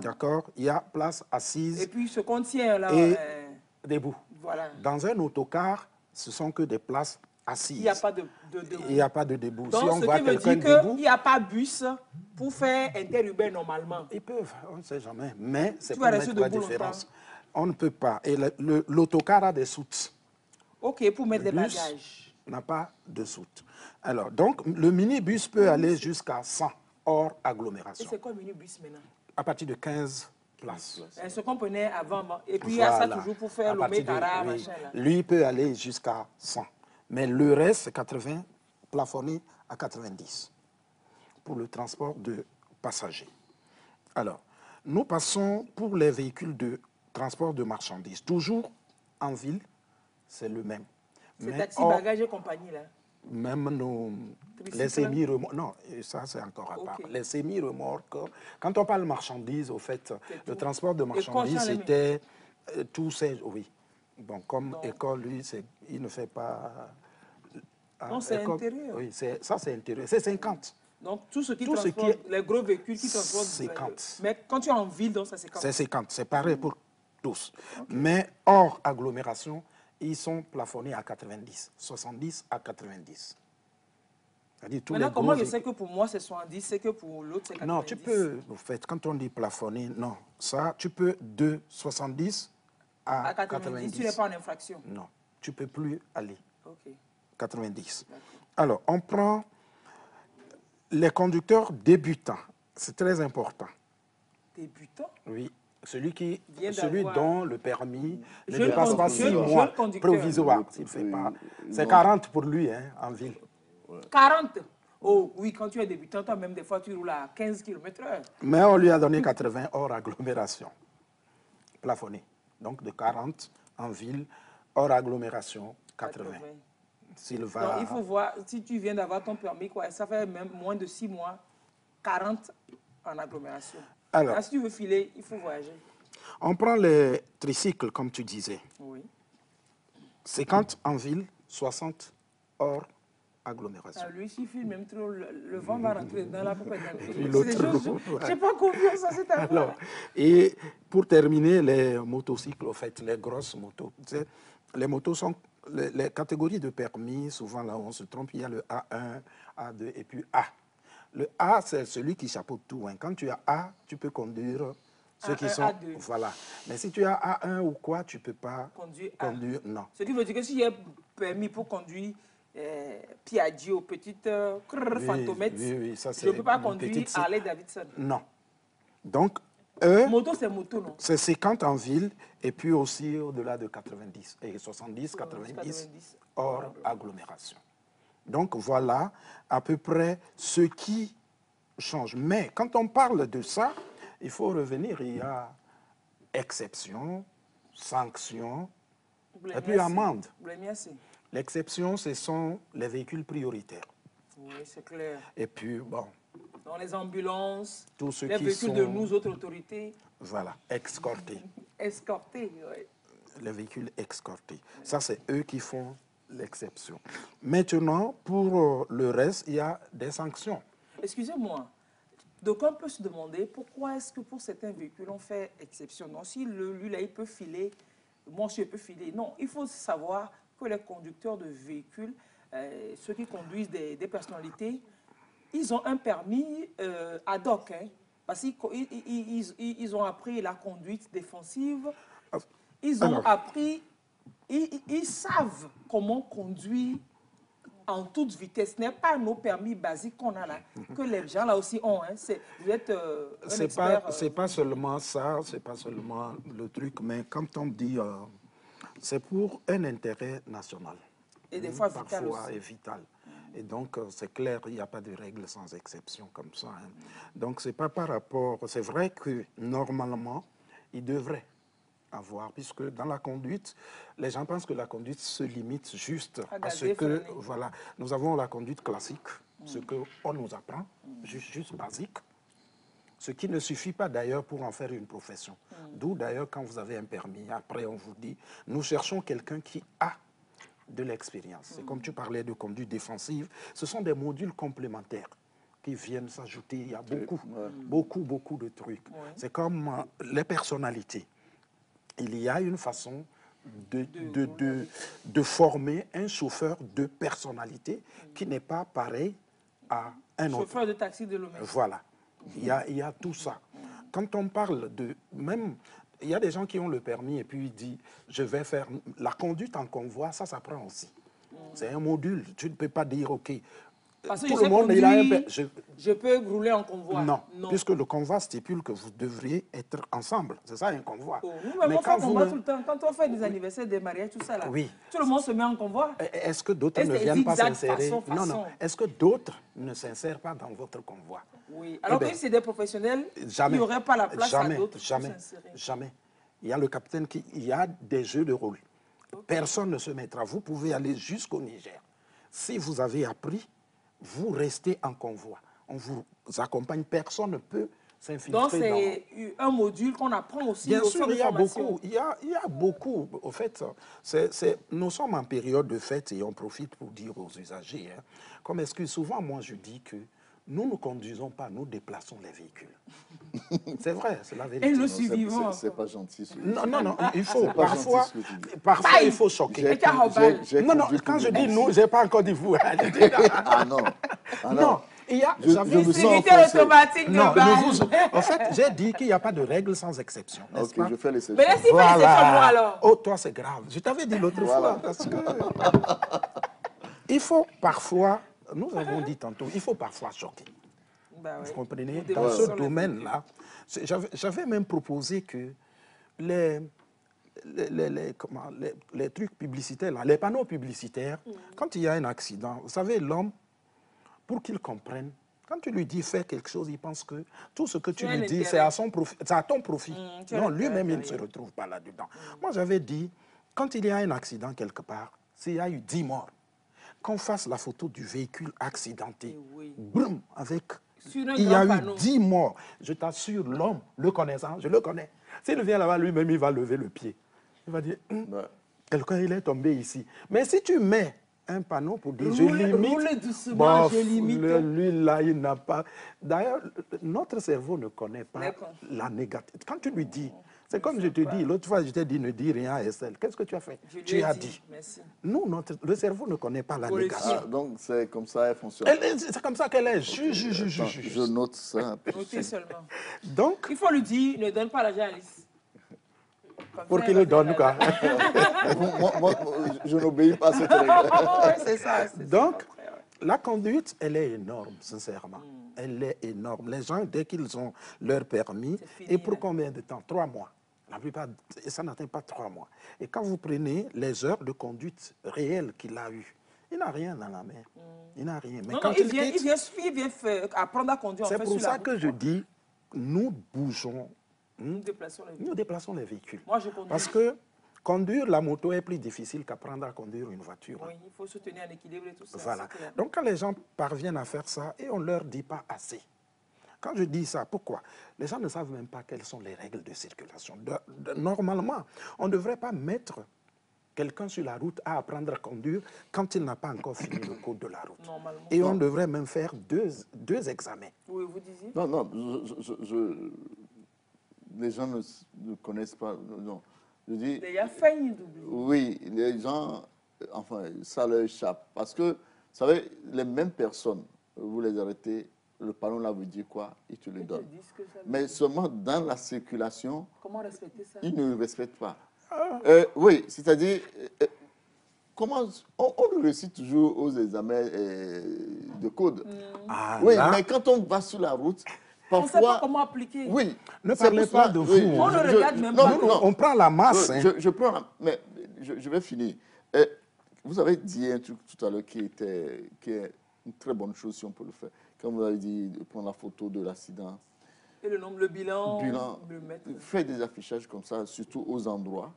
D'accord? Il y a place assise. Et puis, ce qu'on tient là. Et debout. Voilà. Dans un autocar, ce sont que des places assises. Il n'y a pas de debout. Il n'y a pas de debout. Donc, si on ce voit qui veut quelqu'un dire debout, qu'il n'y a pas bus pour faire interurbain normalement. Ils peuvent, on ne sait jamais. Mais c'est Tu pour vas rester mettre la debout différence. longtemps. On ne peut pas. Et l'autocar a des soutes. OK, pour mettre Le des bus bagages. n'a pas de soute. Alors, donc, le minibus peut aller jusqu'à 100 hors Et agglomération. c'est quoi un minibus maintenant? À partir de 15 places. Ce qu'on prenait avant. Et puis, il y a ça Voilà. toujours pour faire À partir l'Omekara, oui. machin là. Lui peut aller jusqu'à 100. Mais le reste, c'est 80, plafonné à 90 pour le transport de passagers. Alors, nous passons pour les véhicules de transport de marchandises. Toujours en ville, c'est le même. C'est Mais taxi, hors- bagages et compagnie là. Même les semi-remorques, non, et ça c'est encore à part. Les semi-remorques, quand on parle marchandises, au fait, le transport de marchandises, c'était tout ces, oui. Bon, comme école, lui, il ne fait pas... Non, c'est intérieur. Oui, ça c'est intérieur, c'est 50. Donc, tout ce qui transporte, les gros véhicules qui transportent... 50. Mais quand tu es en ville, donc c'est 50. C'est 50, c'est pareil pour tous. Mais hors agglomération, ils sont plafonnés à 90, 70 à 90. C'est-à-dire tous Maintenant, les comment gros je sais que pour moi c'est 70, c'est que pour l'autre c'est 90? Non, tu peux, en fait, quand on dit plafonné, non. Ça, tu peux de 70 à 90. Tu n'es pas en infraction? Non, tu ne peux plus aller. OK. 90. Alors, on prend les conducteurs débutants. C'est très important. Débutants? Oui. Celui dont le permis ne dépasse pas 6 jeune mois conducteur. provisoire. C'est 40 pour lui en ville. 40? Oh oui, quand tu es débutant, toi même des fois tu roules à 15 km/h. Mais on lui a donné 80 hors agglomération, plafonné. Donc de 40 en ville, hors agglomération, 80. S'il va... Donc il faut voir, si tu viens d'avoir ton permis, quoi, ça fait même moins de 6 mois, 40 en agglomération. Alors, là, si tu veux filer, il faut voyager. On prend les tricycles, comme tu disais. Oui. 50 en ville, 60 hors agglomération. Ah, lui, s'il file même trop, le vent va rentrer dans la poubelle. Je n'ai pas confiance à cette affaire. Alors, et pour terminer, les motocycles, en fait, les grosses motos. Tu sais, les motos sont les catégories de permis, souvent là où on se trompe, il y a le A1, A2 et puis A. Le A, c'est celui qui chapeaute tout. Hein. Quand tu as A, tu peux conduire ceux qui sont... A2. Voilà. Mais si tu as A1 ou quoi, tu ne peux pas conduire. Non. Ce qui veut dire que s'il y a permis pour conduire Piaggio, petite fantomette, ça, je ne peux pas conduire Harley Davidson. Non. Donc, eux, moto, c'est moto, non? C'est 50 en ville et puis aussi au-delà de 90. Et 70, 90 hors agglomération. Donc voilà à peu près ce qui change. Mais quand on parle de ça, il faut revenir, il y a exception, sanction et puis amende. L'exception, ce sont les véhicules prioritaires. Oui, c'est clair. Et puis, bon... Dans les ambulances, tous ceux les qui véhicules sont, de nous, autres autorités. Voilà, escortés. Escortés, oui. Les véhicules escortés. Ça, c'est eux qui font l'exception. Maintenant, pour le reste, il y a des sanctions. Excusez-moi. Donc, on peut se demander pourquoi est-ce que pour certains véhicules, on fait exception. Non, si lui, là, il peut filer, moi aussi, je peux filer. Non, il faut savoir que les conducteurs de véhicules, ceux qui conduisent des personnalités, ils ont un permis ad hoc, hein, parce qu'ils ont appris la conduite défensive, ils ont appris, ils savent comment conduire en toute vitesse. Ce n'est pas nos permis basiques qu'on a là, que les gens là aussi ont. Hein. Vous êtes un expert. C'est pas seulement ça, c'est pas seulement le truc, mais quand on dit, c'est pour un intérêt national. Et des fois vital parfois aussi. Et vital. Et donc, c'est clair, il n'y a pas de règle sans exception comme ça. Hein. Donc, c'est pas par rapport... C'est vrai que, normalement, il devrait avoir, puisque dans la conduite, les gens pensent que la conduite se limite juste à ce que... Voilà, nous avons la conduite classique, ce qu'on nous apprend, juste basique, ce qui ne suffit pas d'ailleurs pour en faire une profession. D'où d'ailleurs, quand vous avez un permis, après on vous dit, nous cherchons quelqu'un qui a de l'expérience. C'est comme tu parlais de conduite défensive, ce sont des modules complémentaires qui viennent s'ajouter. Il y a beaucoup de trucs. C'est comme les personnalités. Il y a une façon de former un chauffeur de personnalité qui n'est pas pareil à un autre. Chauffeur de taxi de Lomé. Voilà. Il y a tout ça. Quand on parle de... Même, il y a des gens qui ont le permis et puis ils disent, je vais faire... La conduite en convoi, ça prend aussi. C'est un module. Tu ne peux pas dire, OK, parce que tout le monde, il a un... Je peux rouler en convoi. Non, puisque le convoi stipule que vous devriez être ensemble. C'est ça un convoi. Mais quand on va tout le temps, quand on fait des anniversaires, des mariages, tout ça là, tout le monde se met en convoi. Est-ce que d'autres ne viennent pas s'insérer? Non. Est-ce que d'autres ne s'insèrent pas dans votre convoi? Oui. Alors que si c'est des professionnels, il n'y aurait pas la place à d'autres pour s'insérer. Jamais. Il y a le capitaine il y a des jeux de rôle. Personne ne se mettra. Vous pouvez aller jusqu'au Niger. Si vous avez appris, vous restez en convoi. On vous accompagne, personne ne peut s'infiltrer. Donc c'est un module qu'on apprend aussi. Bien sûr, il y a beaucoup. Il y a beaucoup. Au fait, nous sommes en période de fête et on profite pour dire aux usagers, comme excuse, souvent moi je dis que nous ne conduisons pas, nous déplaçons les véhicules. C'est vrai, c'est la vérité. Et nous suivons. C'est pas gentil. Non, il faut parfois il faut choquer. Non, quand je dis nous, je n'ai pas encore dit vous. Non, il y a... Sécurité automatique de en fait, j'ai dit qu'il n'y a pas de règle sans exception, n'est-ce pas? Je fais l'exception. Mais laissez faire l'exception, moi, alors. Oh, toi, c'est grave. Je t'avais dit l'autre fois, parce que... Il faut parfois... Nous avons dit tantôt, il faut parfois choquer. Vous comprenez? Dans ce domaine-là, j'avais même proposé que les trucs publicitaires, là, les panneaux publicitaires, quand il y a un accident, vous savez, l'homme, pour qu'il comprenne, quand tu lui dis fais quelque chose, il pense que tout ce que tu lui dis, c'est à ton profit. Non, lui-même, il ne se retrouve pas là-dedans. Moi, j'avais dit, quand il y a un accident quelque part, s'il y a eu 10 morts, qu'on fasse la photo du véhicule accidenté. Boum, avec... Il y a eu 10 morts. Je t'assure, l'homme, le connaissant, je le connais. S'il vient là-bas, lui-même, il va lever le pied. Il va dire, quelqu'un, il est tombé ici. Mais si tu mets un panneau pour dire, je limite, doucement, je limite. Lui, là, il n'a pas... D'ailleurs, notre cerveau ne connaît pas la négative. Quand tu lui dis... C'est comme je te dis, l'autre fois, je t'ai dit, ne dis rien à Estelle. Qu'est-ce que tu as fait? Tu as dit. Merci. Nous, le cerveau ne connaît pas la négation. Donc, c'est comme ça qu'elle fonctionne. C'est comme ça qu'elle est. Je note ça. Notez seulement. Donc, il faut lui dire, ne donne pas l'argent à Alice. Pour qu'il le donne, quoi. moi, je n'obéis pas à cette règle. C'est ça. Donc, la conduite, elle est énorme, sincèrement. Elle est énorme. Les gens, dès qu'ils ont leur permis, et pour combien de temps? 3 mois. La plupart, ça n'atteint pas 3 mois. Et quand vous prenez les heures de conduite réelles qu'il a eues, il n'a rien dans la main. Il n'a rien. Mais quand il vient apprendre à conduire. C'est pour ça que je dis, nous bougeons. Nous déplaçons les véhicules. Moi, je conduis. Parce que conduire la moto est plus difficile qu'apprendre à conduire une voiture. Oui, il faut se tenir en équilibre et tout ça. Voilà. Donc, quand les gens parviennent à faire ça, et on ne leur dit pas assez. Quand je dis ça, pourquoi? Les gens ne savent même pas quelles sont les règles de circulation. Normalement, on ne devrait pas mettre quelqu'un sur la route à apprendre à conduire quand il n'a pas encore fini le code de la route. Et on devrait même faire deux examens. Oui, vous disiez? Non, les gens ne connaissent pas. Non. Je dis, il y a failli d'oublier. Oui, les gens, enfin, ça leur échappe. Parce que, vous savez, les mêmes personnes, vous les arrêtez, le panneau là vous dit quoi, ils te le donnent. Mais seulement dans la circulation, comment respecter ça? Ils ne respectent pas. Oui, c'est-à-dire, comment on réussit toujours aux examens de code. Oui, mais quand on va sur la route, parfois, on ne sait pas comment appliquer. Oui. Ne parlez pas de vous. On ne regarde même pas. Non, on prend la masse. Je prends, mais je vais finir. Vous avez dit un truc tout à l'heure qui est une très bonne chose si on peut le faire. Quand vous avez dit de prendre la photo de l'accident. Et le bilan. Faire des affichages comme ça, surtout aux endroits.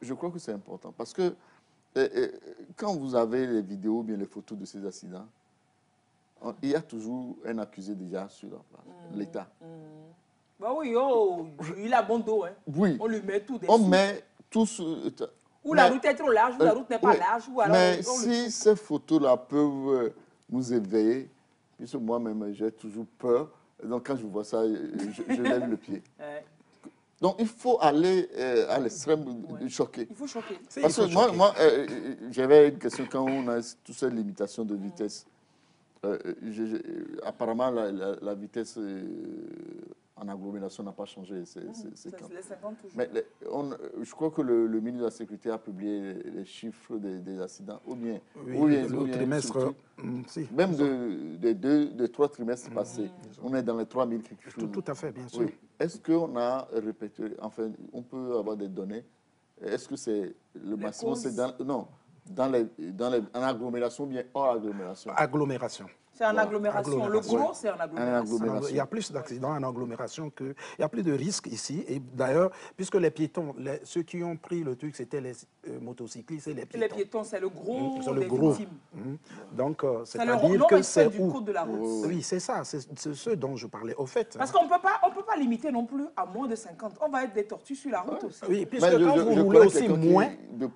Je crois que c'est important. Parce que quand vous avez les vidéos ou bien les photos de ces accidents, il y a toujours un accusé déjà sur la place, l'État. Bah oui, il a bon dos. Hein. Oui. On lui met tout dessus. On met tout Ou la route est trop large, ou la route n'est pas large. Ou alors mais si ces photos-là peuvent nous éveiller, puisque moi-même, j'ai toujours peur. Donc, quand je vois ça, je lève le pied. Donc, il faut aller à l'extrême de choquer. Il faut choquer. Parce que moi j'avais une question quand on a toutes ces limitations de vitesse. Apparemment, la vitesse en agglomération n'a pas changé. C'est les 50 toujours. Mais je crois que le ministre de la Sécurité a publié les chiffres des accidents. Ou bien le trimestre. Même des 3 trimestres passés, on est dans les 3000 quelque chose. Tout à fait, bien sûr. Oui. Est-ce qu'on a répété, enfin, on peut avoir des données. Est-ce que c'est le maximum, c'est en agglomération ou bien hors agglomération? Agglomération. C'est en agglomération. Le gros, c'est en agglomération. Il y a plus d'accidents en agglomération il y a plus de risques ici. Et d'ailleurs, puisque les piétons, ceux qui ont pris le truc, c'était les motocyclistes et les piétons. Les piétons, c'est le gros des victimes. Donc, c'est-à-dire que c'est du code de la route. Oui, c'est ça. C'est ce dont je parlais. Au fait. Parce qu'on ne peut pas limiter non plus à moins de 50. On va être des tortues sur la route aussi. Oui, puisque quand vous roulez aussi moins.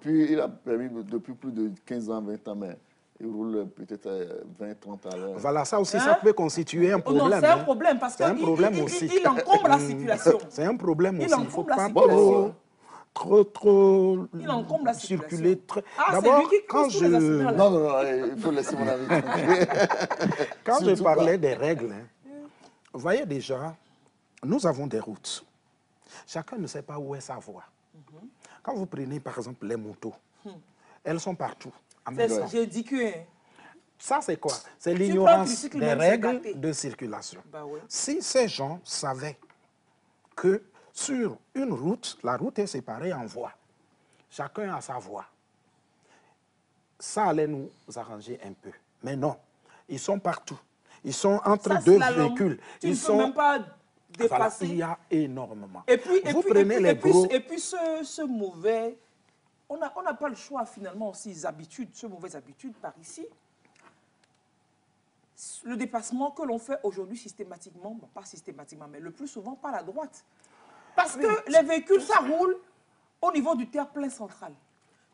Il a permis depuis plus de 15 ans, 20 ans, mais il roule peut-être 20, 30 à l'heure. Voilà, ça aussi, ça peut constituer un problème. Non, c'est un problème parce qu'il encombre la circulation. C'est un problème aussi. Il encombre la circulation. Trop il encombre la circuler. D'abord, quand je... Non, il faut laisser mon avis. Quand je parlais des règles, vous voyez déjà, nous avons des routes. Chacun ne sait pas où est sa voie. Quand vous prenez, par exemple, les motos, elles sont partout. J'ai dit que... Ça, c'est quoi? C'est l'ignorance des règles de circulation. Bah ouais. Si ces gens savaient que sur une route, la route est séparée en voies, chacun a sa voie, ça allait nous arranger un peu. Mais non, ils sont partout. Ils sont entre deux véhicules. Ils ne peuvent même pas dépasser. Voilà, il y a énormément. Et puis, et puis ce mauvais... On n'a pas le choix, finalement, aussi, ces mauvaises habitudes par ici. Le dépassement que l'on fait aujourd'hui systématiquement, bon, pas systématiquement, mais le plus souvent par la droite. Parce que les véhicules, ça roule au niveau du terre-plein central.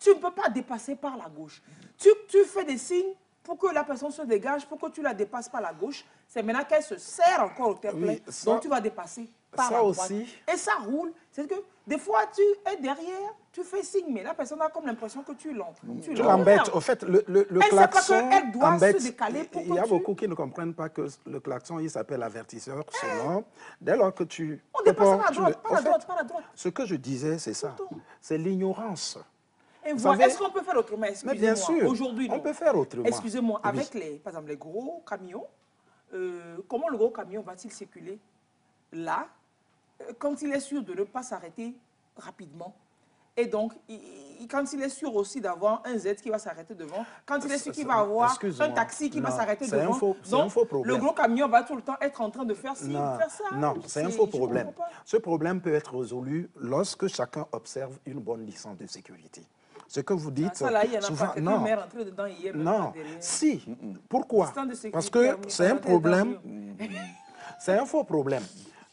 Tu ne peux pas dépasser par la gauche. Tu fais des signes pour que la personne se dégage, pour que tu la dépasses par la gauche. C'est maintenant qu'elle se serre encore au terre-plein, donc tu vas dépasser par la droite. Aussi. Et ça roule. C'est que des fois, tu es derrière, tu fais signe, mais la personne a comme l'impression que tu l'embêtes. Au fait, le klaxon elle doit se décaler pour il y a beaucoup qui ne comprennent pas que le klaxon, il s'appelle avertisseur selon. Dès lors que tu... On dépasse par la droite. Ce que je disais, c'est ça. C'est l'ignorance. Est-ce qu'on peut faire autrement? Mais bien sûr, aujourd'hui, on peut faire autrement. Excusez-moi, avec par exemple, les gros camions, comment le gros camion va-t-il circuler là, quand il est sûr de ne pas s'arrêter rapidement? Et donc, quand il est sûr aussi d'avoir un Z qui va s'arrêter devant, quand il est sûr qu'il va avoir un taxi qui va s'arrêter devant, donc le gros camion va tout le temps être en train de faire ci, faire ça. Non, c'est un faux problème. Ce problème peut être résolu lorsque chacun observe une bonne licence de sécurité. Ce que vous dites, ça là, il y en a souvent, pas non, rentré dedans hier, non, si, pourquoi? Parce que c'est un problème, c'est un faux problème.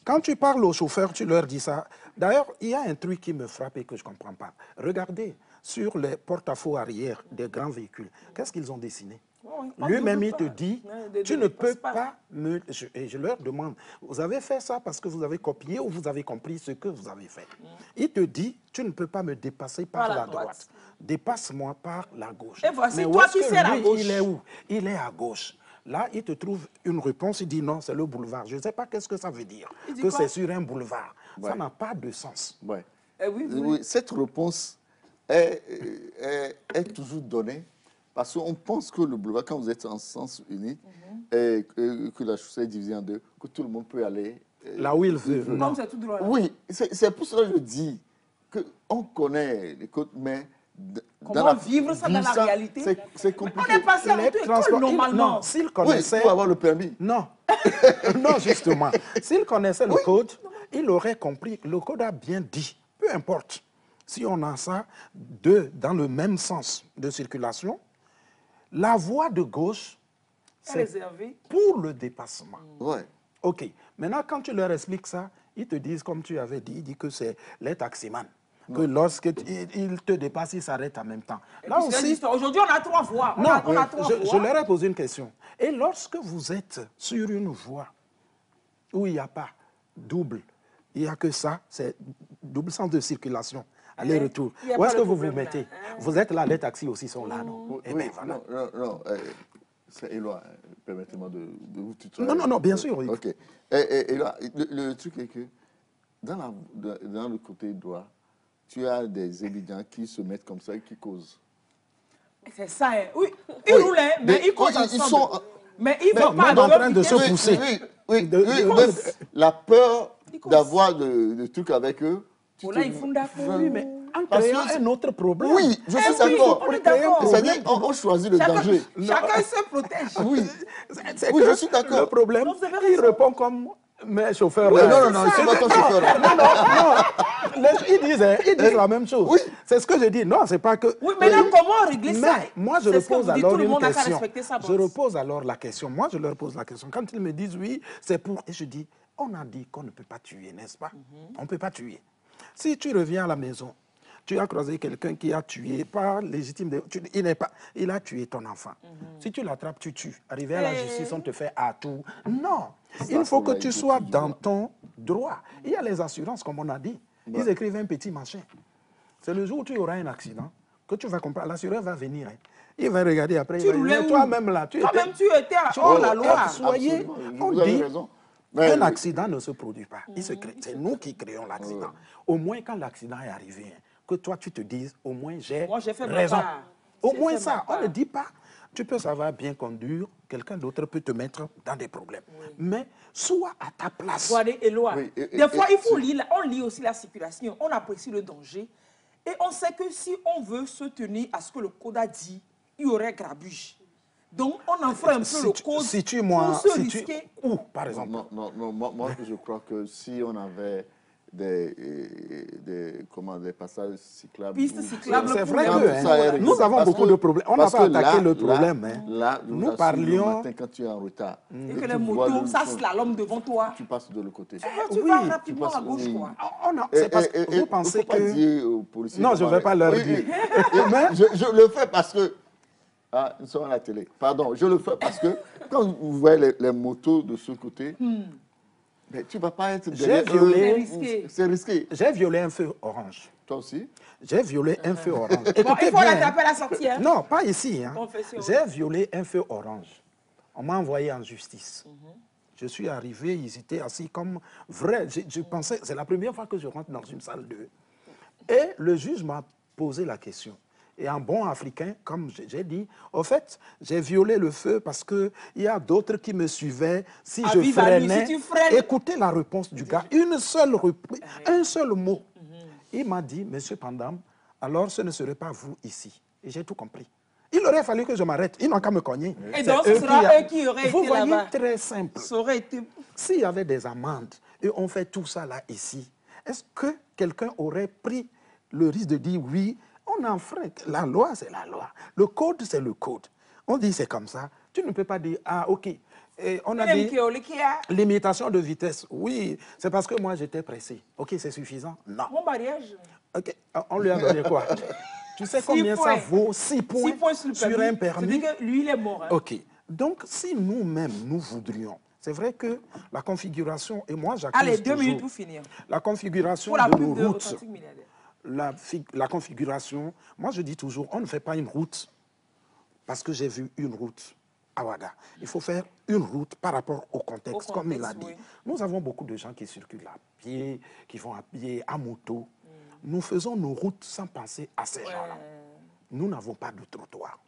Quand tu parles aux chauffeurs, tu leur dis ça. D'ailleurs, il y a un truc qui me frappe et que je ne comprends pas. Regardez, sur les porte-à-faux arrière des grands véhicules, qu'est-ce qu'ils ont dessiné? Lui-même, il te dit, tu ne peux pas me... Et je leur demande, vous avez fait ça parce que vous avez copié ou vous avez compris ce que vous avez fait? Il te dit, tu ne peux pas me dépasser par la droite. Dépasse-moi par la gauche. Et voici toi qui sais la gauche. Il est où? Il est à gauche. Là, il te trouve une réponse, il dit non, c'est le boulevard. Je ne sais pas qu'est-ce que ça veut dire, que c'est sur un boulevard. Ouais. Ça n'a pas de sens. Ouais. Oui. Cette réponse est toujours donnée parce qu'on pense que le boulevard, quand vous êtes en sens unique, et que la chaussée est divisée en deux, que tout le monde peut aller... là où il veut. Comme c'est tout droit. Oui, c'est pour cela que je dis qu'on connaît les côtes, mais... Comment vivre ça dans la réalité? C'est compliqué. On est passé à l'école normalement. Non, s'il connaissait... Oui, il faut avoir le permis. Non, non, justement. S'il connaissait le code, il aurait compris. Le code a bien dit, peu importe. Si on a ça, dans le même sens de circulation, la voie de gauche, c'est réservé pour le dépassement. Ouais. OK. Maintenant, quand tu leur expliques ça, ils te disent, comme tu avais dit, que c'est les taximans. que lorsqu'il te dépasse, il s'arrête en même temps. Là aussi, aujourd'hui, on a 3 voies. Je leur ai posé une question. Et lorsque vous êtes sur une voie où il n'y a pas double, il n'y a que ça, c'est double sens de circulation, aller-retour. Où est-ce que vous vous mettez? Vous êtes là, les taxis aussi sont là, non? Eh bien, voilà. Non, c'est Éloi, permettez-moi de vous tutoyer. Non, bien sûr. Oui. Ok. Et là, le truc est que dans le côté droit, tu as des étudiants qui se mettent comme ça et qui causent. C'est ça, hein. Oui, ils roulent, mais ils causent ensemble. Mais ils vont pas en train de se pousser. Oui, la peur d'avoir des trucs avec eux. Là, ils font d'accord. Oui, mais en créant un autre problème. Oui, je suis d'accord. C'est-à-dire on choisit le danger. Chacun se protège. Oui, je suis d'accord. Le problème, il répond comme mes chauffeurs. Oui, non, c'est pas ton chauffeur. Non. Ils disent la même chose. Oui. C'est ce que je dis. Non, c'est pas que... Oui, mais là, comment régler ça? Moi, je repose alors une question. Je repose alors la question. Moi, je leur pose la question. Quand ils me disent oui, c'est pour... Et je dis, on a dit qu'on ne peut pas tuer, n'est-ce pas? On ne peut pas tuer. Si tu reviens à la maison, tu as croisé quelqu'un qui a tué, pas légitime, il a tué ton enfant. Si tu l'attrapes, tu tues. Arrivé à la justice, on te fait à tout. Non, il faut que tu sois dans ton droit. Il y a les assurances, comme on a dit. Ils écrivent un petit machin. C'est le jour où tu auras un accident que tu vas comprendre. L'assureur va venir. Il va regarder après. Toi-même là, tu étais hors la loi. Soyez, on dit... Un accident ne se produit pas. C'est nous qui créons l'accident. Au moins, quand l'accident est arrivé, que toi, tu te dises, au moins, j'ai raison. Au moins ça, on ne dit pas. Tu peux savoir bien conduire, quelqu'un d'autre peut te mettre dans des problèmes. Mais sois à ta place. Des fois, on lit aussi la circulation, on apprécie le danger. Et on sait que si on veut se tenir à ce que le code a dit, il y aurait grabuge. Donc, on enfreint un peu le code pour se risquer. Où, par exemple? Non, moi, je crois que si on avait des passages cyclables... Pistes cyclables. C'est vrai que nous avons beaucoup de problèmes. On n'a pas attaqué le problème. Là, nous parlions... Le matin, quand tu es en retard... Et que les motos, ça slalom devant toi. Tu passes de l'autre côté. Tu vas rapidement à gauche, quoi. C'est parce que vous pensez que... Non, je ne vais pas leur dire. Je le fais parce que... Ah, nous sommes à la télé. Pardon, je le fais parce que quand vous voyez les motos de ce côté, mais tu ne vas pas être derrière eux. C'est risqué. J'ai violé un feu orange. Toi aussi? J'ai violé un feu orange. Bon, il faut la taper à la sortie. Hein? Non, pas ici. Hein. J'ai violé un feu orange. On m'a envoyé en justice. Je suis arrivé, ils étaient assis comme vrai. Je pensais, c'est la première fois que je rentre dans une salle 2. Et le juge m'a posé la question. Et en bon africain, comme j'ai dit, au fait, j'ai violé le feu parce qu'il y a d'autres qui me suivaient. Si je freinais, écoutez la réponse du gars, un seul mot. Il m'a dit, monsieur Pandam, alors ce ne serait pas vous ici. Et j'ai tout compris. Il aurait fallu que je m'arrête. Ils n'ont qu'à me cogner. Et donc, ce sera eux qui auraient été là-bas. Vous voyez, très simple. Ça aurait été... S'il y avait des amendes et on fait tout ça là, ici, est-ce que quelqu'un aurait pris le risque de dire oui, on enfreint. La loi, c'est la loi. Le code, c'est le code. On dit c'est comme ça. Tu ne peux pas dire, ah, OK. Et on a dit limitation de vitesse. Oui, c'est parce que moi, j'étais pressé. OK, c'est suffisant? Non. Mon mariage. OK, on lui a donné quoi? Tu sais combien ça vaut? 6 points, sur un permis. C'est-à-dire que lui, il est mort. Hein. OK. Donc, si nous-mêmes, nous voudrions, c'est vrai que la configuration, et moi, j'accuse Allez, 2 minutes pour finir. La configuration de nos routes. La configuration, moi je dis toujours, on ne fait pas une route parce que j'ai vu une route à Ouaga. Il faut faire une route par rapport au contexte, comme il a dit. Oui. Nous avons beaucoup de gens qui circulent à pied, qui vont à pied, à moto. Nous faisons nos routes sans penser à ces gens-là. Nous n'avons pas de trottoir.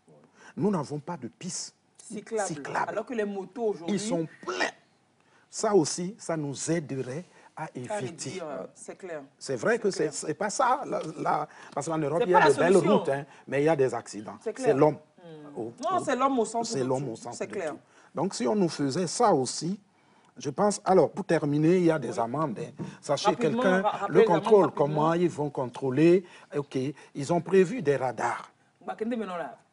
Nous n'avons pas de pistes cyclables. Alors que les motos aujourd'hui... Ils sont pleins. Ça aussi, ça nous aiderait à éviter. C'est clair. C'est vrai que ce n'est pas ça. Parce qu'en Europe, il y a de belles routes, hein, mais il y a des accidents. C'est l'homme. Non, c'est l'homme au centre. C'est l'homme au centre. C'est clair. Donc, si on nous faisait ça aussi, je pense... Alors, pour terminer, il y a des amendes. Hein. Sachez, quelqu'un, le contrôle, comment ils vont contrôler. OK, ils ont prévu des radars.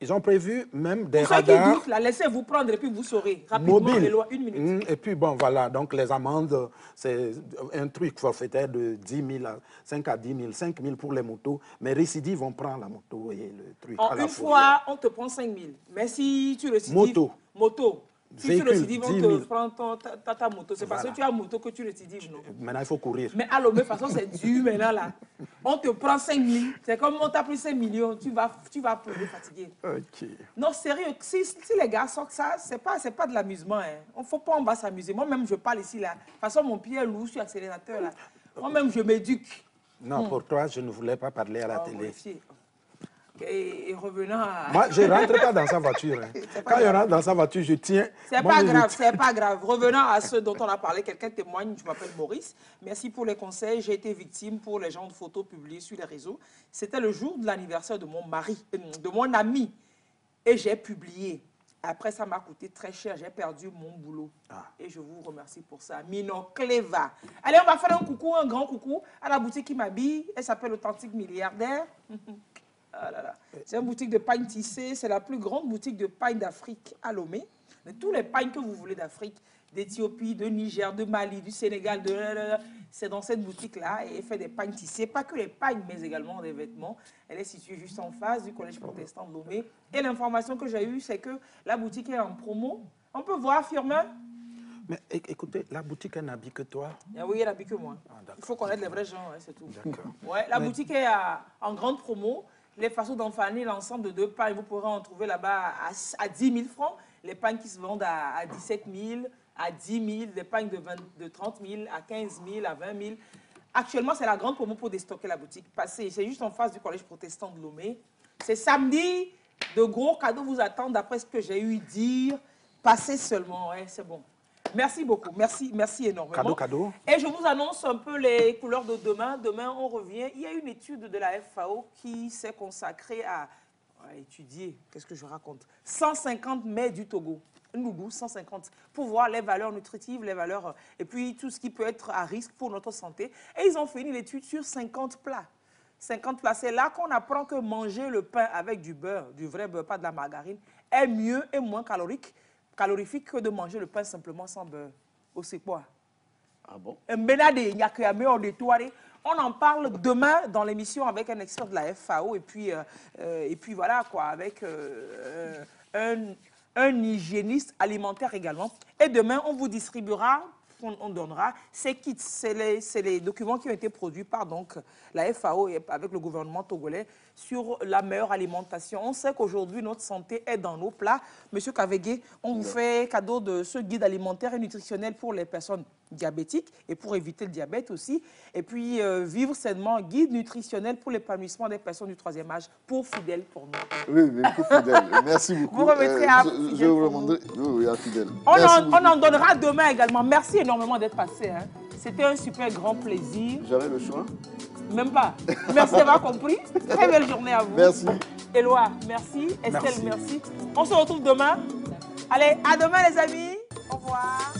Ils ont prévu même des radars. Laissez-vous prendre et puis vous saurez rapidement. Mobile. Une minute. Et puis bon, voilà, donc les amendes, c'est un truc forfaitaire de 5 à 10 000, 5 000 pour les motos. Mais récidives, on prend la moto et le truc. Une fois, on te prend 5 000. Mais si tu récidives... Moto. Si véhicule, tu récidives, on te prend ta moto. C'est parce que tu as moto que tu récidives, non? Maintenant, il faut courir. Mais à l'homme, de toute façon, c'est dur maintenant, là. On te prend 5 000. C'est comme on t'a pris 5 millions. Tu vas pleurer fatigué. OK. Non, sérieux, si les gars sortent ça, c'est pas de l'amusement. Hein. On va s'amuser. Moi-même, je parle ici, là. De toute façon, mon pied est lourd, je suis accélérateur, là. Moi-même, je m'éduque. Non, pour toi, je ne voulais pas parler à la télé. Et revenant à... Moi, je ne rentre pas dans sa voiture. Hein. Quand je rentre dans sa voiture, je tiens... C'est pas grave. Revenant à ceux dont on a parlé, quelqu'un témoigne, je m'appelle Maurice. Merci pour les conseils. J'ai été victime pour les gens de photos publiées sur les réseaux. C'était le jour de l'anniversaire de mon mari, de mon ami. Et j'ai publié. Après, ça m'a coûté très cher. J'ai perdu mon boulot. Et je vous remercie pour ça. Mino Cleva. Allez, on va faire un grand coucou à la boutique qui m'habille. Elle s'appelle Authentique Milliardaire. Ah là là. C'est une boutique de pagne tissée. C'est la plus grande boutique de pagne d'Afrique à Lomé. De tous les pagnes que vous voulez d'Afrique, d'Éthiopie, de Niger, de Mali, du Sénégal, c'est dans cette boutique-là. Et elle fait des pagnes tissées. Pas que les pagnes, mais également des vêtements. Elle est située juste en face du Collège protestant de Lomé. Et l'information que j'ai eue, c'est que la boutique est en promo. On peut voir, Firmin. Mais écoutez, la boutique, elle n'habille que toi? Oui, elle n'habille que moi. Il faut connaître les vrais gens, c'est tout. Ouais, la boutique est en grande promo. Les façons d'enfanner l'ensemble de 2 pagnes, vous pourrez en trouver là-bas à 10 000 francs. Les pagnes qui se vendent à 17 000, à 10 000, des pagnes de 30 000, à 15 000, à 20 000. Actuellement, c'est la grande promo pour déstocker la boutique. C'est juste en face du Collège protestant de Lomé. C'est samedi. De gros cadeaux vous attendent, d'après ce que j'ai eu dire. Passez seulement, ouais, c'est bon. Merci beaucoup, merci énormément. Cadeau. Et je vous annonce un peu les couleurs de demain. Demain, on revient. Il y a une étude de la FAO qui s'est consacrée à étudier, qu'est-ce que je raconte, 150 mets du Togo. Nougou, 150, pour voir les valeurs nutritives, les valeurs, et puis tout ce qui peut être à risque pour notre santé. Et ils ont fait une étude sur 50 plats. 50 plats, c'est là qu'on apprend que manger le pain avec du beurre, du vrai beurre, pas de la margarine, est mieux et moins calorifique que de manger le pain simplement sans beurre. C'est quoi? Ah bon? On en parle demain dans l'émission avec un expert de la FAO et puis voilà quoi, avec un hygiéniste alimentaire également. Et demain, on vous distribuera, on donnera ces kits. C'est les documents qui ont été produits par donc, la FAO et avec le gouvernement togolais sur la meilleure alimentation. On sait qu'aujourd'hui, notre santé est dans nos plats. Monsieur Kavegé, on vous fait cadeau de ce guide alimentaire et nutritionnel pour les personnes diabétiques et pour éviter le diabète aussi. Et puis, vivre sainement, guide nutritionnel pour l'épanouissement des personnes du 3e âge, pour Fidèle pour nous. Oui, mais pour Fidèle. Merci beaucoup. Vous remettrez à Fidèle. Je vous remettrai, oui, à Fidèle. On en donnera demain également. Merci énormément d'être passé. Hein. C'était un super grand plaisir. J'avais le choix? Même pas. Merci d'avoir compris. Très belle journée à vous. Merci. Éloi, merci. Estelle, merci. On se retrouve demain. Allez, à demain les amis. Au revoir.